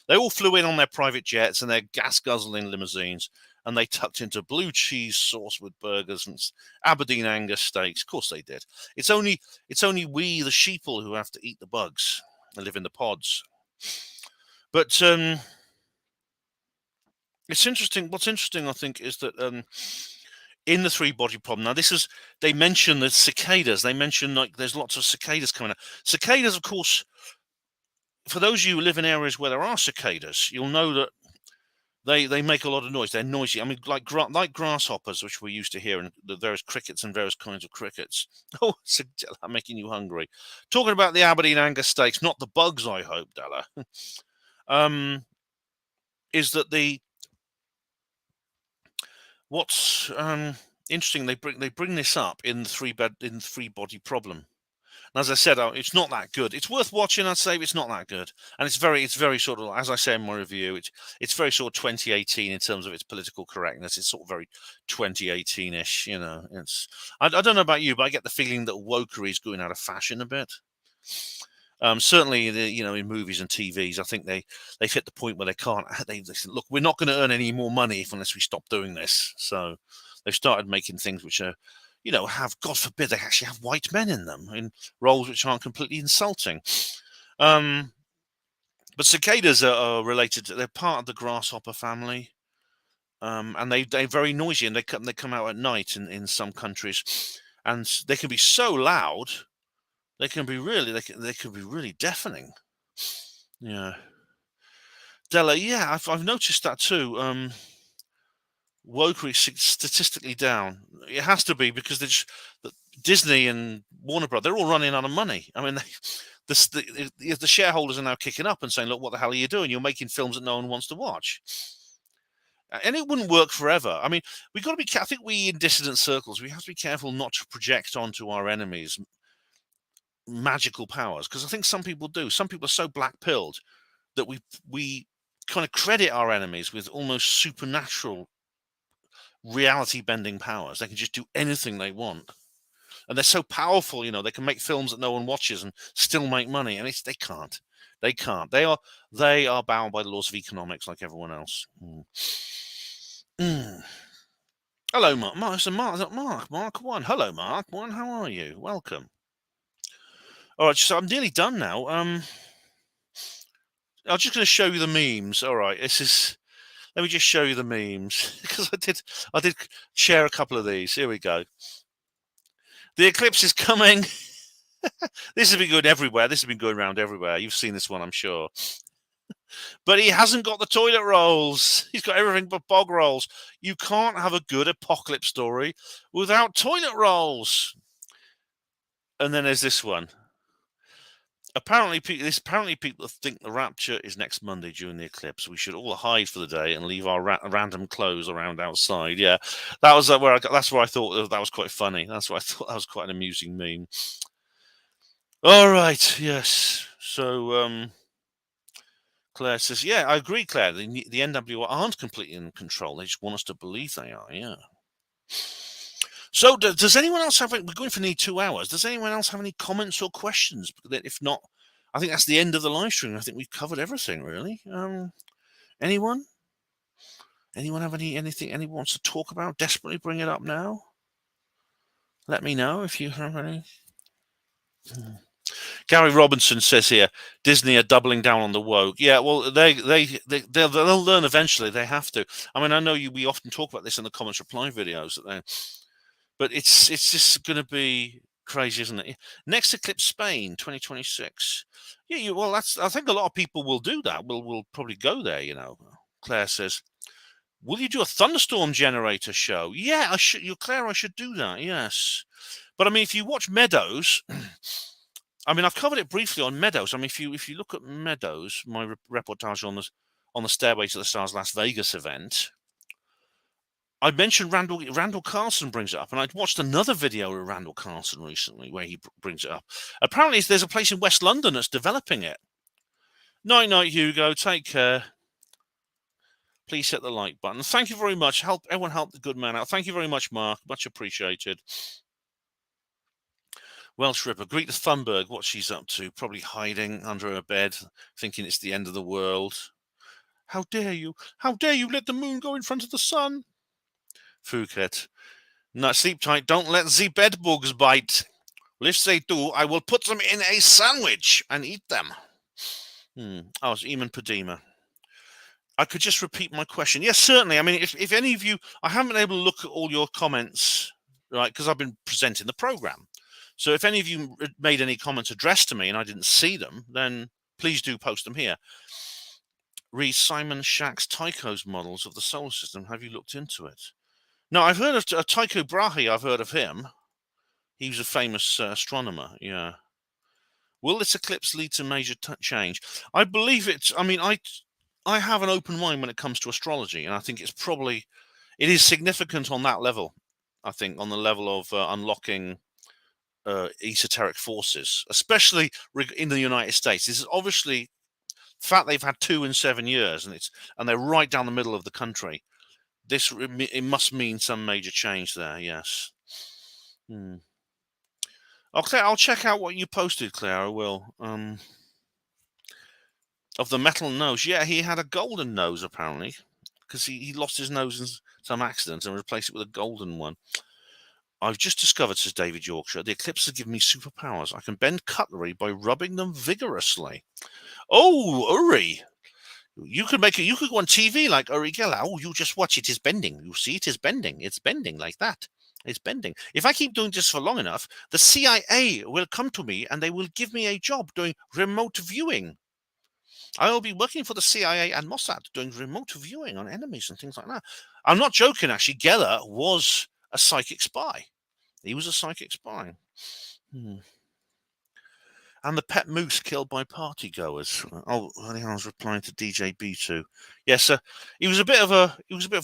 They all flew in on their private jets and their gas guzzling limousines and they tucked into blue cheese sauce with burgers and Aberdeen Angus steaks. Of course they did. It's only we, the sheeple, who have to eat the bugs and live in the pods. But it's interesting. What's interesting, I think, is that in the three-body problem, now they mention the cicadas. They mention like there's lots of cicadas coming out. Cicadas, of course, for those of you who live in areas where there are cicadas, you'll know that they make a lot of noise. They're noisy. I mean, like grasshoppers, which we're used to hear, and the various crickets and various kinds of crickets. Oh, I'm making you hungry. Talking about the Aberdeen Angus steaks, not the bugs, I hope, Della. Is that what's interesting? They bring this up in the three-body problem. And as I said, it's not that good. It's worth watching, I'd say, but it's not that good. And it's very sort of, as I say in my review, it's very sort of 2018 in terms of its political correctness. It's sort of very 2018-ish, you know. I don't know about you, but I get the feeling that wokery is going out of fashion a bit. Certainly, in movies and TVs, I think they've hit the point where they can't. They said, look, we're not going to earn any more money unless we stop doing this. So they've started making things which are, have, God forbid, they actually have white men in them in roles which aren't completely insulting. But cicadas are related to, they're part of the grasshopper family. And they're very noisy, and they come out at night in some countries, and they can be so loud, they can be really deafening. Yeah. Della, yeah, I've noticed that too. Wokery statistically down. It has to be because Disney and Warner Bros. They're all running out of money. I mean, the shareholders are now kicking up and saying, "Look, what the hell are you doing? You're making films that no one wants to watch." And it wouldn't work forever. I mean, we've got to be. I think we in dissident circles, we have to be careful not to project onto our enemies magical powers, because I think some people do. Some people are so black-pilled that we kind of credit our enemies with almost supernatural reality-bending powers. They can just do anything they want, and they're so powerful. They can make films that no one watches and still make money. And they can't. They can't. They are bound by the laws of economics like everyone else. Hello, Mark. So Mark 1. Hello, Mark 1. How are you? Welcome. All right, so I'm nearly done now. I'm just going to show you the memes. All right, let me just show you the memes, because I did share a couple of these. Here we go. The eclipse is coming. This has been going everywhere. This has been going around everywhere. You've seen this one, I'm sure. But he hasn't got the toilet rolls. He's got everything but bog rolls. You can't have a good apocalypse story without toilet rolls. And then there's this one. Apparently people think the rapture is next Monday during the eclipse. We should all hide for the day and leave our random clothes around outside. Yeah, that was that's where I thought that was quite funny. That's why I thought that was quite an amusing meme. All right, yes. So Claire says, yeah, I agree, Claire. The NWO aren't completely in control. They just want us to believe they are. Yeah. So does anyone else have? We're going for nearly 2 hours. Does anyone else have any comments or questions? If not, I think that's the end of the live stream. I think we've covered everything, really. Anyone? Anyone have anything anyone wants to talk about? Desperately bring it up now. Let me know if you have any. Gary Robinson says here, Disney are doubling down on the woke. Yeah, well, they'll learn eventually. They have to. I mean, I know we often talk about this in the comments reply videos, but it's just going to be crazy, isn't it? Next eclipse, Spain, 2026. Yeah, well, I think a lot of people will do that. We'll probably go there. Claire says, will you do a thunderstorm generator show? Yeah, I should. Claire, I should do that. Yes, but I mean, if you watch Meadows. I mean, I've covered it briefly on Meadows. I mean, if you look at Meadows, my reportage on the Stairway to the Stars Las Vegas event, I mentioned Randall Carlson brings it up, and I'd watched another video of Randall Carlson recently where he brings it up. Apparently, there's a place in West London that's developing it. Night, Hugo. Take care. Please hit the like button. Thank you very much. Everyone help the good man out. Thank you very much, Mark. Much appreciated. Welsh Ripper, greet the Thunberg, what she's up to, probably hiding under her bed, thinking it's the end of the world. How dare you? How dare you let the moon go in front of the sun? Phuket. No, sleep tight. Don't let the bed bugs bite. Well, if they do, I will put them in a sandwich and eat them. Oh, it's Eamon Padima. I could just repeat my question. Yes, certainly. I mean, if any of you, I haven't been able to look at all your comments, right, because I've been presenting the program. So if any of you made any comments addressed to me and I didn't see them, then please do post them here. Read Simon Shack's Tycho's models of the solar system. Have you looked into it? No, I've heard of Tycho Brahe. I've heard of him. He was a famous astronomer. Yeah. Will this eclipse lead to major change? I believe it's. I mean, I have an open mind when it comes to astrology, and I think it is significant on that level. I think on the level of unlocking esoteric forces, especially in the United States. This is obviously the fact they've had 2 in 7 years, and they're right down the middle of the country. It must mean some major change there. Yes. Okay, I'll check out what you posted, Claire. I will. Of the metal nose, yeah, he had a golden nose apparently, because he lost his nose in some accident and replaced it with a golden one. I've just discovered, says David Yorkshire, the eclipse has given me superpowers. I can bend cutlery by rubbing them vigorously. Oh, Uri! You could go on TV like Uri Geller. Oh, you just watch it is bending. You see it is bending. It's bending like that. It's bending. If I keep doing this for long enough, the CIA will come to me and they will give me a job doing remote viewing. I will be working for the CIA and Mossad doing remote viewing on enemies and things like that. I'm not joking, actually. Geller was a psychic spy. He was a psychic spy. And the pet moose killed by partygoers. Oh, I think I was replying to DJ B2. Yes, he was a bit of a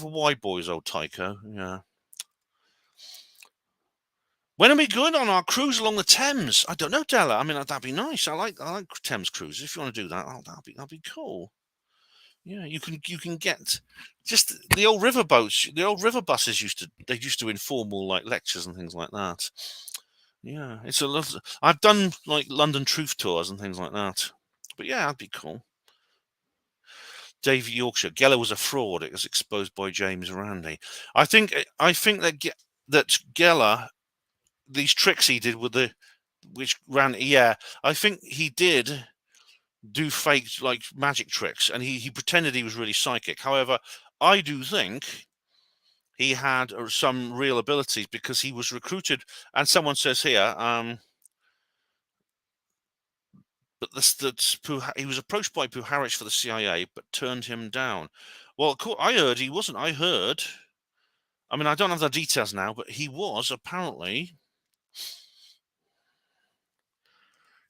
wide boys, old Tycho. Yeah. When are we going on our cruise along the Thames? I don't know, Della. I mean, that'd be nice. I like Thames cruises. If you want to do that, that'd be cool. Yeah, you can get just the old river boats. The old river buses used to do informal like lectures and things like that. Yeah, it's a lot. I've done like London Truth tours and things like that. But yeah, that'd be cool. Dave Yorkshire, Geller was a fraud. It was exposed by James Randi. I think that Geller, these tricks he did with I think he did do fake like magic tricks, and he pretended he was really psychic. However, I do think he had some real abilities because he was recruited, and someone says here, he was approached by Puharich for the CIA, but turned him down. Well, I heard he wasn't. I mean, I don't have the details now, but he was apparently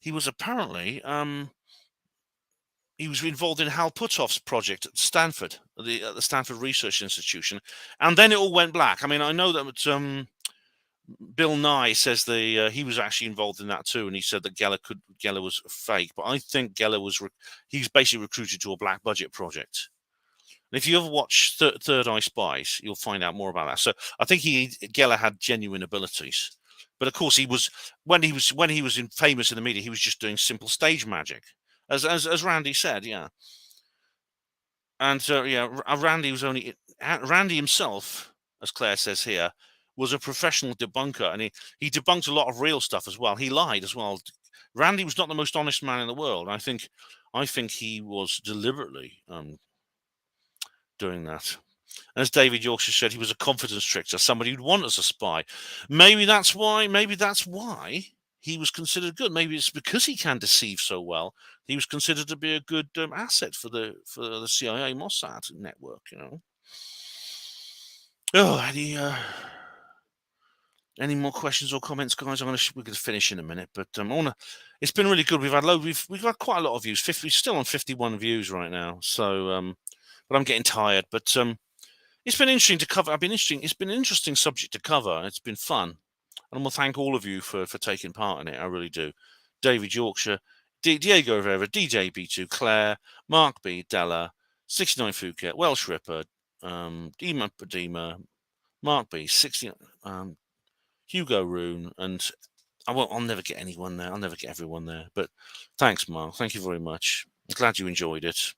he was involved in Hal Puthoff's project at Stanford, at the Stanford Research Institution, and then it all went black. I mean, I know that Bill Nye says he was actually involved in that too, and he said that Geller was fake. But I think Geller was basically recruited to a black budget project. And if you ever watch Third Eye Spies, you'll find out more about that. So I think Geller had genuine abilities. But of course, when he was famous in the media, he was just doing simple stage magic, as Randy said, yeah. And Randy himself, as Claire says here, was a professional debunker, and he debunked a lot of real stuff as well. He lied as well. Randy was not the most honest man in the world. I think he was deliberately doing that. As David Yorkshire said, he was a confidence trickster, somebody who'd want as a spy. Maybe that's why he was considered good. Maybe it's because he can deceive so well. He was considered to be a good asset for the CIA Mossad network. You know. Oh, any more questions or comments, guys? We're going to finish in a minute, but it's been really good. We've had quite a lot of views. Still on 51 views right now. So, but I'm getting tired. But it's been interesting to cover. It's been an interesting subject to cover. It's been fun, and I want to thank all of you for taking part in it. I really do. David Yorkshire, Diego Rivera, DJ B2, Claire, Mark B, Della, 69 Phuket, Welsh Ripper, Dima Padima, Mark B, 60. Hugo Rune, and I'll never get anyone there. I'll never get everyone there. But thanks, Mark. Thank you very much. I'm glad you enjoyed it.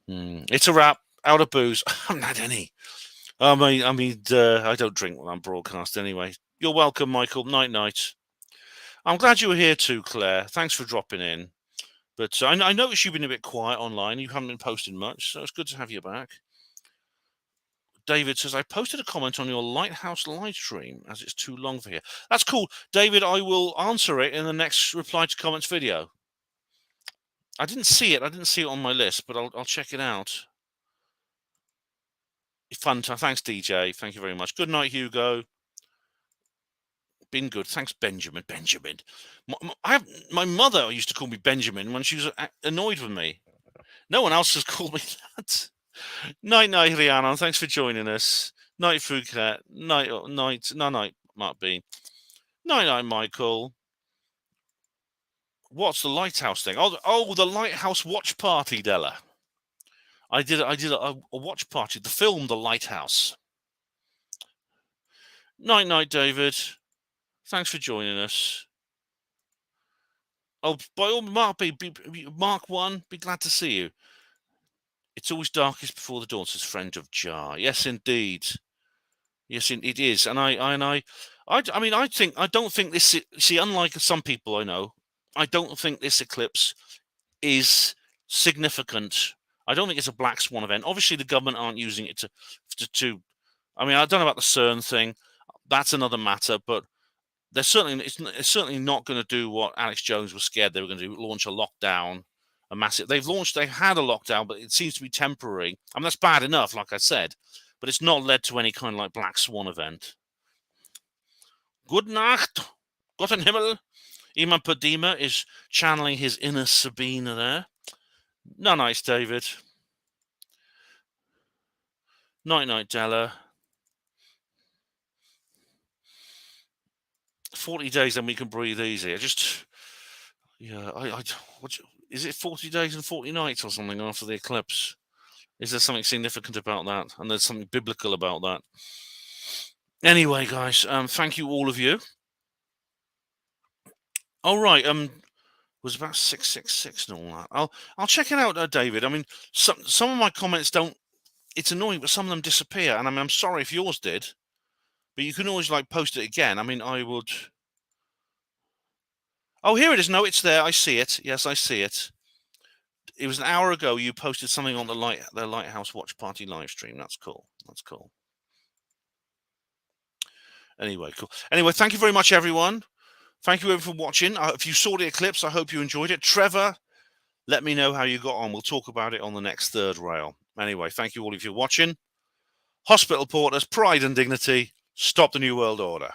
It's a wrap. Out of booze. I haven't had any. I don't drink when I'm broadcast anyway. You're welcome, Michael. Night, night. I'm glad you were here too, Claire. Thanks for dropping in. But I noticed you've been a bit quiet online. You haven't been posting much, so it's good to have you back. David says, I posted a comment on your Lighthouse live stream as it's too long for here. That's cool. David, I will answer it in the next reply to comments video. I didn't see it. I didn't see it on my list, but I'll check it out. Fun time. Thanks, DJ. Thank you very much. Good night, Hugo. Been good. Thanks, Benjamin. Benjamin. My mother used to call me Benjamin when she was annoyed with me. No one else has called me that. Night, night, Rihanna. Thanks for joining us. Night, Phuket. Night, Mark B. Night, night, Michael. What's the Lighthouse thing? Oh, the Lighthouse watch party, Della. I did a watch party. The film, The Lighthouse. Night, night, David. Thanks for joining us. Oh, by all Mark B, Mark 1, be glad to see you. It's always darkest before the dawn, says friend of Jar. Yes, indeed. Yes, it is. And I don't think this. See, unlike some people I know, I don't think this eclipse is significant. I don't think it's a black swan event. Obviously, the government aren't using it to. I mean, I don't know about the CERN thing. That's another matter. But they're it's certainly not going to do what Alex Jones was scared they were going to do: launch a lockdown, a massive. They've had a lockdown, but it seems to be temporary. I mean, that's bad enough, like I said, but it's not led to any kind of like black swan event. Good Nacht, Gotten Himmel. Iman Padima is channeling his inner Sabina there. No, nice, David. Night, night, Della. 40 days, then we can breathe easy. Is it 40 days and 40 nights or something after the eclipse? Is there something significant about that? And there's something biblical about that. Anyway, guys, thank you, all of you. All right, was about 666 and all that. I'll check it out, David. I mean, some of my comments don't. It's annoying, but some of them disappear, and I'm sorry if yours did. But you can always post it again. I mean, I would. Oh, here it is. No, it's there. I see it. Yes, I see it. It was an hour ago. You posted something on the Lighthouse Watch Party live stream. That's cool. That's cool. Anyway, cool. Anyway, thank you very much, everyone. Thank you everyone for watching. If you saw the eclipse, I hope you enjoyed it. Trevor, let me know how you got on. We'll talk about it on the next third rail. Anyway, thank you all of you for watching. Hospital Porters, pride and dignity. Stop the New World Order.